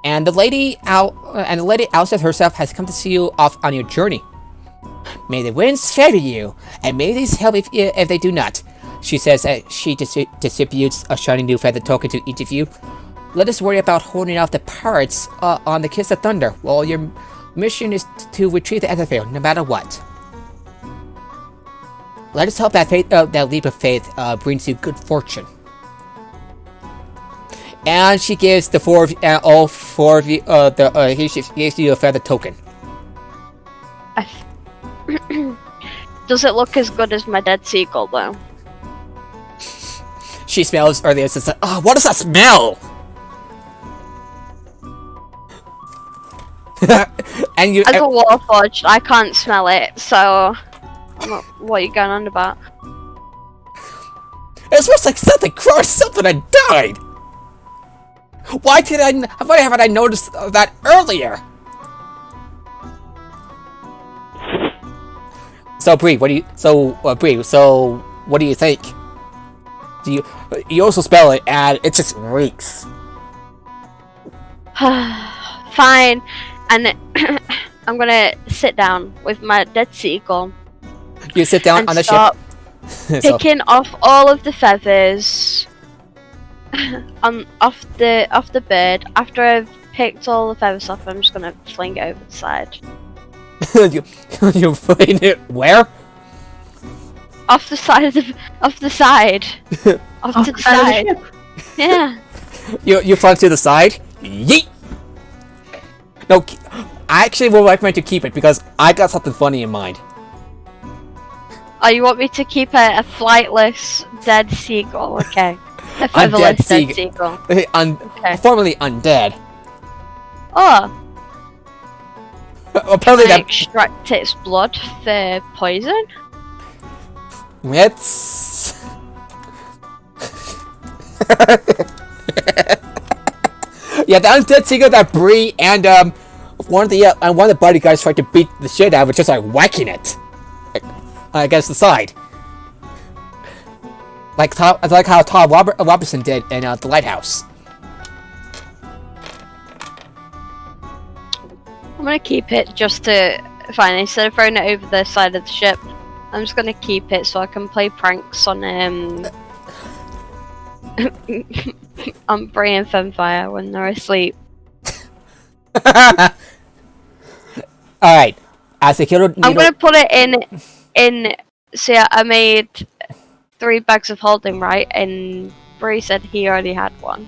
And the lady Alceth herself has come to see you off on your journey. May the winds favor you, and may these help if they do not, she says as she distributes a shiny new feather token to each of you. Let us worry about holding off the pirates on the Kiss of Thunder, while your mission is to retrieve the Etherfield, no matter what. Let us hope that leap of faith brings you good fortune. And she gives the all four of you, she gives you a feather token. Does it look as good as my dead seagull, though? She smells earlier and says, "Oh, what does that smell?" And you, As a warforged, I can't smell it, so what are you going on about? it smells like something crushed, something had died. Why haven't I noticed that earlier? So Bree, what do you think? You also spell it, and it just reeks. Fine, and I'm gonna sit down with my dead seagull. You sit down and on the start ship. picking off all of the feathers off the bird. After I've picked all the feathers off, I'm just gonna fling it over the side. you putting it where? Off the side of the side. Off to the side. Of the ship. Yeah. You flung to the side. Yeet. No, I actually will recommend to keep it because I got something funny in mind. Oh, you want me to keep a flightless dead seagull? Okay. A featherless dead seagull. Okay. Formerly undead. Oh. Apparently Can I that extract its blood for poison? it's. Yeah, the undead seagull that Bree and one of the bodyguards tried to beat the shit out of it, just like whacking it against the side, like how Tom Robertson did in the lighthouse. I'm gonna keep it just to fine. Instead of throwing it over the side of the ship, I'm just gonna keep it so I can play pranks on on Bree and Femfire when they're asleep. Alright. As the killer needle... I'm gonna put it in. See, I made 3 bags of holding, right? And Bree said he already had one.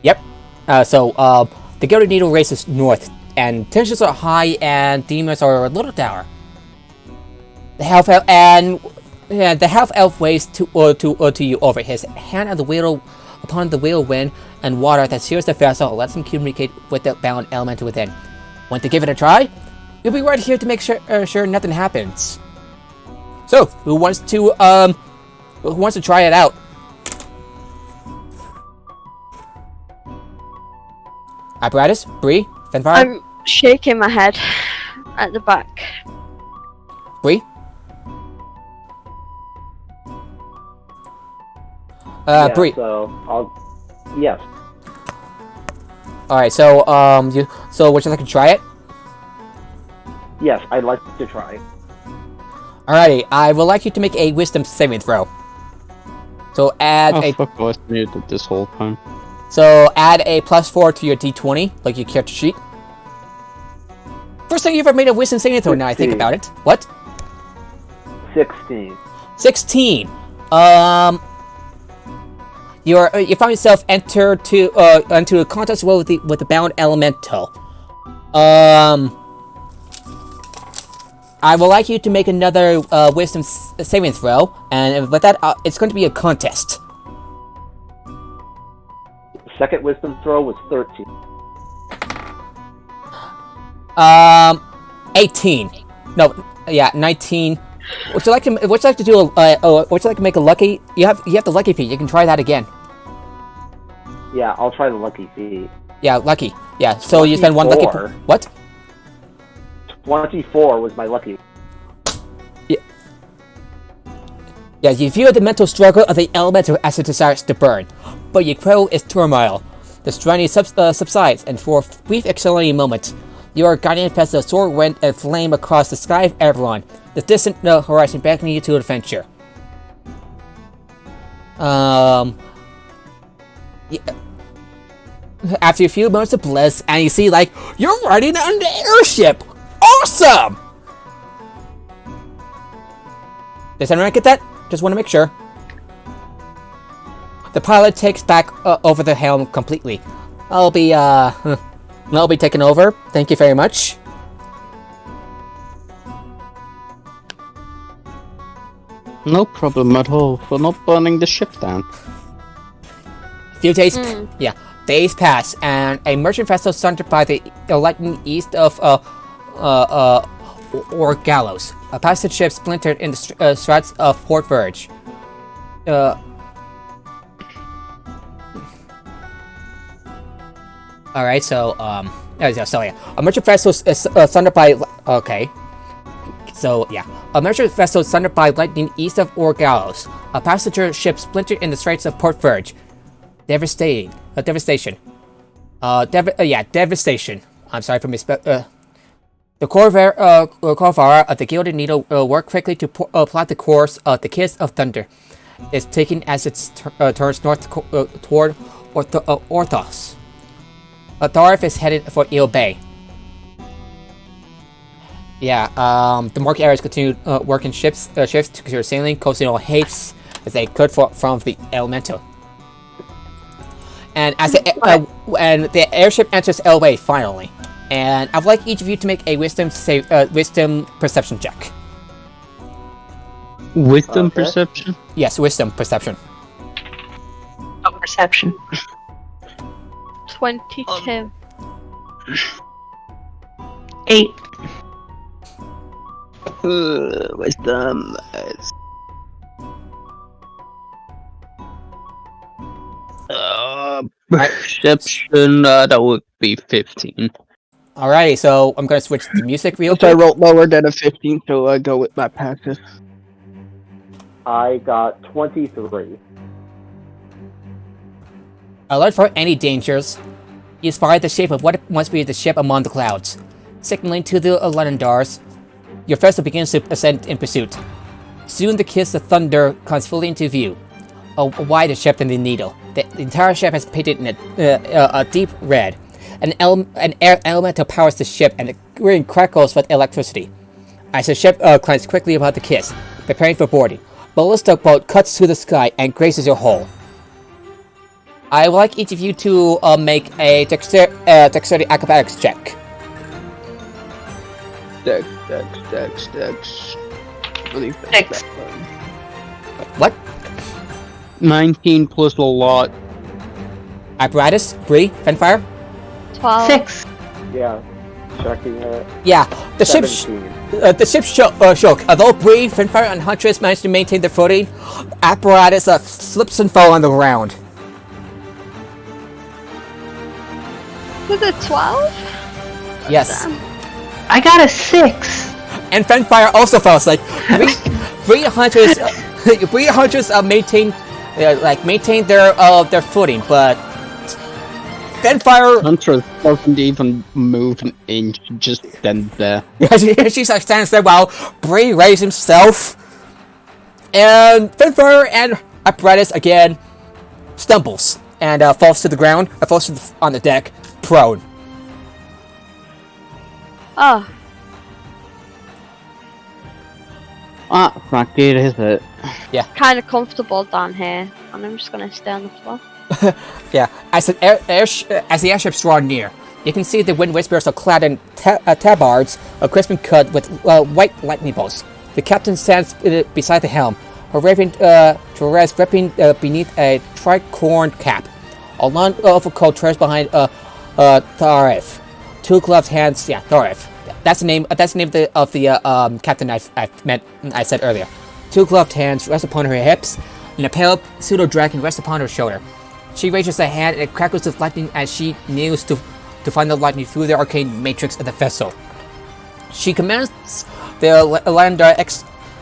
Yep. The Gilded Needle races north, and tensions are high, and demons are a little dour. The half elf waves to you over his hand on the wheel, upon the wheel wind and water that sears the vessel, lets him communicate with the bound element within. Want to give it a try? You'll be right here to make sure nothing happens. So, who wants to try it out? Apparatus, Bree, Fenfire. I'm shaking my head at the back. Bree. Bree. So yes. All right. So would you like to try it? Yes, I'd like to try. Alrighty, I would like you to make a wisdom saving throw. So add Fuck, I was muted this whole time. So add a +4 to your d20, like your character sheet. First time you ever made a wisdom saving throw. Now I think about it. What? 16. 16. You find yourself into a contest with the bound elemental. I would like you to make another wisdom saving throw, and with that, it's going to be a contest. The second wisdom throw was 13. 18. No, yeah, 19. Would you like to do would you like to make a lucky? You have the lucky feat. You can try that again. Yeah, I'll try the lucky feat. Yeah, lucky. Yeah, so you spend 1 lucky. What? 24 was my lucky. Yeah, you feel the mental struggle of the elemental as it desires to burn, but your quell is turmoil. The stranding subsides, and for a brief accelerating moment, you are guided past the soar wind and flame across the sky of Eberron, the distant horizon beckoning you to adventure. Yeah. After a few moments of bliss, and you see, like, you're riding on the airship! Awesome! Does anyone get that? Just want to make sure. The pilot takes back over the helm completely. I'll be taking over. Thank you very much. No problem at all for not burning the ship down. Few days, days pass, and a merchant vessel sundered by the lightning east of or Gallows. A passage ship splintered in the straits of Port Verge. Alright, so a merchant vessel is sundered by. Okay. So, yeah. A merchant vessel sundered by lightning east of Or Gallows. A passenger ship splintered in the straits of Port Verge. Devastation. Devastation. I'm sorry for misspelling. The Corvara of the Gilded Needle worked quickly to plot the course of the Kiss of Thunder. It's taking as it turns north toward Orthos. Thorif is headed for Eel Bay. Yeah, the market areas continue working ships to secure sailing, coasting all hates as they could from the elemental. And as the airship enters Eel Bay finally, and I'd like each of you to make a wisdom perception check. Wisdom perception? Yes, wisdom perception. Oh, perception. 22. 8. Wisdom. Perception, that would be 15. Alrighty, so I'm gonna switch to music real I quick. rolled lower than a 15, so I go with my practice. I got 23. Alert for any dangers. You spy the shape of what must be the ship among the clouds. Signaling to the Londoners, your vessel begins to ascend in pursuit. Soon the kiss of thunder comes fully into view. A wider ship than the Needle. The entire ship is painted in a deep red. An air elemental powers the ship, and the ring crackles with electricity. As the ship climbs quickly about the kiss, preparing for boarding, ballista boat cuts through the sky and grazes your hull. I would like each of you to make a dexterity acrobatics check. Dex. Six. What? 19 plus a lot. Apparatus? Bree? Fenfire? 12. 6. Yeah, checking it. Yeah, the ship 17. shook. Although Bree, Fenfire, and Huntress managed to maintain their footing, Apparatus slips and falls on the ground. Was it 12? Yes. I got a 6. And Fenfire also falls. Like Bree Hunters maintain their footing, but Fenfire. Hunter doesn't even move an inch, just stand there. Yeah, she stands there while Bree raises himself, and Fenfire and Apparatus again stumbles and falls to the ground. Falls on the deck, prone. Oh, It's not good, is it? kind of comfortable down here, and I'm just gonna stay on the floor. Yeah, as the airships draw near, you can see the wind whispers are clad in tabards, a crisply cut with white lightning bolts. The captain stands beside the helm, her raven dress dripping beneath a tricorn cap. A long overcoat trails behind Thorif. Two gloved hands, Thorif. That's the name. That's the name of the captain I said earlier. Two gloved hands rest upon her hips, and a pale pseudo dragon rests upon her shoulder. She raises a hand and it crackles with lightning as she kneels to find the lightning through the arcane matrix of the vessel. She commands the Lander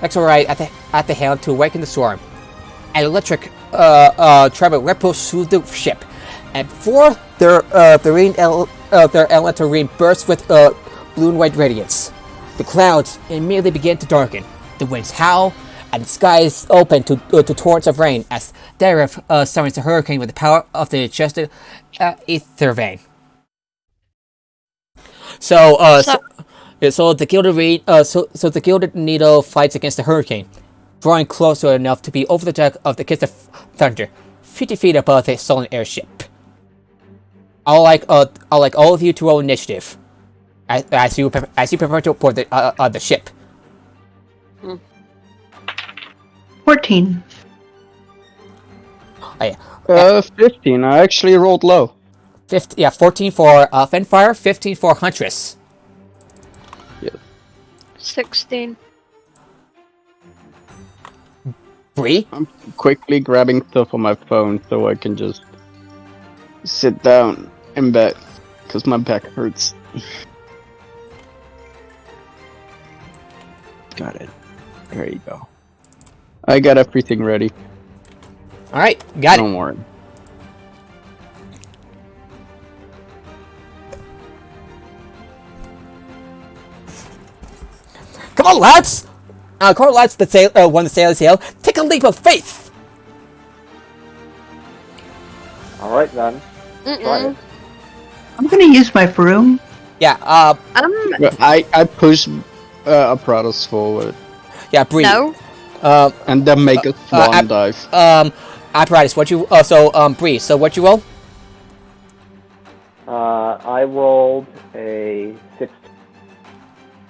Exorite at the helm to awaken the storm. An electric treble ripples through the ship, and before their elemental ring bursts with blue and white radiance. The clouds immediately begin to darken. The winds howl, and the skies open to torrents of rain as Darif summons the hurricane with the power of the adjusted ether vein. So the Gilded Needle fights against the hurricane, drawing closer enough to be over the deck of the Kiss of Thunder. 50 feet above the stolen airship. I'd like all of you to roll initiative as you prepare to board the ship. 14. Oh, yeah. 15. I actually rolled low. 14 for Fenfire, 15 for Huntress. 16. Bree? I'm quickly grabbing stuff on my phone so I can just sit down in bed because my back hurts. Got it. There you go. I got everything ready. Alright, got it. Don't worry. Come on, lads! Come on, lads, one the sailors yell. Take a leap of faith! Alright then. Try it. I'm gonna use my broom. Yeah, I push apparatus forward yeah, Bree. No. and then make a swan dive. Apparatus, what you, Bree, so what you roll? I rolled a 16.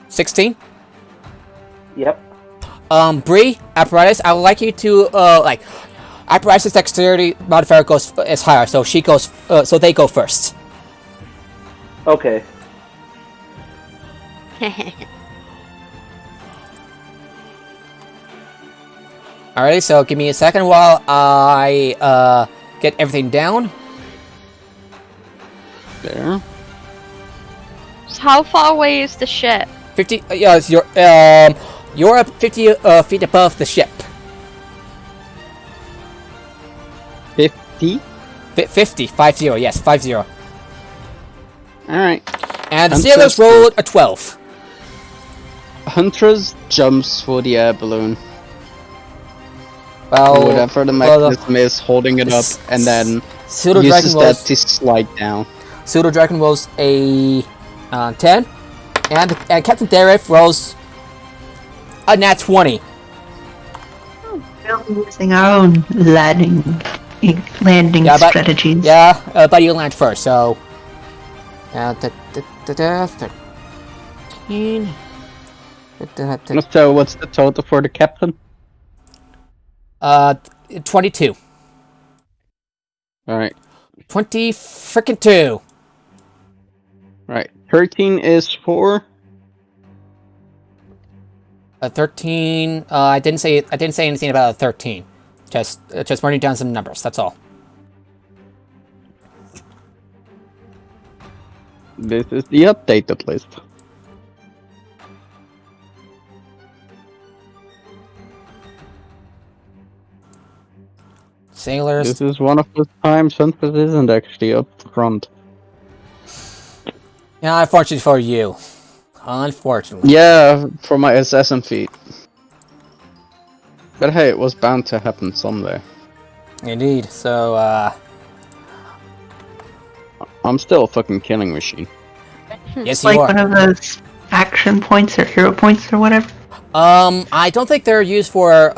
16? Yep. Bree, apparatus, I would like you to, apparatus dexterity modifier is higher, so she goes, so they go first. Okay. Alright, so give me a second while I, get everything down. There. So how far away is the ship? 50, you're up 50, feet above the ship. 50? 50, 50, yes, 50. Alright. And the Huntress sailors rolled a 12. Huntress jumps for the air balloon. Well, Whatever the mechanism is, holding it up, and then Pseudo uses Dragon that rolls, to slide down. Pseudo Dragon rolls a 10, and Captain Derek rolls a nat 20. We're using our own landing strategies. Yeah, but you land first, so 13. So what's the total for the captain? 22. Alright. 20 frickin' 2. Right. 13 is for 13. I didn't say anything about a 13. Just running down some numbers. That's all. this is the updated list. Sailors. This is one of the times Huntress isn't actually up front. Yeah, unfortunately for you. Unfortunately. Yeah, for my assassin feat. But hey, it was bound to happen someday. Indeed. So, I'm still a fucking killing machine. yes, It's you like are. one of those action points or hero points or whatever. I don't think they're used for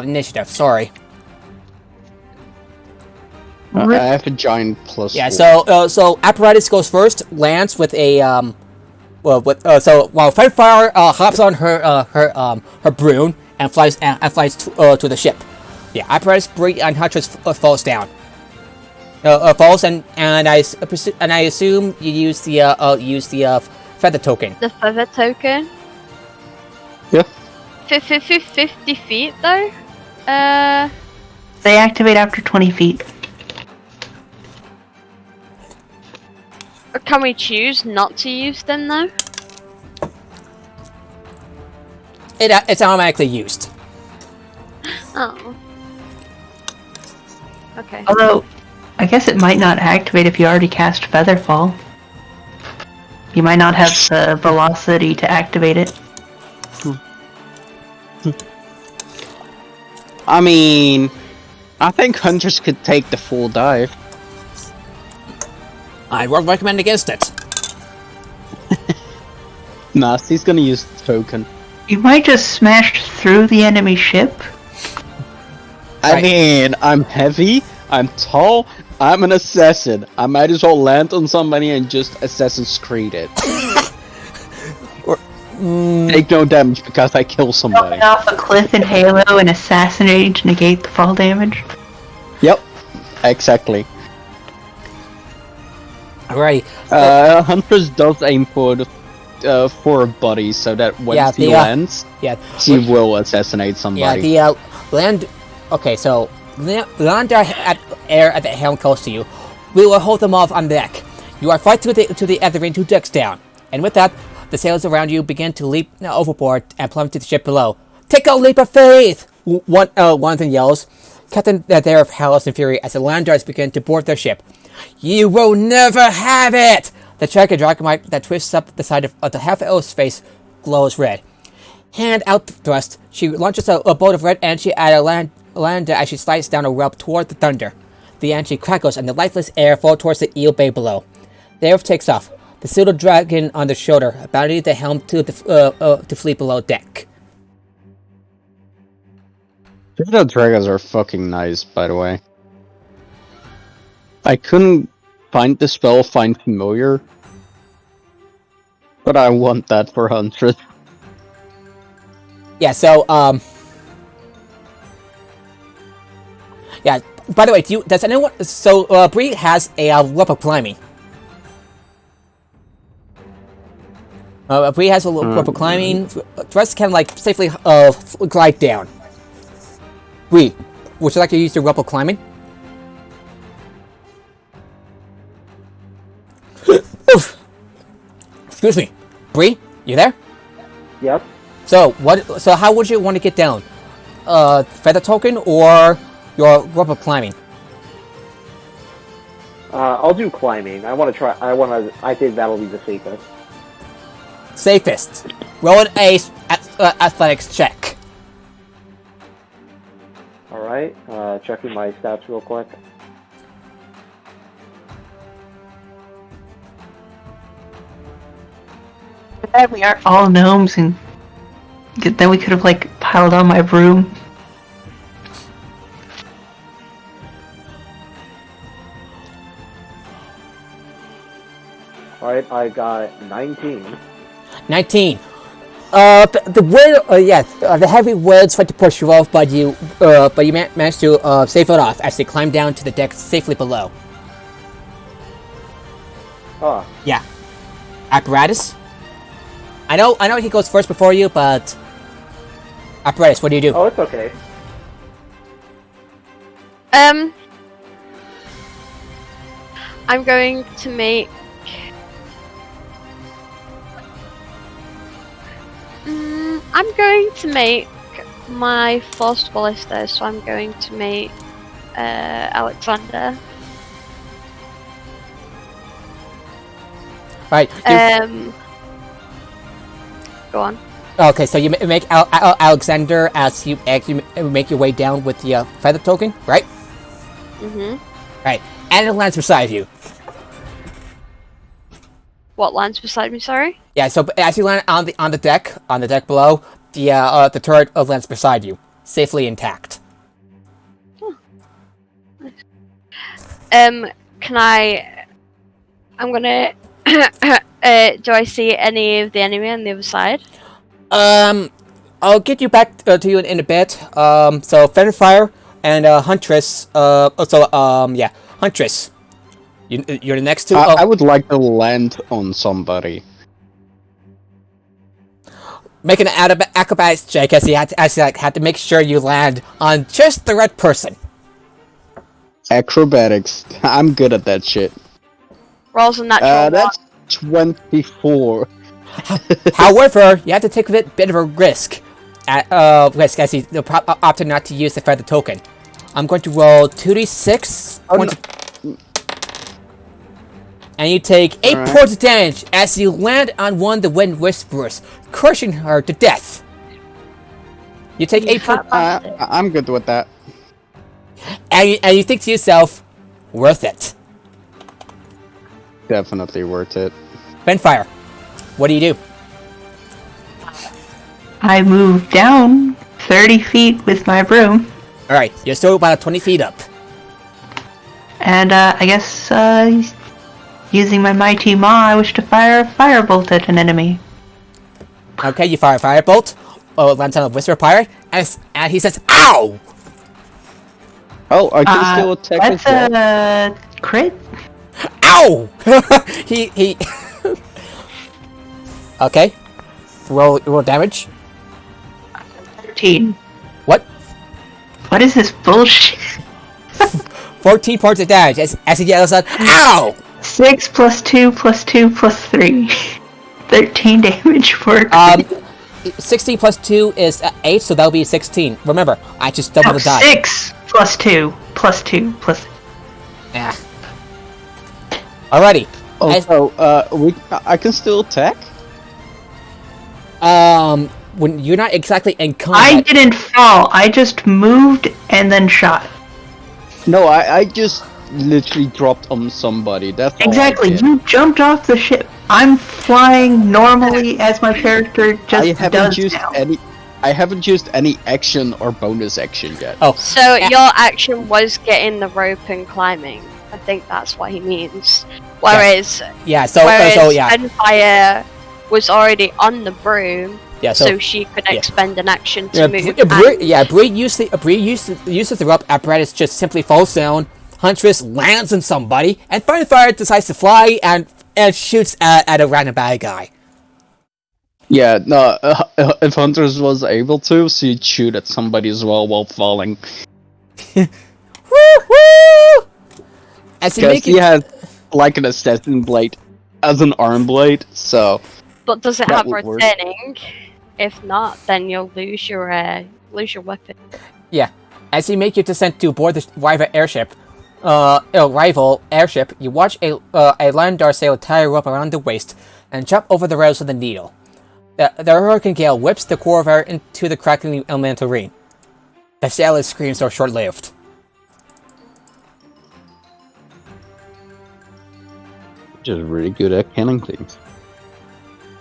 initiative. Sorry. I have a giant plus. Yeah. 4. So apparatus goes first. Lands with a so while Fire hops on her broom and flies to the ship. Yeah. Apparatus, Bree, and Huntress falls down. Falls and I assume you use the feather token. The feather token? Yeah. 50 feet though? They activate after 20 feet. Can we choose not to use them though? It's automatically used. Oh. Okay. Although, I guess it might not activate if you already cast Featherfall. You might not have the velocity to activate it. I mean, I think Hunters could take the full dive. I won't recommend against it. Nah, he's gonna use the token. You might just smash through the enemy ship. I Right. mean, I'm heavy. I'm tall. I'm an assassin. I might as well land on somebody and just Assassin's Creed it. Take no damage because I kill somebody. Jumping off a cliff in Halo and assassinating to negate the fall damage. Yep, exactly. Right. Huntress does aim for a body, so that when she lands, she will assassinate somebody. Yeah, the land. Okay, so land at the helm close to you. We will hold them off on deck. You are fight to the Eberron 2 decks down, and with that, the sailors around you begin to leap overboard and plummet to the ship below. Take a leap of faith! One of them yells. Captain there of Howls and Fury as the Landars begin to board their ship. You will never have it! The Dragon Dracomite that twists up the side of the half-elf's face glows red. Hand out thrust, she launches a bolt of red energy at a land as she slides down a rope toward the thunder. The energy crackles and the lifeless air falls towards the eel bay below. The air takes off, the pseudo dragon on the shoulder, abandoning the helm to flee below deck. Pseudo dragons are fucking nice, by the way. I couldn't find the spell Find Familiar, but I want that for Huntress. Yeah, so, yeah, by the way, does anyone... So, Bree has a rope of climbing. Bree has a rope of climbing. The rest can, like, safely glide down. Bree, would you like to use your rope of climbing? Oof. Excuse me. Bree, you there? Yep. So, how would you want to get down? Feather token or your rope of climbing? I'll do climbing. I think that'll be the safest. Safest. Roll an ace athletics check. Alright, checking my stats real quick. Glad we aren't all gnomes, and then we could have, like, piled on my broom. Alright, I got 19. 19. The wind, the heavy winds tried to push you off, but you managed to save it off as they climb down to the deck safely below. Oh. Yeah. Apparatus. I know he goes first before you, but Apparatus, what do you do? Oh, it's okay. I'm going to make. I'm going to make my first ballista, so I'm going to make Alexander. Right. Go on. Okay, so you make Alexander as you make your way down with the feather token, right? Mhm. Right, and it lands beside you. What lands beside me? Sorry. Yeah, so as you land on the deck below, the turret lands beside you, safely intact. Oh. Nice. Can I? I'm gonna. Do I see any of the enemy on the other side? I'll get you back to you in a bit. So Fire and Huntress. Huntress. You're the next two. I would like to land on somebody. Make an acrobatics check as you had to make sure you land on just the right person. Acrobatics. I'm good at that shit. Rolls a natural that's 24. However, you have to take a bit of a risk. As you opted not to use the feather token. I'm going to roll 2d6. And you take 8 points of damage as you land on one of the Wind Whisperers, crushing her to death. You take 8 points. I'm good with that. And you think to yourself, worth it. Definitely worth it. Fire, what do you do? I move down 30 feet with my broom. Alright, you're still about 20 feet up. And I guess using my mighty maw, I wish to fire a firebolt at an enemy. Okay, you fire a firebolt. Lands on a whisper pirate, and he says, "Ow!" Oh, I can still attack as well. That's a crit. Ow! he. Okay. Roll damage. 13. What? What is this bullshit? 14 points of damage as he yells out, "Ow!" 6 plus 2 plus 2 plus 3. 13 damage for a crit. 16 plus 2 is 8, so that'll be 16. Remember, I just doubled the die. 6 plus 2 plus 2 plus... Yeah. Alrighty. I can still attack? When you're not exactly in I combat... didn't fall. I just moved and then shot. No, I just literally dropped on somebody. That's all Exactly. I did. You jumped off the ship. I'm flying normally as my character just does now. I haven't used any action or bonus action yet. Oh, So your action was getting the rope and climbing. I think that's what he means. Whereas, yeah, so yeah. Fenfire was already on the broom, Yeah, so she could expend an action to Yeah, move. Bree uses the rope apparatus, just simply falls down. Huntress lands on somebody, and Fire decides to fly and shoots at a random bad guy. Yeah, no, if Hunters was able to, she'd shoot at somebody as well while falling. Woo woo! As Because he has like an assassin blade as an arm blade, so... But does it that have would work. returning? If not, then you'll lose your weapon. Yeah, as you make your descent to board the rival airship, you watch a Landar sailor tie a rope around the waist and jump over the rails with a needle. The hurricane gale whips the core of air into the crackling elemental ring. The sailor's screams are short-lived. Just really good at killing things.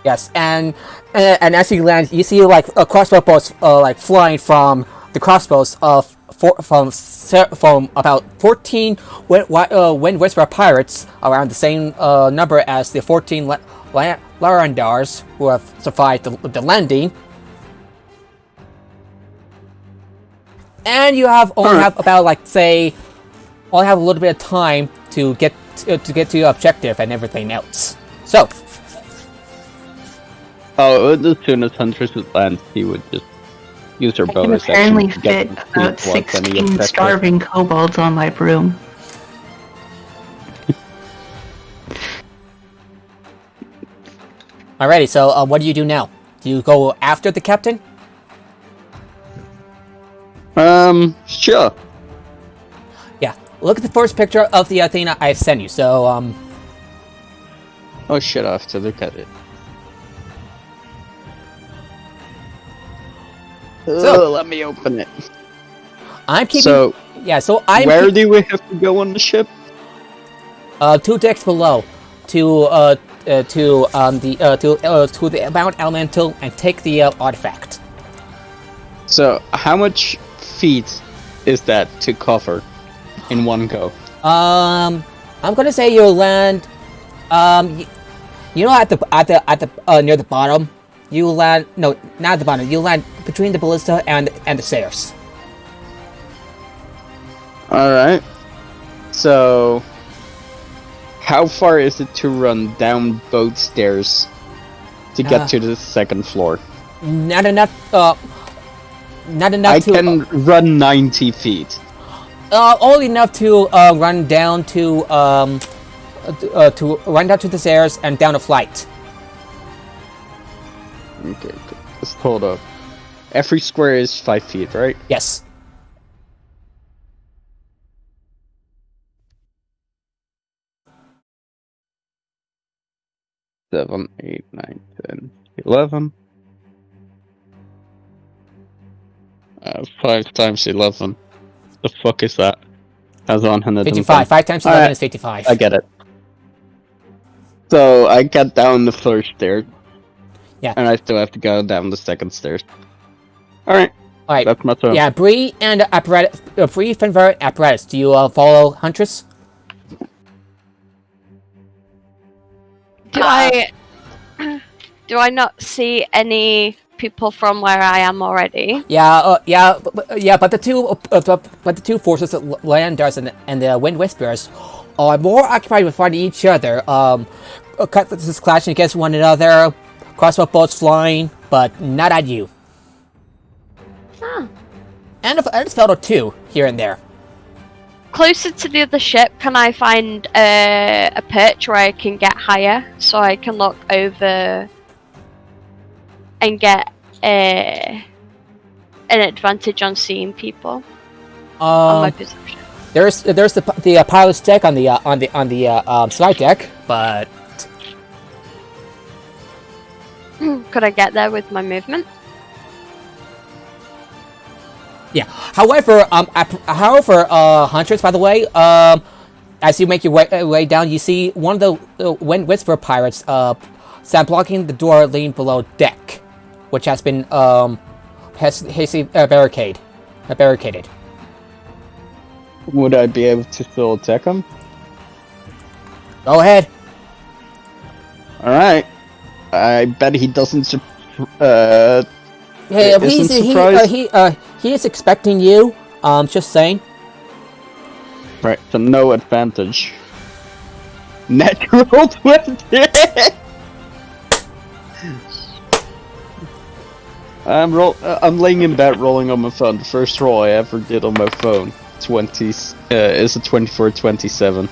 Yes, and as you land, you see like a crossbow bolts like flying from the crossbows from about 14 Wind Whisperer pirates, around the same number as the 14 Larandars who have survived the landing. And you only have about only have a little bit of time to get to your objective and everything else. So. Oh, as soon as Huntress lands, he would just use her I can bonus apparently action to get fit them to about block any 16 effective. starving kobolds on my broom. Alrighty, so what do you do now? Do you go after the captain? Sure. Yeah. Look at the first picture of the Athena I sent you. So, Oh shit, I have to look at it. So- let me open it. I'm keeping. So, I'm where do we have to go on the ship? 2 decks below to the Mount Elemental and take the artifact. So, how much feet is that to cover in one go? I'm gonna say you'll land. You know, at the near the bottom, you land. No, not at the bottom. You land between the ballista and the stairs. Alright. So, how far is it to run down both stairs to get to the second floor? Not enough. Not enough I to. can run 90 feet. Only enough to run down to run down to the stairs and down a flight. Okay, just hold up. Every square is 5 feet, right? Yes. Seven, 8, 9, 10, 11. 5 times 11. The fuck is that? That's 110. 55. 5 times 11 is 55. I get it. So I got down the first stair. Yeah. And I still have to go down the second stairs. Alright. Alright. That's my turn. Yeah, Bree and apparatus. Bree, Fenver, apparatus. Do you follow Huntress? Do I not see any people from where I am already? But the two forces, the Landers and the Wind Whisperers, are more occupied with fighting each other. Just clashing against one another, crossbow bolts flying, but not at you. Huh. And a fellow too, here and there. Closer to the other ship, can I find a perch where I can get higher so I can look over and get an advantage on seeing people on my perception? There's the pilot's deck on the slide deck, but could I get there with my movement? yeah. However, Huntress, by the way, as you make your way down, you see one of the Wind Whisper pirates stand blocking the door leading below deck, which has been barricaded. Would I be able to still attack him? Go ahead. Alright. I bet he doesn't Hey, isn't surprised. he is expecting you. Just saying. Right, so no advantage. Natural 20! I'm laying in bed rolling on my phone. The first roll I ever did on my phone. 20 is a 24-27.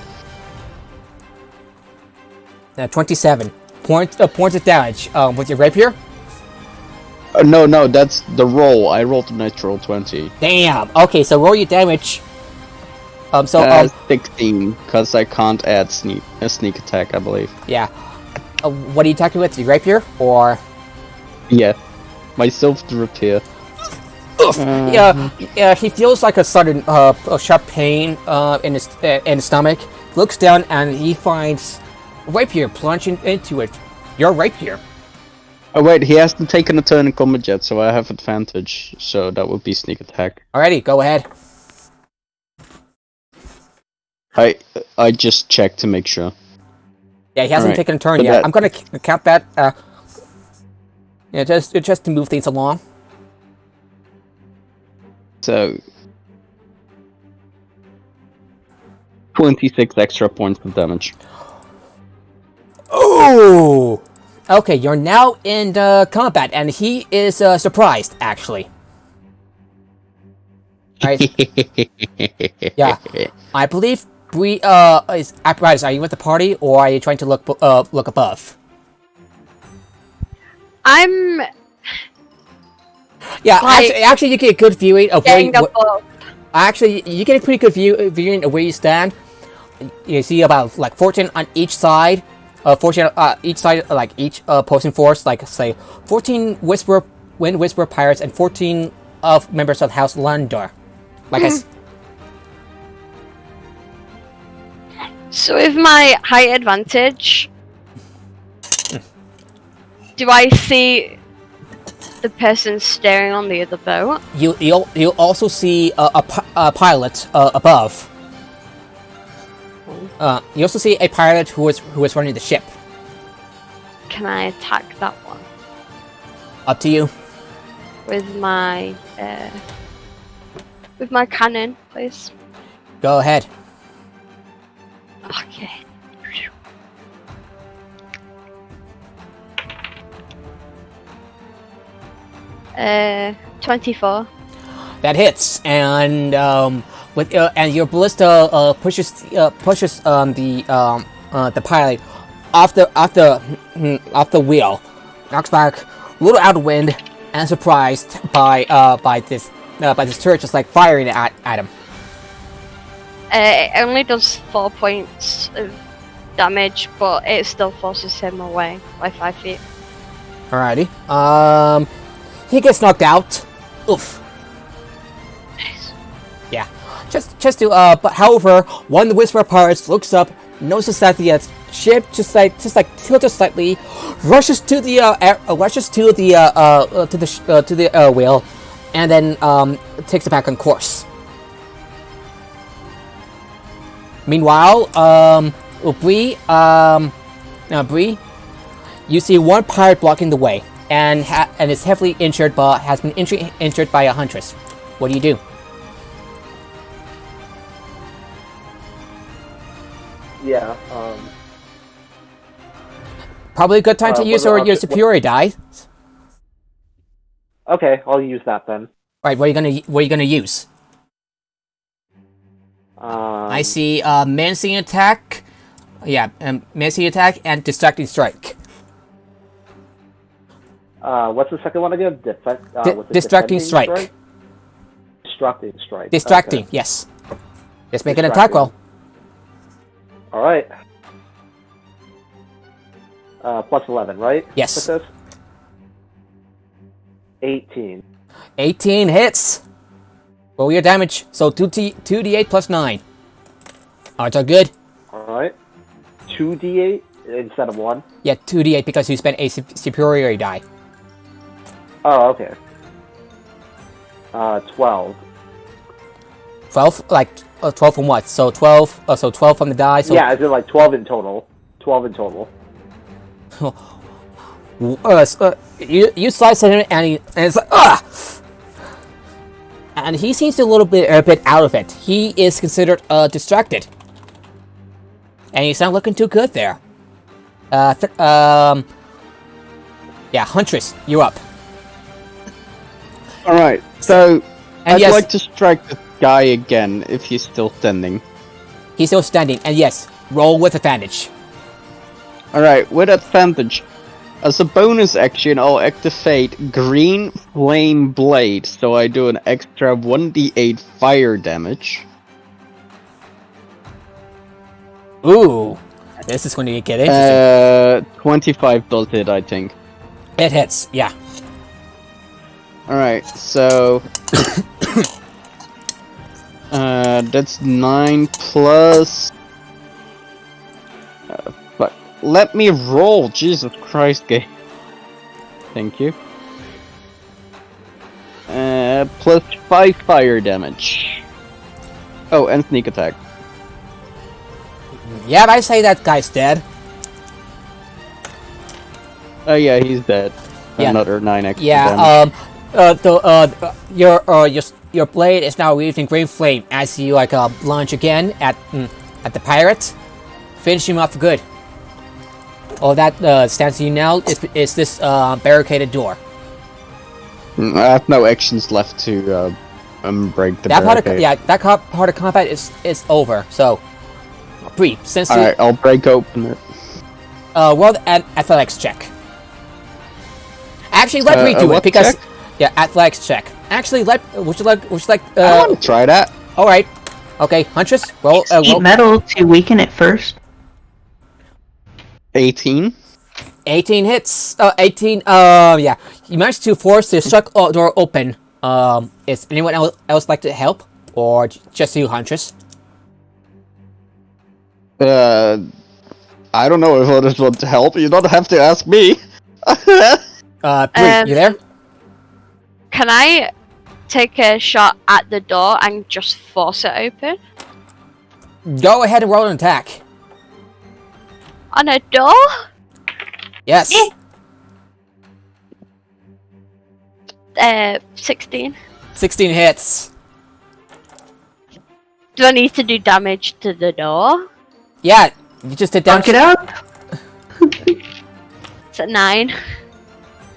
27 points of damage. With your rapier. No, that's the roll. I rolled a natural 20. Damn. Okay, so roll your damage. 16, because I can't add a sneak attack, I believe. Yeah. What are you attacking with? Your rapier or? Yeah, my silver rapier. Yeah. He feels like a sudden, a sharp pain in his stomach. Looks down and he finds rapier plunging into it. Your rapier. Oh wait, he hasn't taken a turn in combat yet, so I have advantage. So that would be sneak attack. Alrighty, go ahead. I just checked to make sure. Yeah, he hasn't taken a turn so yet. I'm gonna count that. Just to move things along. So 26 extra points of damage. Oh. Okay, you're now in combat, and he is surprised, actually. Right? Yeah, I believe Bree is apparatus. Are you with the party, or are you trying to look above? I'm. Yeah, like, actually, you get a good viewing of getting where. above. Actually, you get a pretty good viewing of where you stand. You see about like 14 on each side. 14 each side, like each opposing force, like say 14 Wind Whisper pirates and 14 of members of House Landor. Like So with my height advantage, do I see the person staring on the other boat? You'll also see a pilot above. You also see a pilot who is running the ship. Can I attack that one Up to you. with my cannon, please? Go ahead. Okay. 24. That hits, and and your ballista pushes the pilot off the wheel, knocks back, a little out of wind, and surprised by this turret just like firing at him. It only does 4 points of damage, but it still forces him away by 5 feet. Alrighty. He gets knocked out. Oof. Nice. Yeah. Just to but however, one of the Whisper pirates looks up, notices that the ship just tilted slightly, rushes to the wheel, and then takes it back on course. Meanwhile, Bree, You see one pirate blocking the way, and is heavily injured, but has been injured by a huntress. What do you do? Yeah. Probably a good time to use your superior die. Okay, I'll use that then. Right, what are you gonna use? I see menacing attack. Yeah, menacing attack and distracting strike. What's the second one again? Distracting strike. Distracting strike. Distracting, Okay. yes. Just make an attack roll. All right. Plus 11, right? Yes. With this? 18. 18 hits. Roll your damage. So 2d8 plus 9. Odds are good. All right. 2d8 instead of 1? Yeah, 2d8 because you spent a superior die. Oh, okay. 12. 12? Like, 12 from what? So 12, so 12 from the die, so... Yeah, is it like 12 in total? 12 in total. You slice at him and it's like, ah! And he seems a bit out of it. He is considered distracted. And he's not looking too good there. Yeah, Huntress, you're up. Alright, so And I'd yes, like to strike the guy again if he's still standing. he's still standing, and yes, roll with advantage. Alright, with advantage. As a bonus action, I'll activate Green Flame Blade, so I do an extra 1d8 fire damage. Ooh, this is going to get interesting. 25 does it, I think. It hits, yeah. Alright, so... that's 9 plus... but let me roll! Jesus Christ, game. Thank you. Plus 5 fire damage. Oh, and sneak attack. Yeah, I say that guy's dead. Oh yeah, he's dead. Yeah. Another 9 extra Yeah, damage. your blade is now using green flame as you launch again at the pirate. Finish him off good. All that stands to you now is this barricaded door. I have no actions left to break the That barricade. part of combat is over. So, Bree, since Alright, I'll break open it. roll an athletics check. Actually, let Bree do it what because check? yeah, athletics check. Actually, would you like? I want to try that. All right. Okay, Huntress, roll. Eat metal to weaken it first. 18. 18 hits. 18. Yeah. You managed to force the struck door open. Is anyone else like to help, or just you, Huntress? I don't know if others want to help. You don't have to ask me. Bree, you there? Can I take a shot at the door and just force it open? Go ahead and roll an attack. On a door? Yes. 16. 16 hits. Do I need to do damage to the door? Yeah. You just did Knock damage. it up. It's a 9.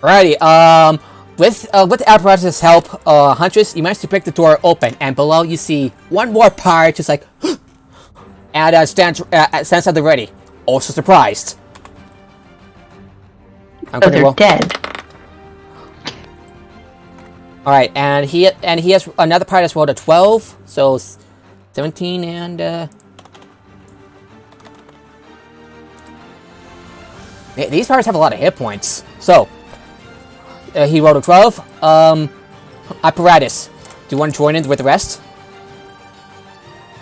Alrighty. With the apparatus' help, Huntress, you managed to break the door open, and below you see one more pirate just like, and stands at the ready, also surprised. I'm Oh, gonna they're roll. dead. All right, and he has another pirate has rolled a 12, so 17 and these pirates have a lot of hit points. So he rolled a 12. Apparatus, do you want to join in with the rest?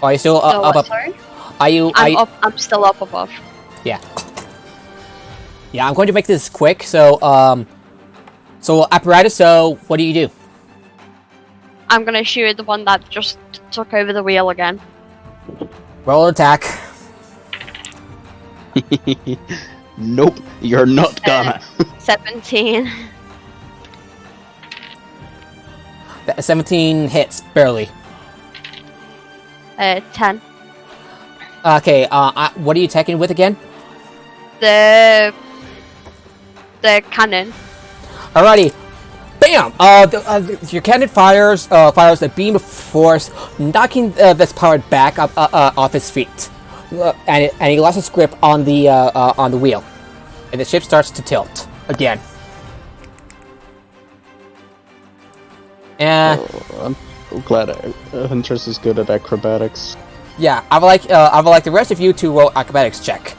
Or are you still up? Sorry? I'm still up above. Yeah. Yeah, I'm going to make this quick. So apparatus. So what do you do? I'm gonna shoot at the one that just took over the wheel again. Roll attack. Nope, you're not gonna. 17. 17 hits, barely. 10. Okay, what are you attacking with again? The cannon. Alrighty. Bam! Your cannon fires a beam of force, knocking this pirate back up off his feet, and he lost his grip on the wheel, and the ship starts to tilt again. And I'm glad Huntress is good at acrobatics. yeah, I would like the rest of you to roll acrobatics check.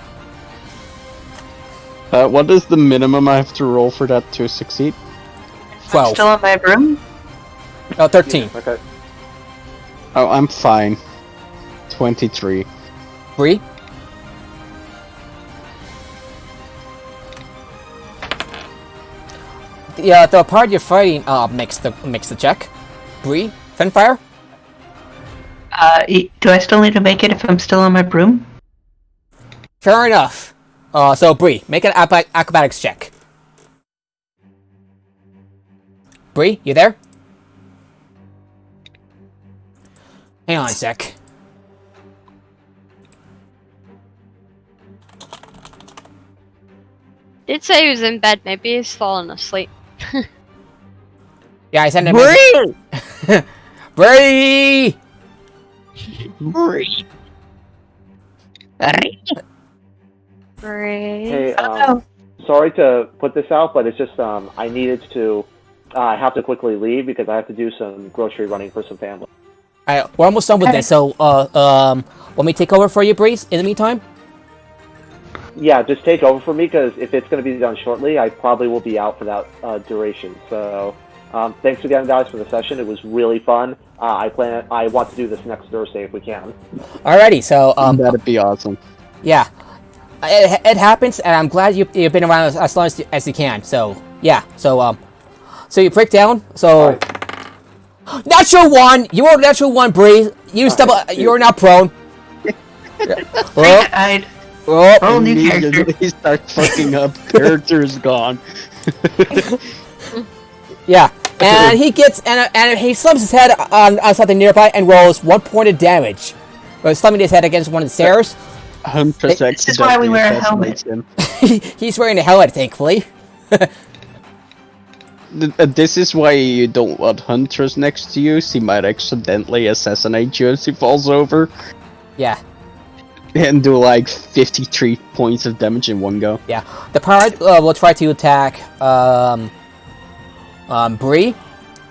What is the minimum I have to roll for that to succeed? 12. Still in my room? 13. Okay. Oh, I'm fine. 23. Bree? The part you're fighting makes the check. Bree? Finfire? Do I still need to make it if I'm still on my broom? Fair enough. So Bree, make an acrobatics check. Bree, you there? Hang on a sec. Did say he was in bed. Maybe he's fallen asleep. Yeah, I sent him. Bree! Bree! Bree! Great. Hey, Oh. sorry to put this out, but it's just I needed to. I have to quickly leave because I have to do some grocery running for some family. Alright, we're almost done with this, so, want me to take over for you, Breeze, in the meantime? Yeah, just take over for me because if it's going to be done shortly, I probably will be out for that duration. So, thanks again, guys, for the session. It was really fun. I want to do this next Thursday if we can. Alrighty, so, That'd be awesome. yeah. It happens, and I'm glad you've been around as long as you can, so, yeah. So you break down, so... Right. Natural 1! You rolled natural 1, Bree! You're now prone. I'd roll new character. He starts fucking up. Character's gone. Yeah, and he gets and he slams his head on something nearby and rolls 1 point of damage. Slamming his head against one of the stairs. Huntress This is why we wear a helmet. He's wearing a helmet, thankfully. This is why you don't want Huntress next to you. She might accidentally assassinate you as he falls over. Yeah. And do like 53 points of damage in one go. Yeah. The pirate will try to attack Bree,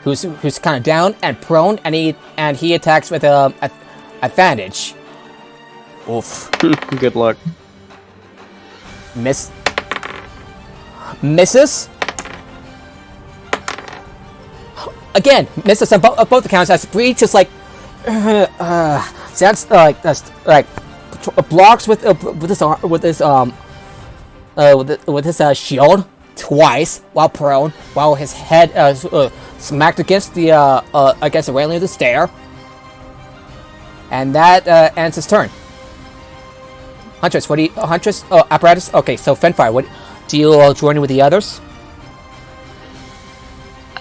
who's kind of down and prone, and he attacks with advantage. Oof. Good luck. Misses. Again, misses on both accounts as Bree just like sounds like blocks with his shield twice while prone, while his head smacked against the railing of the stair, and that ends his turn. Huntress, apparatus. Okay, so Fenfire, what do you join in with the others?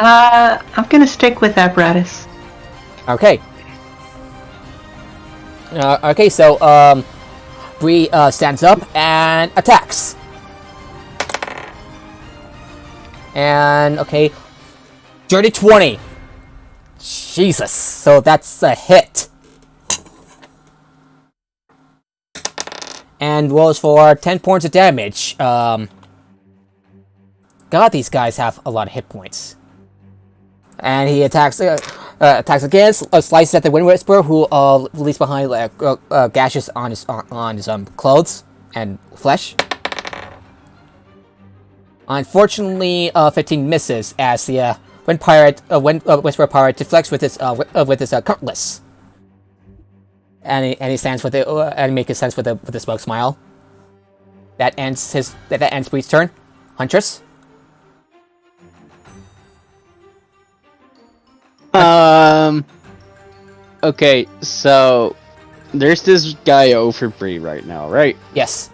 I'm gonna stick with apparatus. Okay. Okay, so Bree stands up and attacks. And okay, dirty 20. Jesus, so that's a hit. And rolls for 10 points of damage. God, these guys have a lot of hit points. And he attacks again, slices at the Wind Whisperer, who leaves behind gashes on his clothes and flesh. Unfortunately, 15 misses as the Wind Whisperer pirate deflects with his cutlass. And he stands with it and makes sense with a smoke smile. That ends Bree's turn. Huntress. Okay, so there's this guy over Bree right now, right? Yes.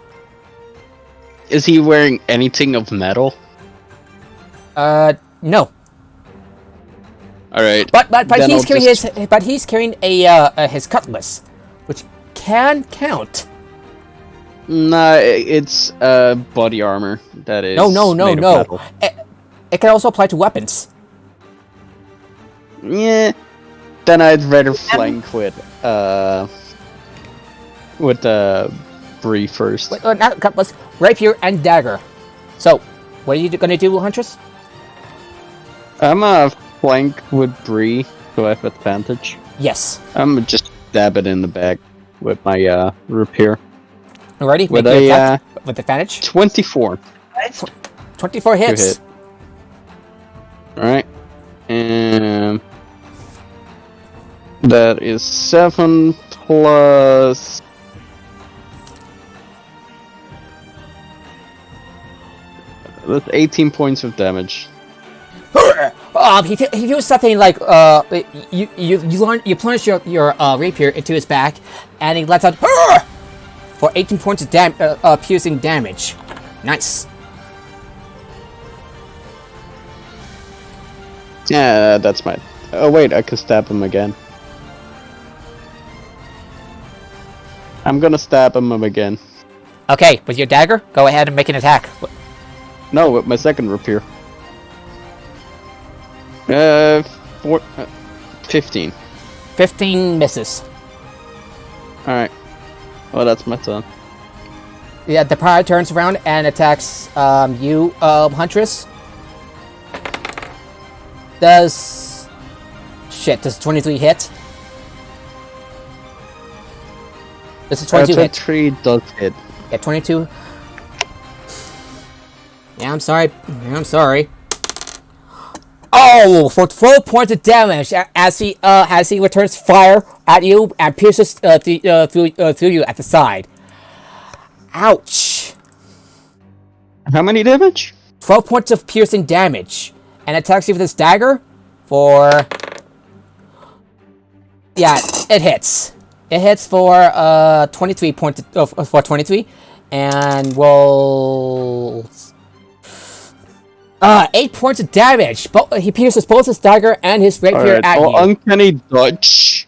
Is he wearing anything of metal? No. All right. But Then he's I'll carrying just- he's carrying his cutlass, which can count. Nah, it's body armor. That is. No. made of metal. It can also apply to weapons. Yeah. Then I'd rather flank with Bree first. Wait, not cutlass, rapier and dagger. So, what are you gonna do, Huntress? I'm a flank with Bree, so I have advantage. Yes. I'm just stab it in the back with my rapier. Ready? With Make your a attack with advantage. 24 24 to hits. hit. All right, and that is 7 plus. That's 18 points of damage. He used something like you plunge your rapier into his back, and he lets out for 18 points of piercing damage. Nice. Yeah, that's my. Oh wait, I can stab him again. I'm gonna stab him again. Okay, with your dagger, go ahead and make an attack. No, with my second rapier. 15. 15 misses. Alright. Well, that's my turn. Yeah, the pirate turns around and attacks you, Huntress. Does 23 hit? This is 22 hit. 3 does hit. Yeah, 22. Yeah, I'm sorry. Oh, for 12 points of damage as he returns fire at you and pierces through you at the side. Ouch. How many damage? 12 points of piercing damage, and attacks you with his dagger for. Yeah, it hits. It hits for 23 points for 23, and rolls 8 points of damage. He pierces both his dagger and his rapier at you. Uncanny dodge.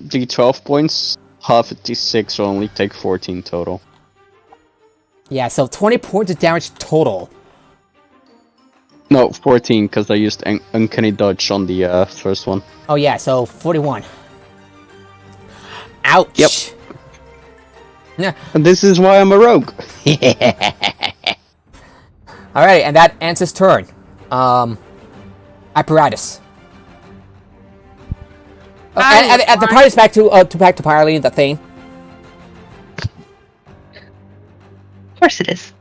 The 12 points, half of d6 will only take 14 total. Yeah, so 20 points of damage total. No, 14 because I used uncanny dodge on the first one. Oh yeah, so 41. Ouch. Yep. Yeah. And this is why I'm a rogue. Alright, and that ends his turn. Apparatus. And the party's back to piloting the thing. Of course it is.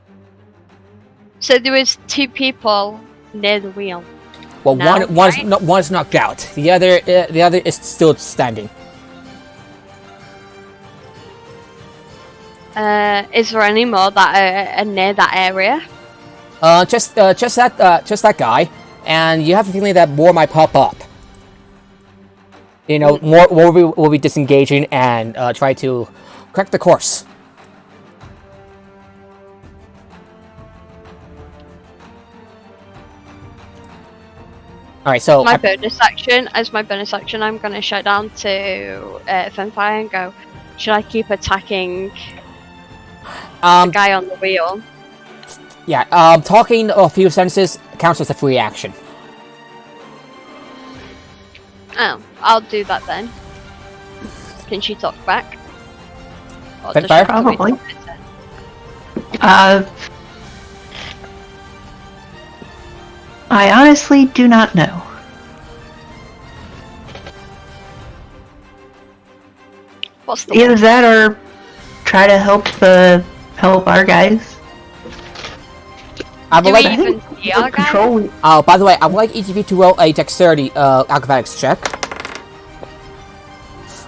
So there was 2 people near the wheel. Well, No, one's knocked out. The other is still standing. Is there any more that are near that area? Just that guy, and you have a feeling that more might pop up. You know, more will be disengaging and try to correct the course. All right, so My bonus action, I'm going to shut down to Femfire and go, should I keep attacking the guy on the wheel? yeah, talking a few sentences counts as a free action. Oh, I'll do that then. Can she talk back? Or does she Femfire? have to wait Probably. till my turn? I honestly do not know. What's the Either that or try to help our guys. I would Do we like. even see our guy? Control. By the way, I would like each of you to roll a dexterity acrobatics check.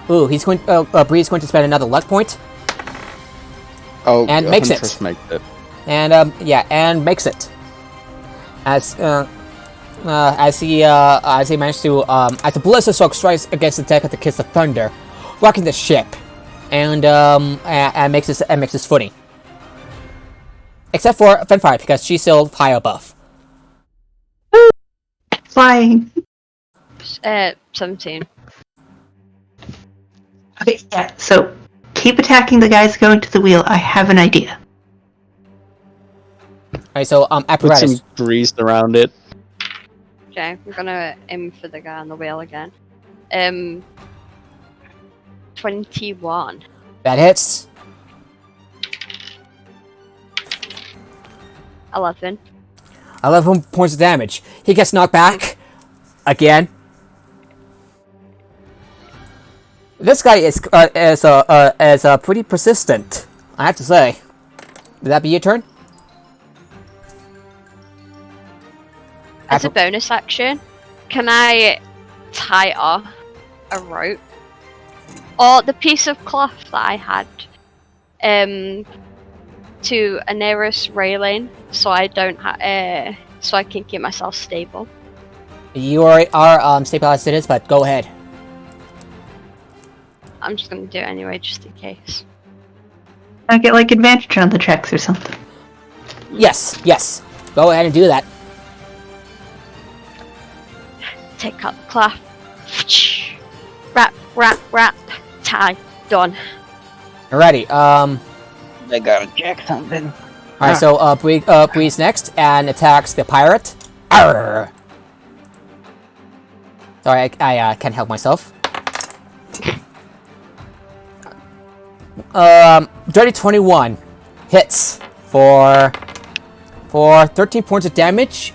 Ooh, he's going. Bree's going to spend another luck point, Oh, And makes it. Huntress makes it. and and makes it. As he managed to as the blizzard stroke strikes against the deck of the Kiss of Thunder, rocking the ship, and makes his footing. Except for Fenfire, because she's still high above. Flying. 17. Okay, yeah, so keep attacking the guys going to the wheel. I have an idea. Alright, so, Put apparatus. some grease around it. Okay, I'm gonna aim for the guy on the wheel again. 21. That hits. 11. 11 points of damage. He gets knocked back. Again. This guy is pretty persistent, I have to say. Would that be your turn? As a bonus action, can I tie off a rope or the piece of cloth that I had to a nearest railing, so I don't so I can keep myself stable? You are stabilized it is, but go ahead. I'm just gonna do it anyway, just in case. I get like advantage on the checks or something. Yes, yes. Go ahead and do that. Take out the cloth. Wrap. Tie. Done. Alrighty, I gotta check something. alright, so, Breeze next, and attacks the pirate. Arrgh. Sorry, I can't help myself. Dirty 21 hits for 13 points of damage.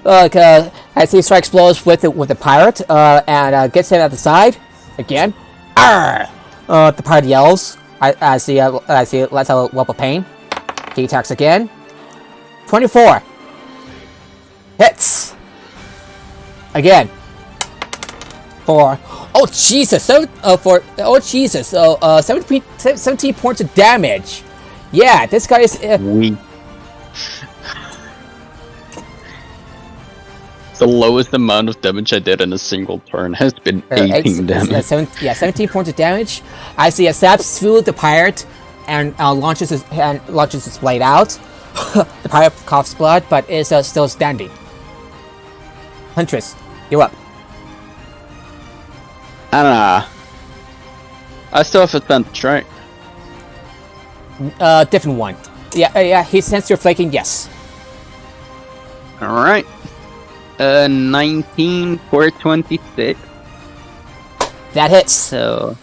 As he strikes blows with the pirate, and gets him at the side again. Arrgh! The pirate yells as he lets out a whelp of pain. He attacks again. 24 hits again. Jesus! 17 points of damage. Yeah, this guy is Weak. The lowest amount of damage I did in a single turn has been 18 damage. 17 points of damage. I see a stabs through the pirate and launches his blade out. The pirate coughs blood, but is still standing. Huntress, you're up. I still have advantage, right? Different one. Yeah. He sensed your flaking. Yes. Alright. 19 for 26. That hits. So,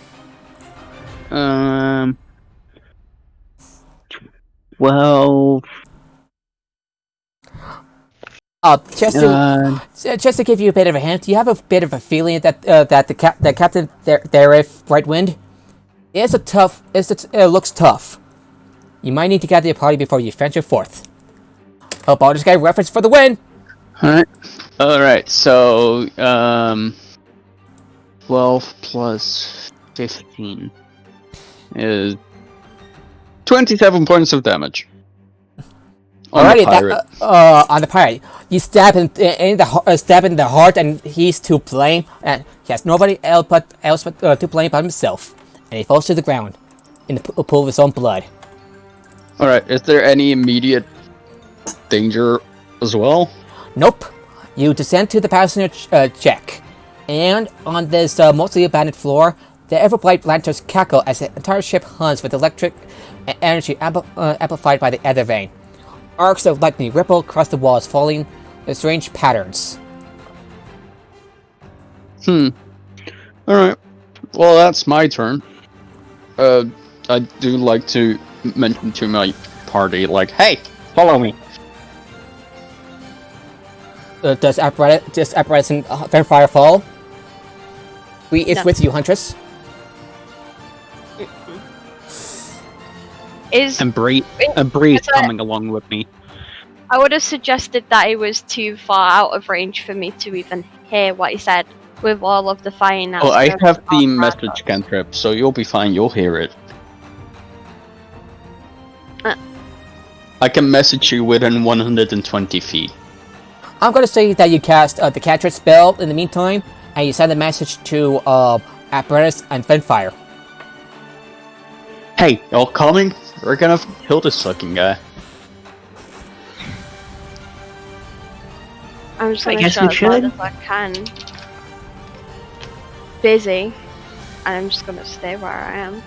12. Just to give you a bit of a hint, you have a bit of a feeling that the captain there with Bright Wind looks tough. You might need to gather your party before you venture forth. Oh, Baldur's Gate reference for the win. Alright, so 12 plus 15 is 27 points of damage. On the pirate, you stab in the heart, and he's to blame, and he has nobody else to blame but himself, and he falls to the ground in the pool of his own blood. Alright, is there any immediate danger as well? Nope. You descend to the passenger check, and on this mostly abandoned floor, the ever-bright lanterns cackle as the entire ship hums with electric energy amplified by the ether vein. Arcs of lightning ripple across the walls, falling in strange patterns. Alright. Well, that's my turn. I do like to mention to my party, like, hey, follow me. Does apparatus and Fire fall? It's with you, Huntress. And Bree's coming along with me. I would have suggested that it was too far out of range for me to even hear what he said with all of the fire now. Oh, I have the message cantrip, so you'll be fine, you'll hear it. I can message you within 120 feet. I'm gonna say that you cast the cantrip spell in the meantime, and you send a message to apparatus and Fenfire. Hey, y'all coming? We're gonna kill this fucking guy. I'm just I gonna guess show we as loud should. as I can. Busy. And I'm just gonna stay where I am.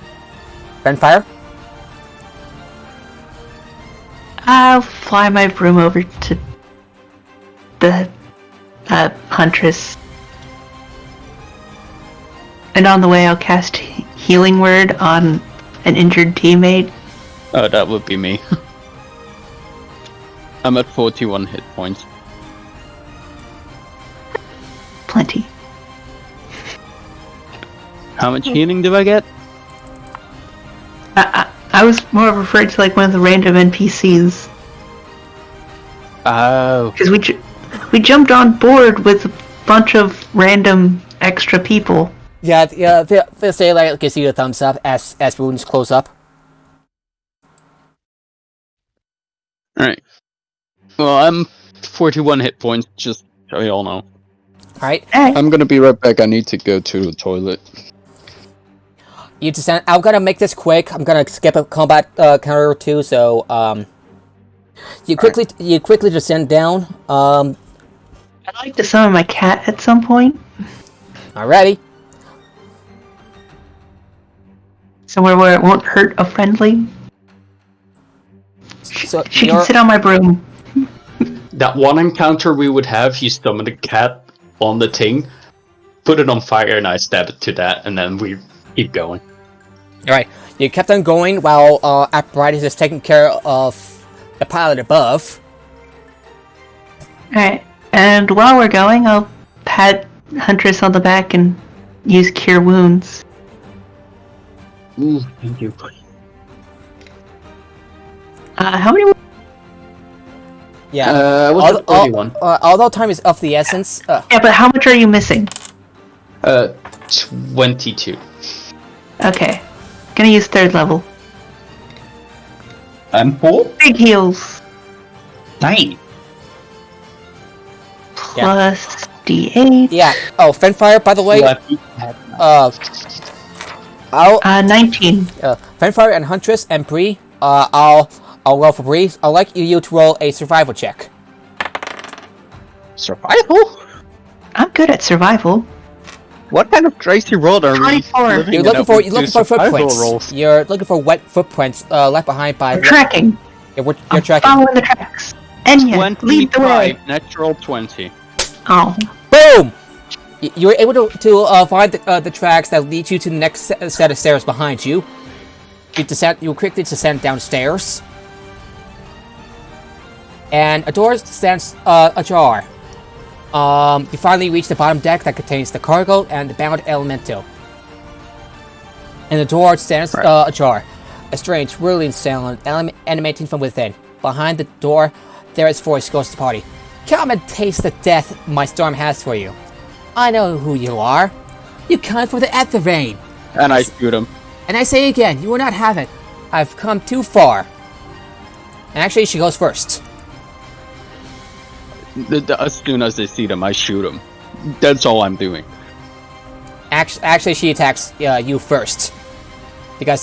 Gunfire? I'll fly my broom over to the Huntress. And on the way, I'll cast Healing Word on an injured teammate. Oh, that would be me. I'm at 41 hit points. Plenty. How much healing do I get? I was more referred to like one of the random NPCs. Oh. Because we jumped on board with a bunch of random extra people. Yeah, they'll say like gives you a thumbs up as wounds close up. Alright. Well, I'm 41 hit points, just so you all know. Alright. I'm gonna be right back, I need to go to the toilet. You descend. I'm gonna make this quick. I'm gonna skip a combat counter or two. So you quickly descend down. I'd like to summon my cat at some point. Alrighty. Somewhere where it won't hurt a friendly. So She can sit on my broom. That one encounter we would have, you summon a cat on the thing, put it on fire, and I stab it to that, and then we keep going. Alright, you kept on going while Apparatus is taking care of the pilot above. Alright, and while we're going, I'll pat Huntress on the back and use Cure Wounds. Ooh, thank you. How many? Yeah. I was at 41. Although time is of the essence. Yeah, but how much are you missing? 22. Okay. Gonna use 3rd level. I'm full? Big heals. Nice. Plus D8. Yeah. Oh, Fenfire, by the way. I'll 19. Fenfire and Huntress and Bree. I'll roll for Bree. I'd like you to roll a survival check. Survival? I'm good at survival. What kind of crazy world are we 24. living You're in looking that for we you're do looking for survival footprints. rolls? You're looking for wet footprints left behind by. I'm tracking. Yeah, you're I'm tracking. following the tracks. Enya, lead the way. 25, natural 20. Oh. Boom! You're able to find the tracks that lead you to the next set of stairs behind you. You quickly descend downstairs. And a door stands ajar. You finally reach the bottom deck that contains the cargo and the bound elemental. And the door stands ajar. A strange, whirling sound emanating from within. Behind the door, There's voice goes to the party. Come and taste the death my storm has for you. I know who you are. You come for the Eberron. And I shoot him. And I say again, you will not have it. I've come too far. And actually, she goes first. As soon as I see them, I shoot them. That's all I'm doing. Actually, she attacks you first. Because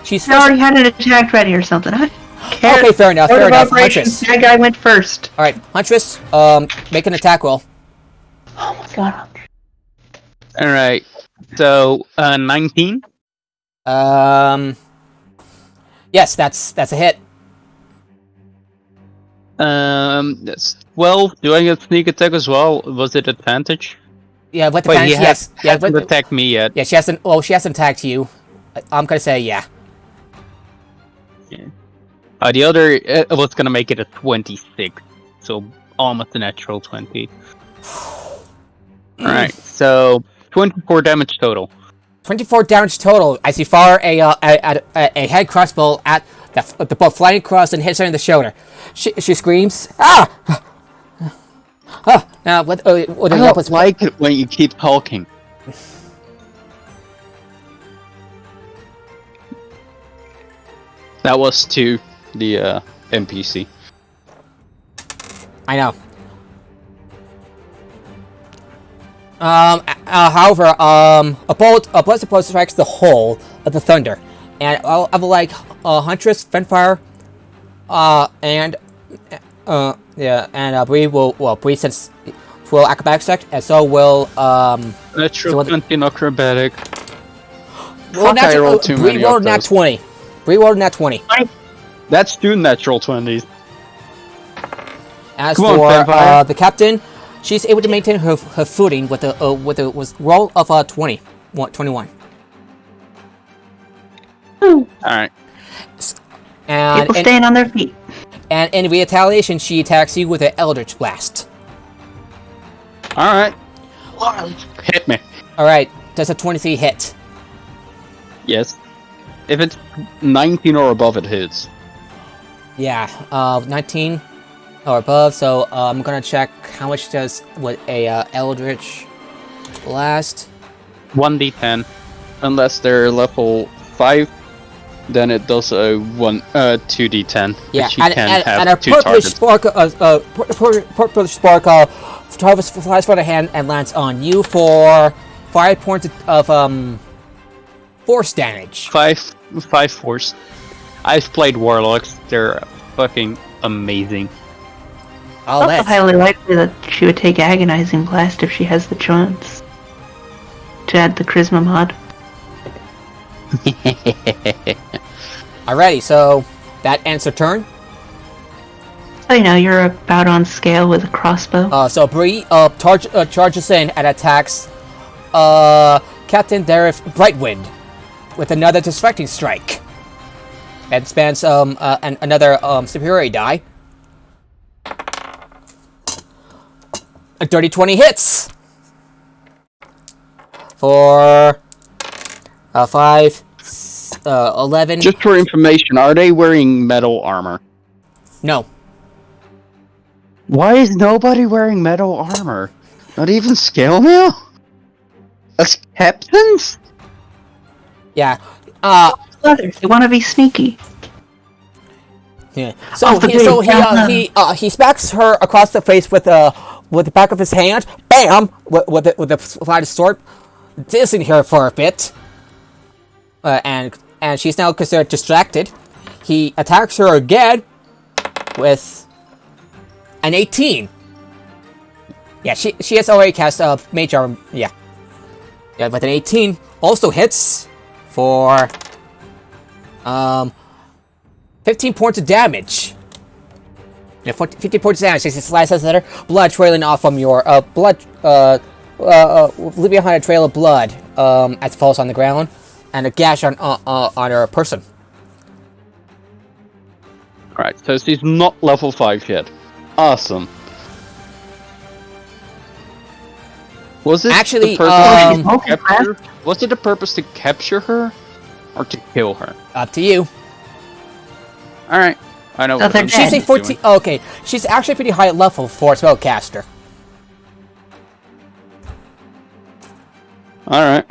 she's I already had an attack ready or something. I don't care. Okay, fair enough. Fair enough. Huntress. That guy went first. All right, Huntress. Make an attack roll. Oh my god. All right. So 19. Yes, that's a hit. That's 12. Do I get sneak attack as well? Was it advantage? Yeah, with the Wait, he yes. Yeah, hasn't attacked me yet. Yeah, she hasn't. Well, she hasn't attacked you. I'm gonna say yeah. The other was gonna make it a 26, so almost a natural 20. Alright, so 24 damage total. 24 damage total as you fire a head crossbow at the bow flying across and hits her in the shoulder. She screams, "Ah!" Now, what I don't like it when you keep talking. That was to the NPC. I know. However, a blessed bolt strikes the hull of the thunder, and of like Huntress, Fenfire, and Yeah, and Bree will, Bree since will acrobatics check, and so will Natural 20 acrobatic. Fuck, I rolled too Bree many rolled of nat those. 20. Bree rolled nat 20. That's 2 natural 20s. As Come on, for Vampire. the captain, she's able to maintain her footing with a roll of 21. Alright. And People staying on their feet. and in retaliation, she attacks you with an Eldritch Blast. Alright. Hit me. Alright, does a 23 hit? Yes. If it's 19 or above, it hits. Yeah, 19 or above, so I'm gonna check how much does with a Eldritch Blast. 1d10. Unless they're level 5, then it does a 2d10. Yeah, Which you can have and a 2 purplish targets. purplish spark flies from the hand and lands on you for 5 points of force damage. 5 force. I've played Warlocks. They're fucking amazing. I'll Also let. highly likely that she would take Agonizing Blast if she has the chance to add the Charisma mod. Alrighty, so that ends her turn. So you know, you're about on scale with a crossbow. So Bree charges in and attacks Captain Dareth Brightwind with another distracting strike. And spends another superiority die. A dirty 20 hits for 5, 11. Just for information, are they wearing metal armor? No. Why is nobody wearing metal armor? Not even scale mail? As captains? Yeah. Others, they want to be sneaky. Yeah. So Off the he smacks her across the face with the back of his hand. Bam! With the flat sword, dizzying her for a bit. And she's now considered distracted. He attacks her again with an 18. Yeah, she has already cast Mage Armor. Yeah, with an 18 also hits for 15 points of damage. Yeah, 15 points of damage. She slices at her, blood trailing off from your leave behind a trail of blood as it falls on the ground, and a gash on her person. Alright, so she's not level 5 yet. Awesome. Was it Actually, the purpose to multi-class? capture? Was it the purpose to capture her or to kill her? Up to you. All right, I know. So they're I'm dead. She's a 14. doing. Okay, she's actually pretty high level for a spellcaster. All right.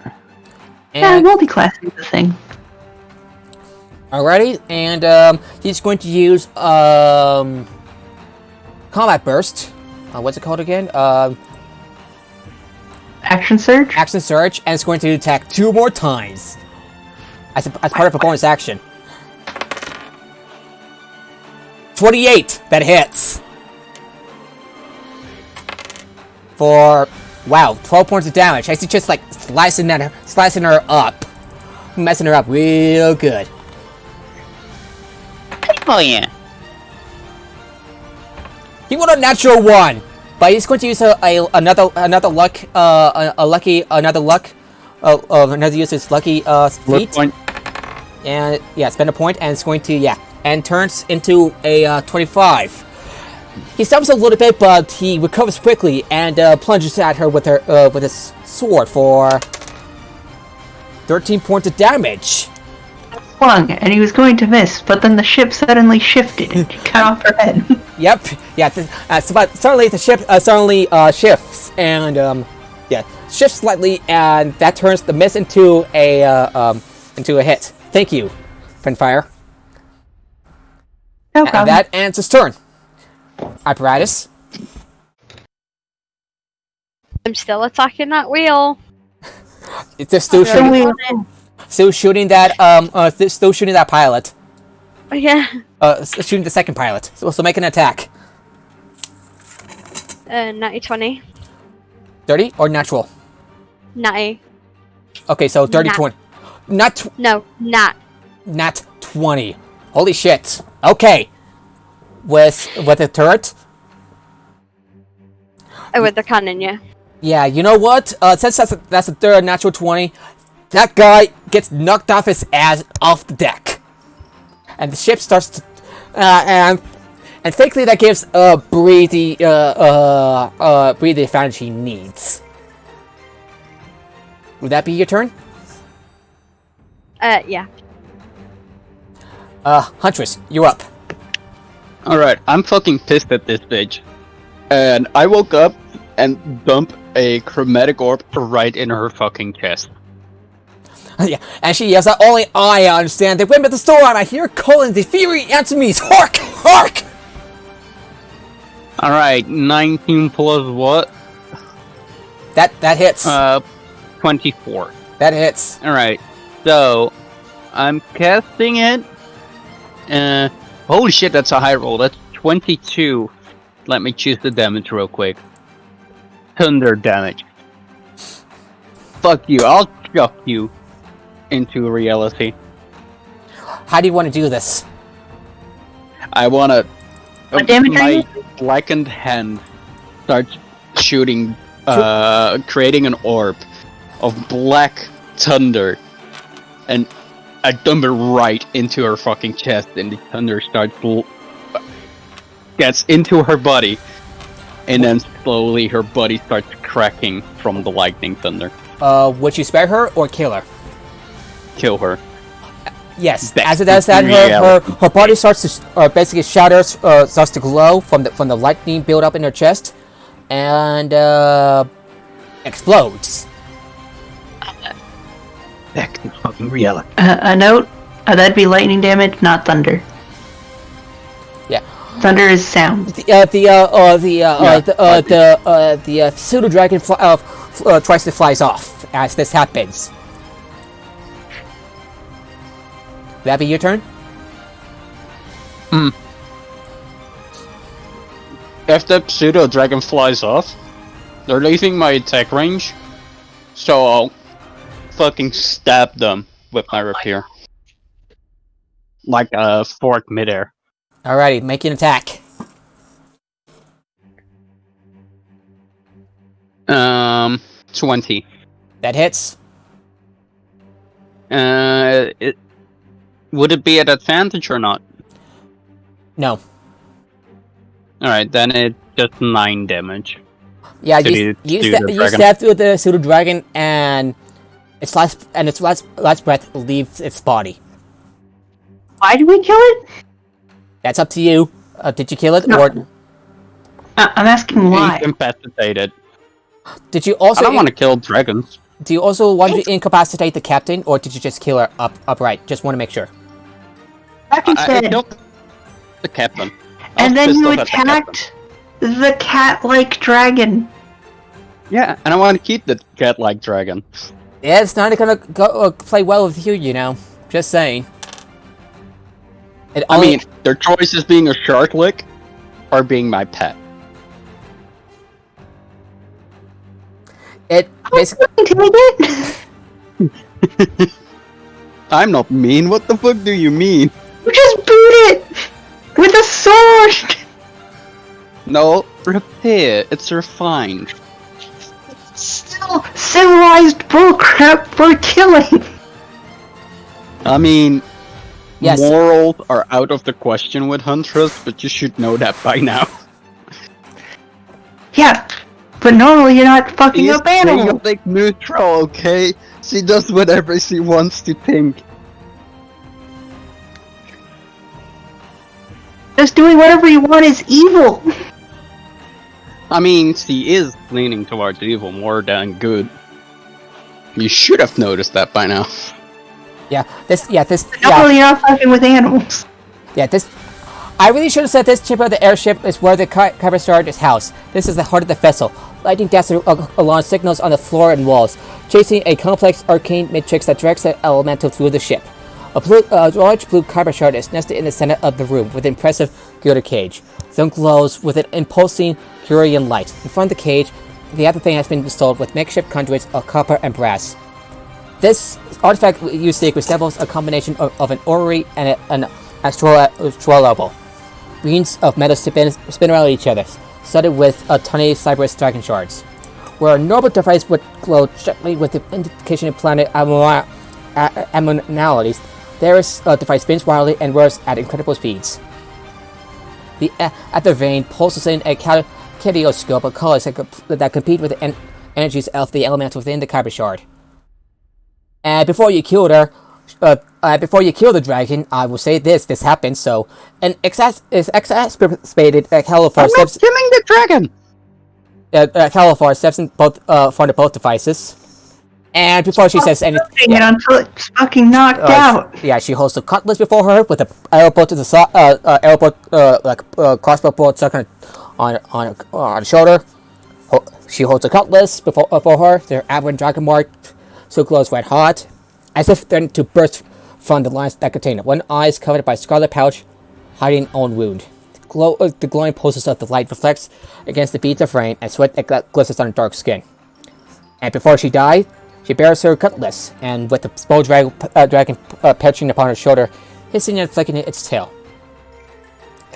Yeah, And multi-class is the thing. alrighty, and he's going to use combat burst. What's it called again? Action Surge? Action surge, and it's going to attack 2 more times as part of a bonus action. 28. That hits for 12 points of damage. I see just like slicing her up, messing her up real good. Oh yeah. He rolled a natural 1, but he's going to use another luck, another use his lucky feat, Point. and spend a point, and it's going to and turns into a 25. He stumbles a little bit, but he recovers quickly and plunges at her with his sword for 13 points of damage. Swung, and he was going to miss, but then the ship suddenly shifted and cut off her head. Yep. Yeah. But suddenly the ship shifts and shifts slightly, and that turns the miss into a hit. Thank you, Finfire. No And problem. that ends his turn. Apparatus. I'm still attacking that wheel. It's still shooting that pilot. Yeah. Shooting the second pilot. So make an attack. Natty 20. 30 or natural? Natty. Okay, so 30, Nat. 20. Not No, Nat. nat 20. Holy shit. Okay. With the turret? Oh, with the cannon, yeah. Yeah, you know what? Since that's a third natural 20, that guy gets knocked off his ass off the deck. And the ship starts to... and thankfully that gives Bree the advantage he needs. Would that be your turn? Yeah. Huntress, you're up. Alright, I'm fucking pissed at this bitch. And I woke up and dumped a chromatic orb right in her fucking chest. Yeah, and she yells out, "Only I understand the whim of the storm! I hear calling the fury answer me! Hark! Hark!" Alright, 19 plus what? That hits. 24. That hits. Alright, so I'm casting it. Holy shit, that's a high roll. That's 22. Let me choose the damage real quick. Thunder damage. Fuck you, I'll chuck you into reality. How do you want to do this? I wanna... What damage are you? My blackened hand starts shooting, creating an orb of black thunder. And I dump it right into her fucking chest, and the thunder starts... gets into her body. And then slowly her body starts cracking from the lightning thunder. Would you spare her or kill her? Kill her. Yes. That's As it does that, her body starts to basically shatters, starts to glow from the lightning build up in her chest, and explodes. Back to fucking reality. A note, that'd be lightning damage, not thunder. Yeah. Thunder is sound. The pseudo dragon tries to flies off as this happens. That be your turn? If the pseudo dragon flies off, they're leaving my attack range, so I'll fucking stab them with my rapier. Like a fork midair. Alrighty, make an attack. 20. That hits. Would it be at advantage or not? No. Alright, then it's just 9 damage. Yeah, To you the dragon. stab through the pseudo dragon, and its last breath leaves its body. Why did we kill it? That's up to you. Did you kill it, No. or I'm asking why. Incapacitated. did you I also? don't want to kill dragons. Do you also want to incapacitate the captain, or did you just kill her upright? Just want to make sure. Kraken I said, killed the captain. I and was then pissed you off at the captain. attacked the cat-like dragon. Yeah, and I want to keep the cat-like dragon. Yeah, it's not gonna go play well with you, you know. Just saying. I mean, their choice is being a shark lick or being my pet. it basically. Take it. I'm not mean. What the fuck do you mean? You just beat it with a sword. No, repair. It's refined. Still civilized bullcrap for killing. I mean, Yes. morals are out of the question with Huntress, but you should know that by now. Yeah, but normally you're not fucking up animals. chaotic neutral, okay? She does whatever she wants to think. Just doing whatever you want is evil. I mean, she is leaning towards evil more than good. You should have noticed that by now. Normally you're not fucking with animals. I really should have said this tip of the airship is where the Kyber Star is housed. This is the heart of the vessel. Lightning dashes along signals on the floor and walls, chasing a complex arcane matrix that directs the elemental through the ship. A large blue Kyber shard is nested in the center of the room with an impressive gilded cage. Some glows with an impulsing Mercurian light. In front of the cage, the other thing has been installed with makeshift conduits of copper and brass. This artifact you seek resembles a combination of an orrery and an astrolabe. Beams of metal spin around each other, studded with tiny cyberus dragon shards. Where a normal device would glow gently with the indication of planet abnormalities, this device spins wildly and whirs at incredible speeds. The ether vein pulses in a kaleidoscope of colors that compete with the energies of the elements within the kyber shard. And before you kill her, before you kill the dragon, I will say this happens, so an exasperated Califar steps... killing the dragon! Califar steps in front of both devices. And before she says anything... it until it's fucking knocked out! Yeah, she holds the cutlass before her with a arrowbolt to the crossbow bolt stuck on her shoulder. She holds the cutlass before her, their aberrant dragon mark so glows red hot, as if threatening to burst from the lines that contain it. One eye is covered by a scarlet pouch, hiding an own wound. The glowing pulses of the light reflects against the beads of rain and sweat that glistens on her dark skin. And before she dies, she bears her cutlass, and with the small dragon perching upon her shoulder, hissing and flicking its tail.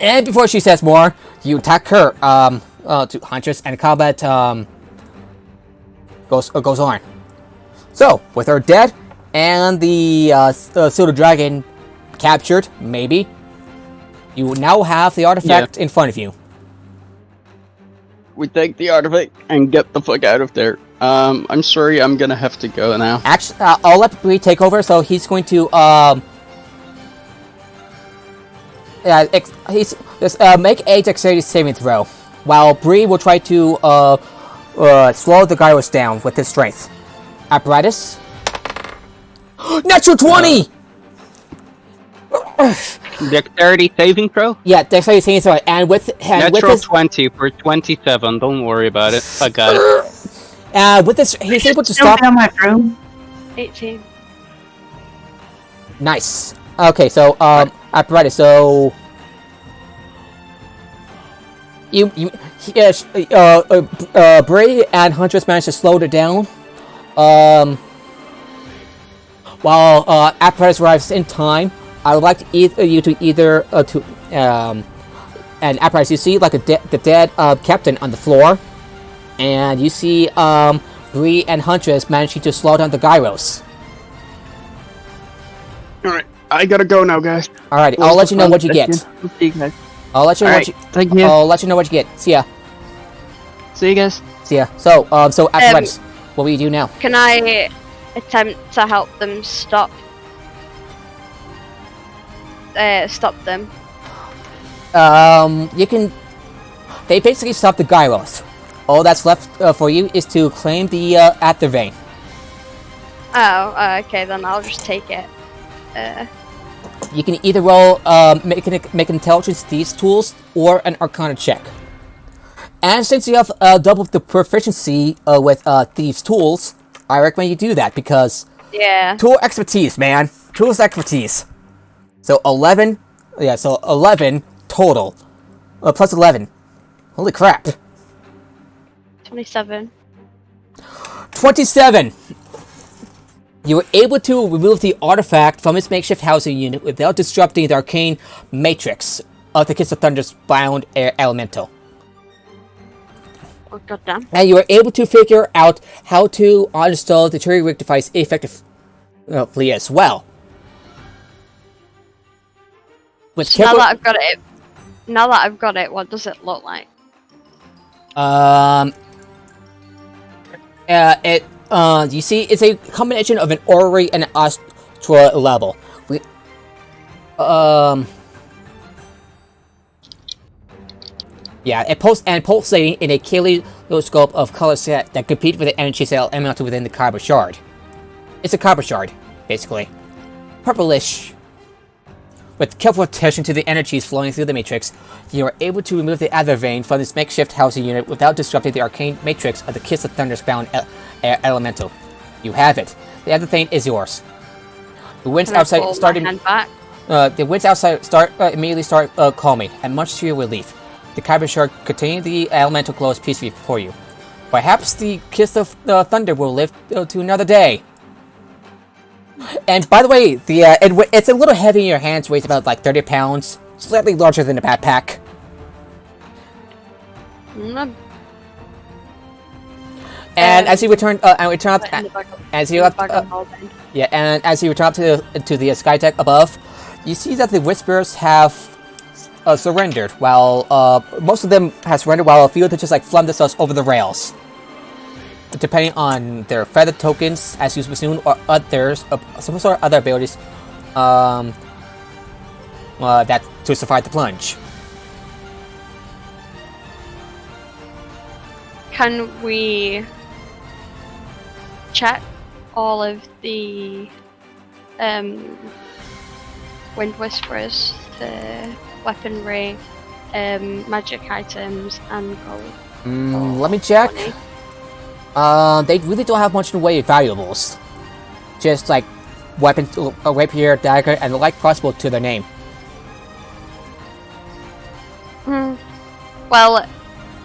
And before she says more, you attack her to Huntress, and combat goes on. So, with her dead, and the pseudo dragon captured, maybe, you now have the artifact in front of you. We take the artifact and get the fuck out of there. I'm sorry, I'm gonna have to go now. Actually, I'll let Bree take over, so he's going to, make a dexterity saving throw, while Bree will try to, slow the Gallows down with his strength. Apparatus. Natural 20! Dexterity saving throw? Yeah, dexterity saving throw, and with his... 20 for 27, don't worry about it, I got it. With this, he's able to Still stop... down my room. 18. Nice. Okay, so, apparatus, so... Bree and Huntress managed to slow it down. While apparatus arrives in time, I would like you to either and apparatus. You see like the dead captain on the floor, and you see Bree and Huntress managing to slow down the gyros. All right, I gotta go now, guys. Alrighty, I'll let you know what you get. We'll see you guys. I'll let you know Thank you. I'll let you know what you get. See ya. See you guys. See ya. So apparatus. What will you do now? Can I attempt to help them stop them? You can. They basically stop the gyros. All that's left for you is to claim the ether vein. Oh, okay, then I'll just take it. You can either roll make an intelligence thieves tools or an arcana check. And since you have double the proficiency with thieves tools, I recommend you do that because tool expertise, man. Tools expertise. So 11, yeah. So 11 total, plus 11. Holy crap! 27. 27. You were able to remove the artifact from its makeshift housing unit without disrupting the arcane matrix of the Kiss of Thunder's bound air elemental. Oh, goddamn. And you were able to figure out how to uninstall the jury-rig device effectively as well. With Now that I've got it, what does it look like? You see, it's a combination of an orrery and an astral level. Yeah, it pulsating in a kaleidoscope of color set that compete with the energy cell elemental within the kyber shard. It's a kyber shard, basically. Purplish. With careful attention to the energies flowing through the matrix, you are able to remove the ether vein from this makeshift housing unit without disrupting the arcane matrix of the Kiss of Thunder's bound elemental. You have it. The other thing is yours. The winds outside start immediately start calming, and much to your relief, the carbon shard containing the elemental glows peacefully before you. Perhaps the kiss of thunder will live to another day. And by the way, it's a little heavy in your hands, weighs about like 30 pounds, slightly larger than a backpack. And as you return, as you return up to the sky deck above, you see that the Whisperers have surrendered, while most of them have surrendered, while a few of them just like flung themselves over the rails. Depending on their feather tokens, as used soon, or others, some sort of other abilities, that to survive the plunge. Can we check all of the Wind Whisperers, the weaponry, magic items, and gold? Let me check. They really don't have much in the way of valuables. Just like weapons, a rapier, dagger, and a light crossbow to their name. Well,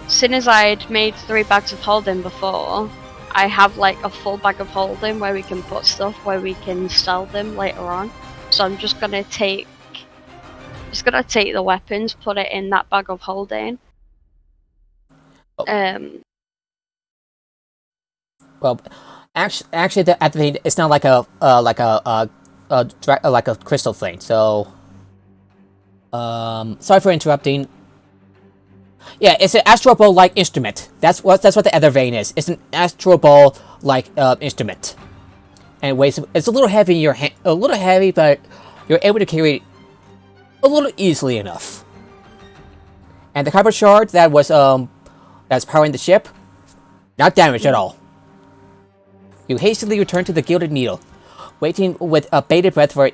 soon as I'd made 3 bags of holding before, I have like a full bag of holding where we can put stuff, where we can sell them later on. So I'm just gonna take the weapons, put it in that bag of holding. Well, actually, at the end, it's not like a crystal thing. So, sorry for interrupting. Yeah, it's an astral ball-like instrument. That's what the other vein is. It's an astral ball-like instrument, and it weighs. It's a little heavy in your hand, a little heavy, but you're able to carry it a little easily enough. And the carbon shard that's powering the ship, not damaged at all. You hastily return to the Gilded Needle, waiting with a bated breath for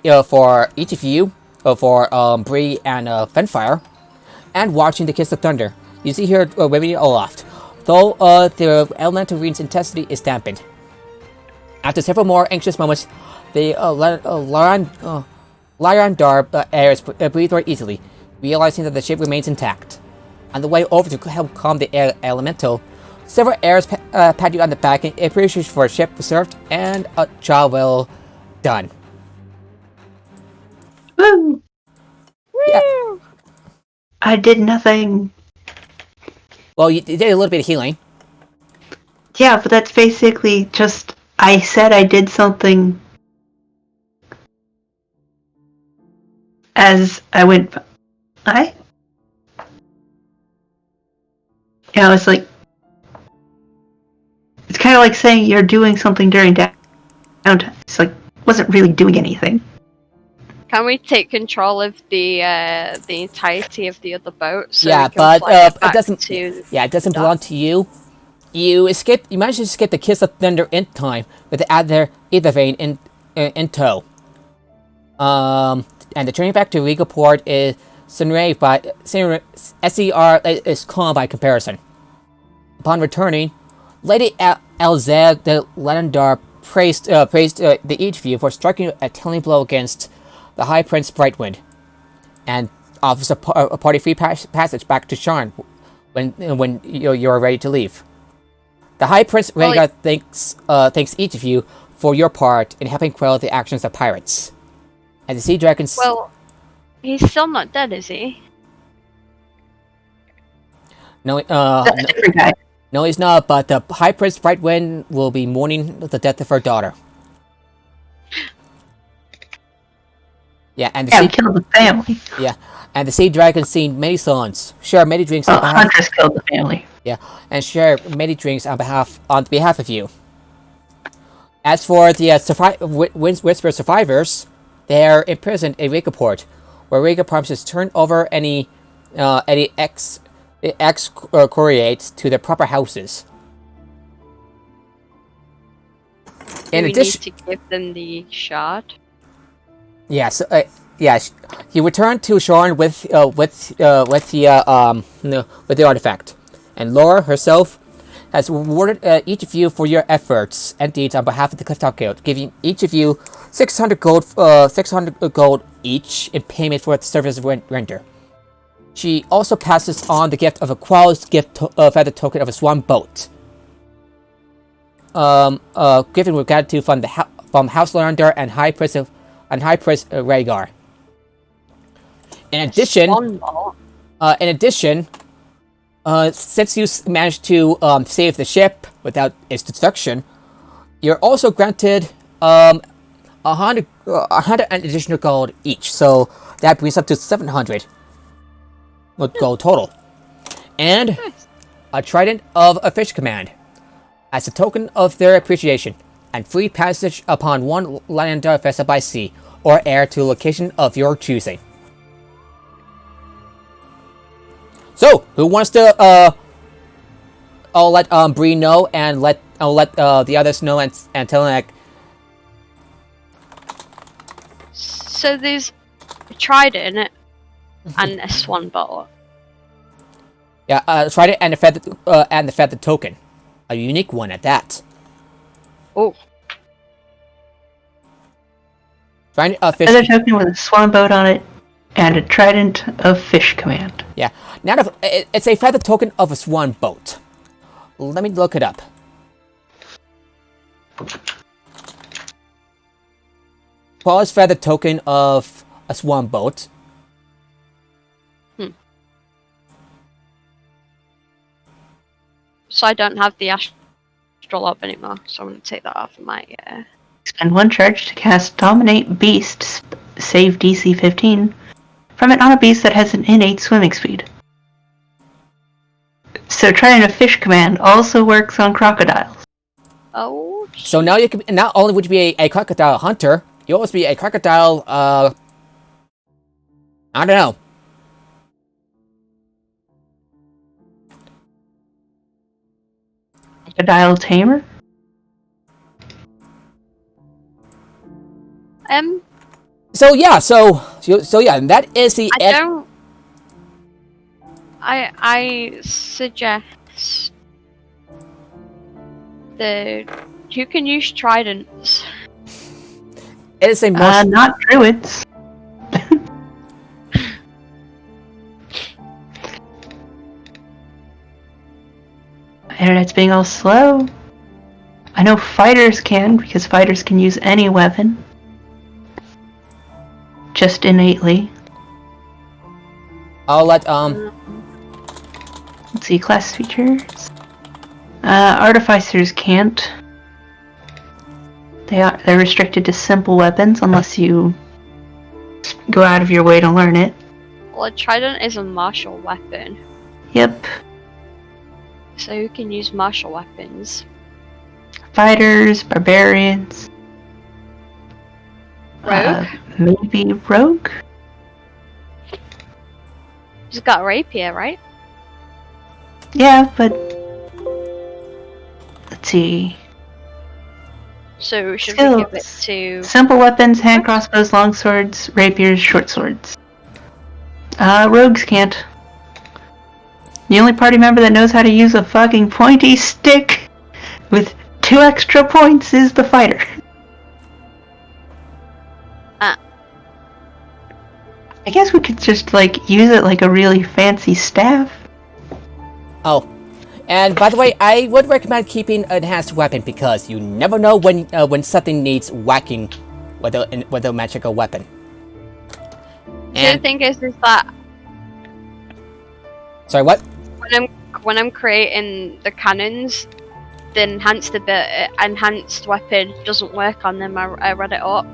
each of you, for Bree and Fenfire, and watching the Kiss of Thunder. You see here waving aloft, though the elemental reading's intensity is dampened. After several more anxious moments, the Lyandar airs breathe more easily, realizing that the ship remains intact. On the way over to help calm the elemental, several airs pat you on the back in appreciation for a ship preserved and a job well done. Woo! Yeah. I did nothing. Well, you did a little bit of healing. Yeah, but that's basically just... I said I did something as I went by. Yeah, I was like... It's kind of like saying you're doing something during downtime. It's like, wasn't really doing anything. Can we take control of the entirety of the other boat? So Yeah, we can but fly it back doesn't. to Yeah, it doesn't belong to you. You managed to escape the Kiss of Thunder in time with the other Ether Vein in tow. And the journey back to Regaport is SER is calm by comparison. Upon returning, Lady Elzeb de Lenandar praised the each of you for striking a telling blow against the High Prince Brightwind, and offers a party free passage back to Sharn when you're ready to leave. The High Prince Rhaegar thanks each of you for your part in helping quell the actions of pirates. And the Sea Dragons... Well, he's still not dead, is he? No, That's a different guy. no, he's not, but the High Prince Brightwind will be mourning the death of her daughter. Yeah, and We killed the family. And the Sea Dragon seen many songs, share many drinks on behalf. Huntress killed the family. Yeah, and share many drinks on behalf of you. As for the Whisper survivors, they are imprisoned in Regaport, where Rhaegar promises to turn over any excoriates to their proper houses. In addition, need to give them the shard. yes, he returned to Sharn with the artifact, and Laura herself has rewarded each of you for your efforts and deeds on behalf of the Clifftop Guild, giving each of you 600 gold each in payment for the service render. She also passes on the gift of a Quell's feather token of a swan boat. Given with gratitude from House Leander and High Priest Rhaegar. In addition, since you managed to save the ship without its destruction, you're also granted 100 additional gold each. So that brings up to 700 gold total, and a trident of a fish command as a token of their appreciation, and free passage upon one Lander vessel by sea or air to a location of your choosing. So, who wants to I'll let Bree know, and I'll let the others know, and tell them, like, So there's a trident and a swan boat. yeah, trident and the feather token, a unique one at that. Oh. Trident of fish. Feather token with a swan boat on it, and a trident of fish command. Yeah, it's a feather token of a swan boat. Let me look it up. Paul's feather token of a swan boat. So I don't have the astral orb anymore, so I'm going to take that off of my... Spend 1 charge to cast Dominate Beast, save DC 15, from it on a beast that has an innate swimming speed. So trying a fish command also works on crocodiles. Oh. So now you can not only would you be a crocodile hunter, you also be a crocodile. I don't know. Crocodile tamer. So yeah, so yeah, and that is the. I suggest you can use tridents. It is a not druids. My internet's being all slow. I know fighters can, because fighters can use any weapon. Just innately. I'll let Let's see, class features. Artificers can't. They're restricted to simple weapons unless you go out of your way to learn it. Well, a trident is a martial weapon. Yep. So you can use martial weapons. Fighters, barbarians. Rogue? Maybe rogue? He's got a rapier, right? Yeah, but... Let's see... So should Skills. we give it to... Simple weapons, hand crossbows, long swords, rapiers, short swords. Rogues can't. The only party member that knows how to use a fucking pointy stick with 2 extra points is the fighter. I guess we could just, use it like a really fancy staff. Oh, and by the way, I would recommend keeping an enhanced weapon because you never know when something needs whacking with a magical weapon. And the thing is that... Sorry, what? When I'm creating the cannons, the enhanced weapon doesn't work on them. I read it up.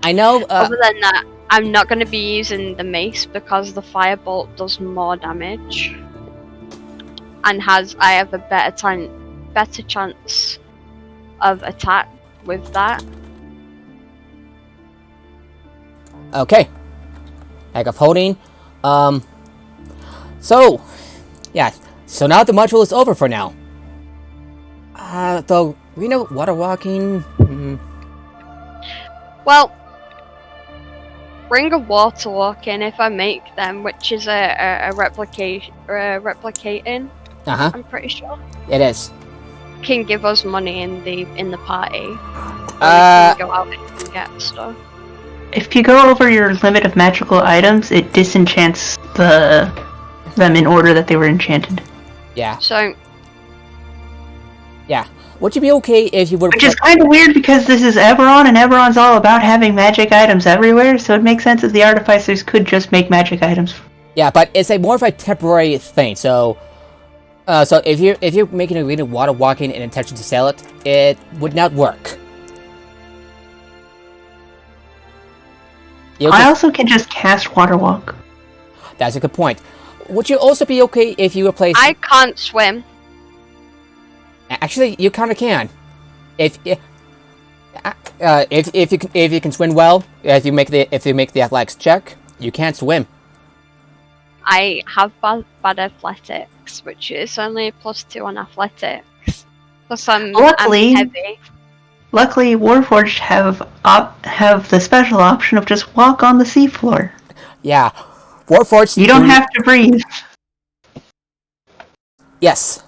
I know. Other than that, I'm not going to be using the mace because the firebolt does more damage, and I have a better chance of attack with that. Okay. Egg of holding. So, yeah. So now the module is over for now. Though, water walking. Well, Ring of Water Walking, if I make them, which is a replicating. I'm pretty sure. It is. Can give us money in the party. We can go out and get stuff. if you go over your limit of magical items, it disenchants them in order that they were enchanted. Yeah. So, Yeah. Would you be okay if you would? Which is kind of weird because this is Eberron, and Eberron's all about having magic items everywhere, so it makes sense that the artificers could just make magic items. Yeah, but it's a more of a temporary thing. So, if you're making a arena water walking in intention to sell it, it would not work. I also can just cast water walk. That's a good point. Would you also be okay if you replace? I can't swim. Actually, you kind of can. If you can swim well, if you make the athletics check, you can swim. I have bad athletics, which is only +2 on athletics. Plus, I'm heavy. Luckily, Warforged have the special option of just walk on the seafloor. Yeah, Warforged. You don't have to breathe. Yes.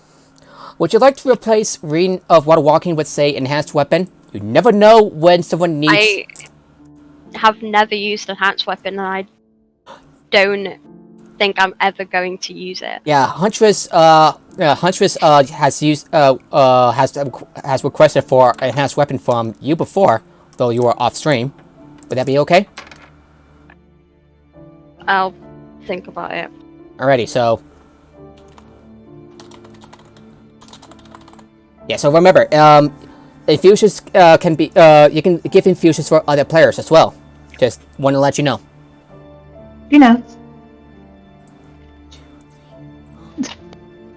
Would you like to replace Ring of Water Walking with, say, Enhanced Weapon? You never know when someone needs... I have never used Enhanced Weapon, and I don't think I'm ever going to use it. Yeah, Huntress has requested for Enhanced Weapon from you before, though you were off stream. Would that be okay? I'll think about it. Alrighty, so... Yeah, so remember, infusions can be, you can give infusions for other players as well. Just want to let you know. You know.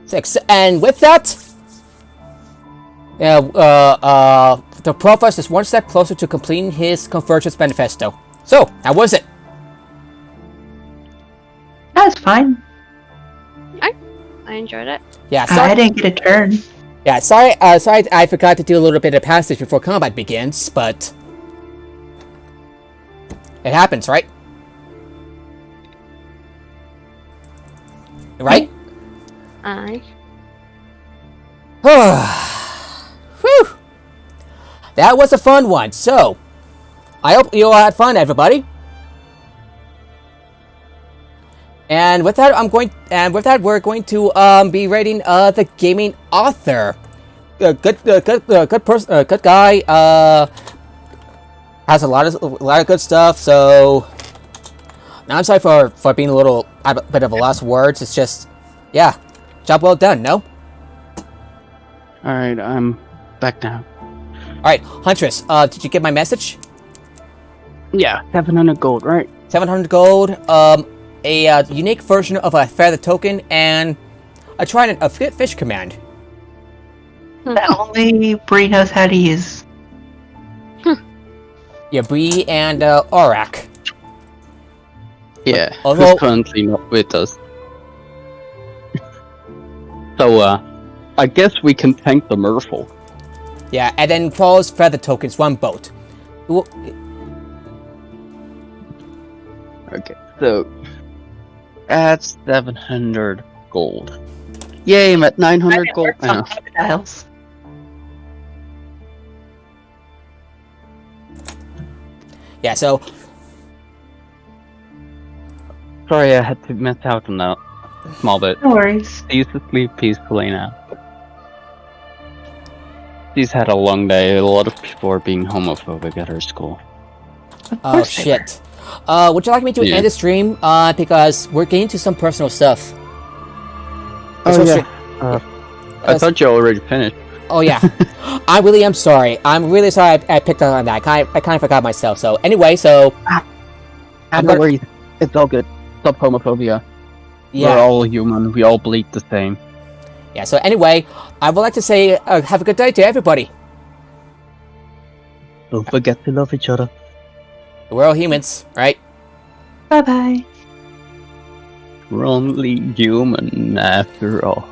6. And with that, the Provost is one step closer to completing his Convergence Manifesto. So, how was it? That was fine. I enjoyed it. Yeah, sorry. I didn't get a turn. Yeah, sorry I forgot to do a little bit of passage before combat begins, but... It happens, right? Right? Aye. Whew! That was a fun one, so... I hope you all had fun, everybody. And with that, we're going to be rating the gaming author. Good person, good guy. Has a lot of good stuff. So, now I'm sorry for being a bit of a lost words. It's just, yeah, job well done. No. All right, I'm back now. All right, Huntress. Did you get my message? Yeah, 700 gold, right? 700 gold. A unique version of a feather token, and a trident of fish command. That only Bree knows how to use. Yeah, Bree and Aurak. Yeah, Although- who's currently not with us. So, I guess we can tank the Merfolk. Yeah, and then Crawl's feather tokens, one boat. Okay, so that's 700 gold. Yay, I'm at 900 gold. I know. Crocodiles. Yeah, so Sorry, I had to miss out on that small bit. No worries. I used to sleep peacefully now. She's had a long day. A lot of people are being homophobic at her school. Of oh course they shit. Would you like me to Yeah. end the stream? Because we're getting to some personal stuff. Oh, So yeah. I thought you already finished. Oh yeah. I really am sorry. I'm really sorry I picked up on that. I kind of forgot myself. So anyway, so I'm No gonna- worries. It's all good. Stop homophobia. We're yeah, all human. We all bleed the same. yeah. So anyway, I would like to say have a good day to everybody. Don't forget to love each other. We're all humans, right? Bye bye. We're only human after all.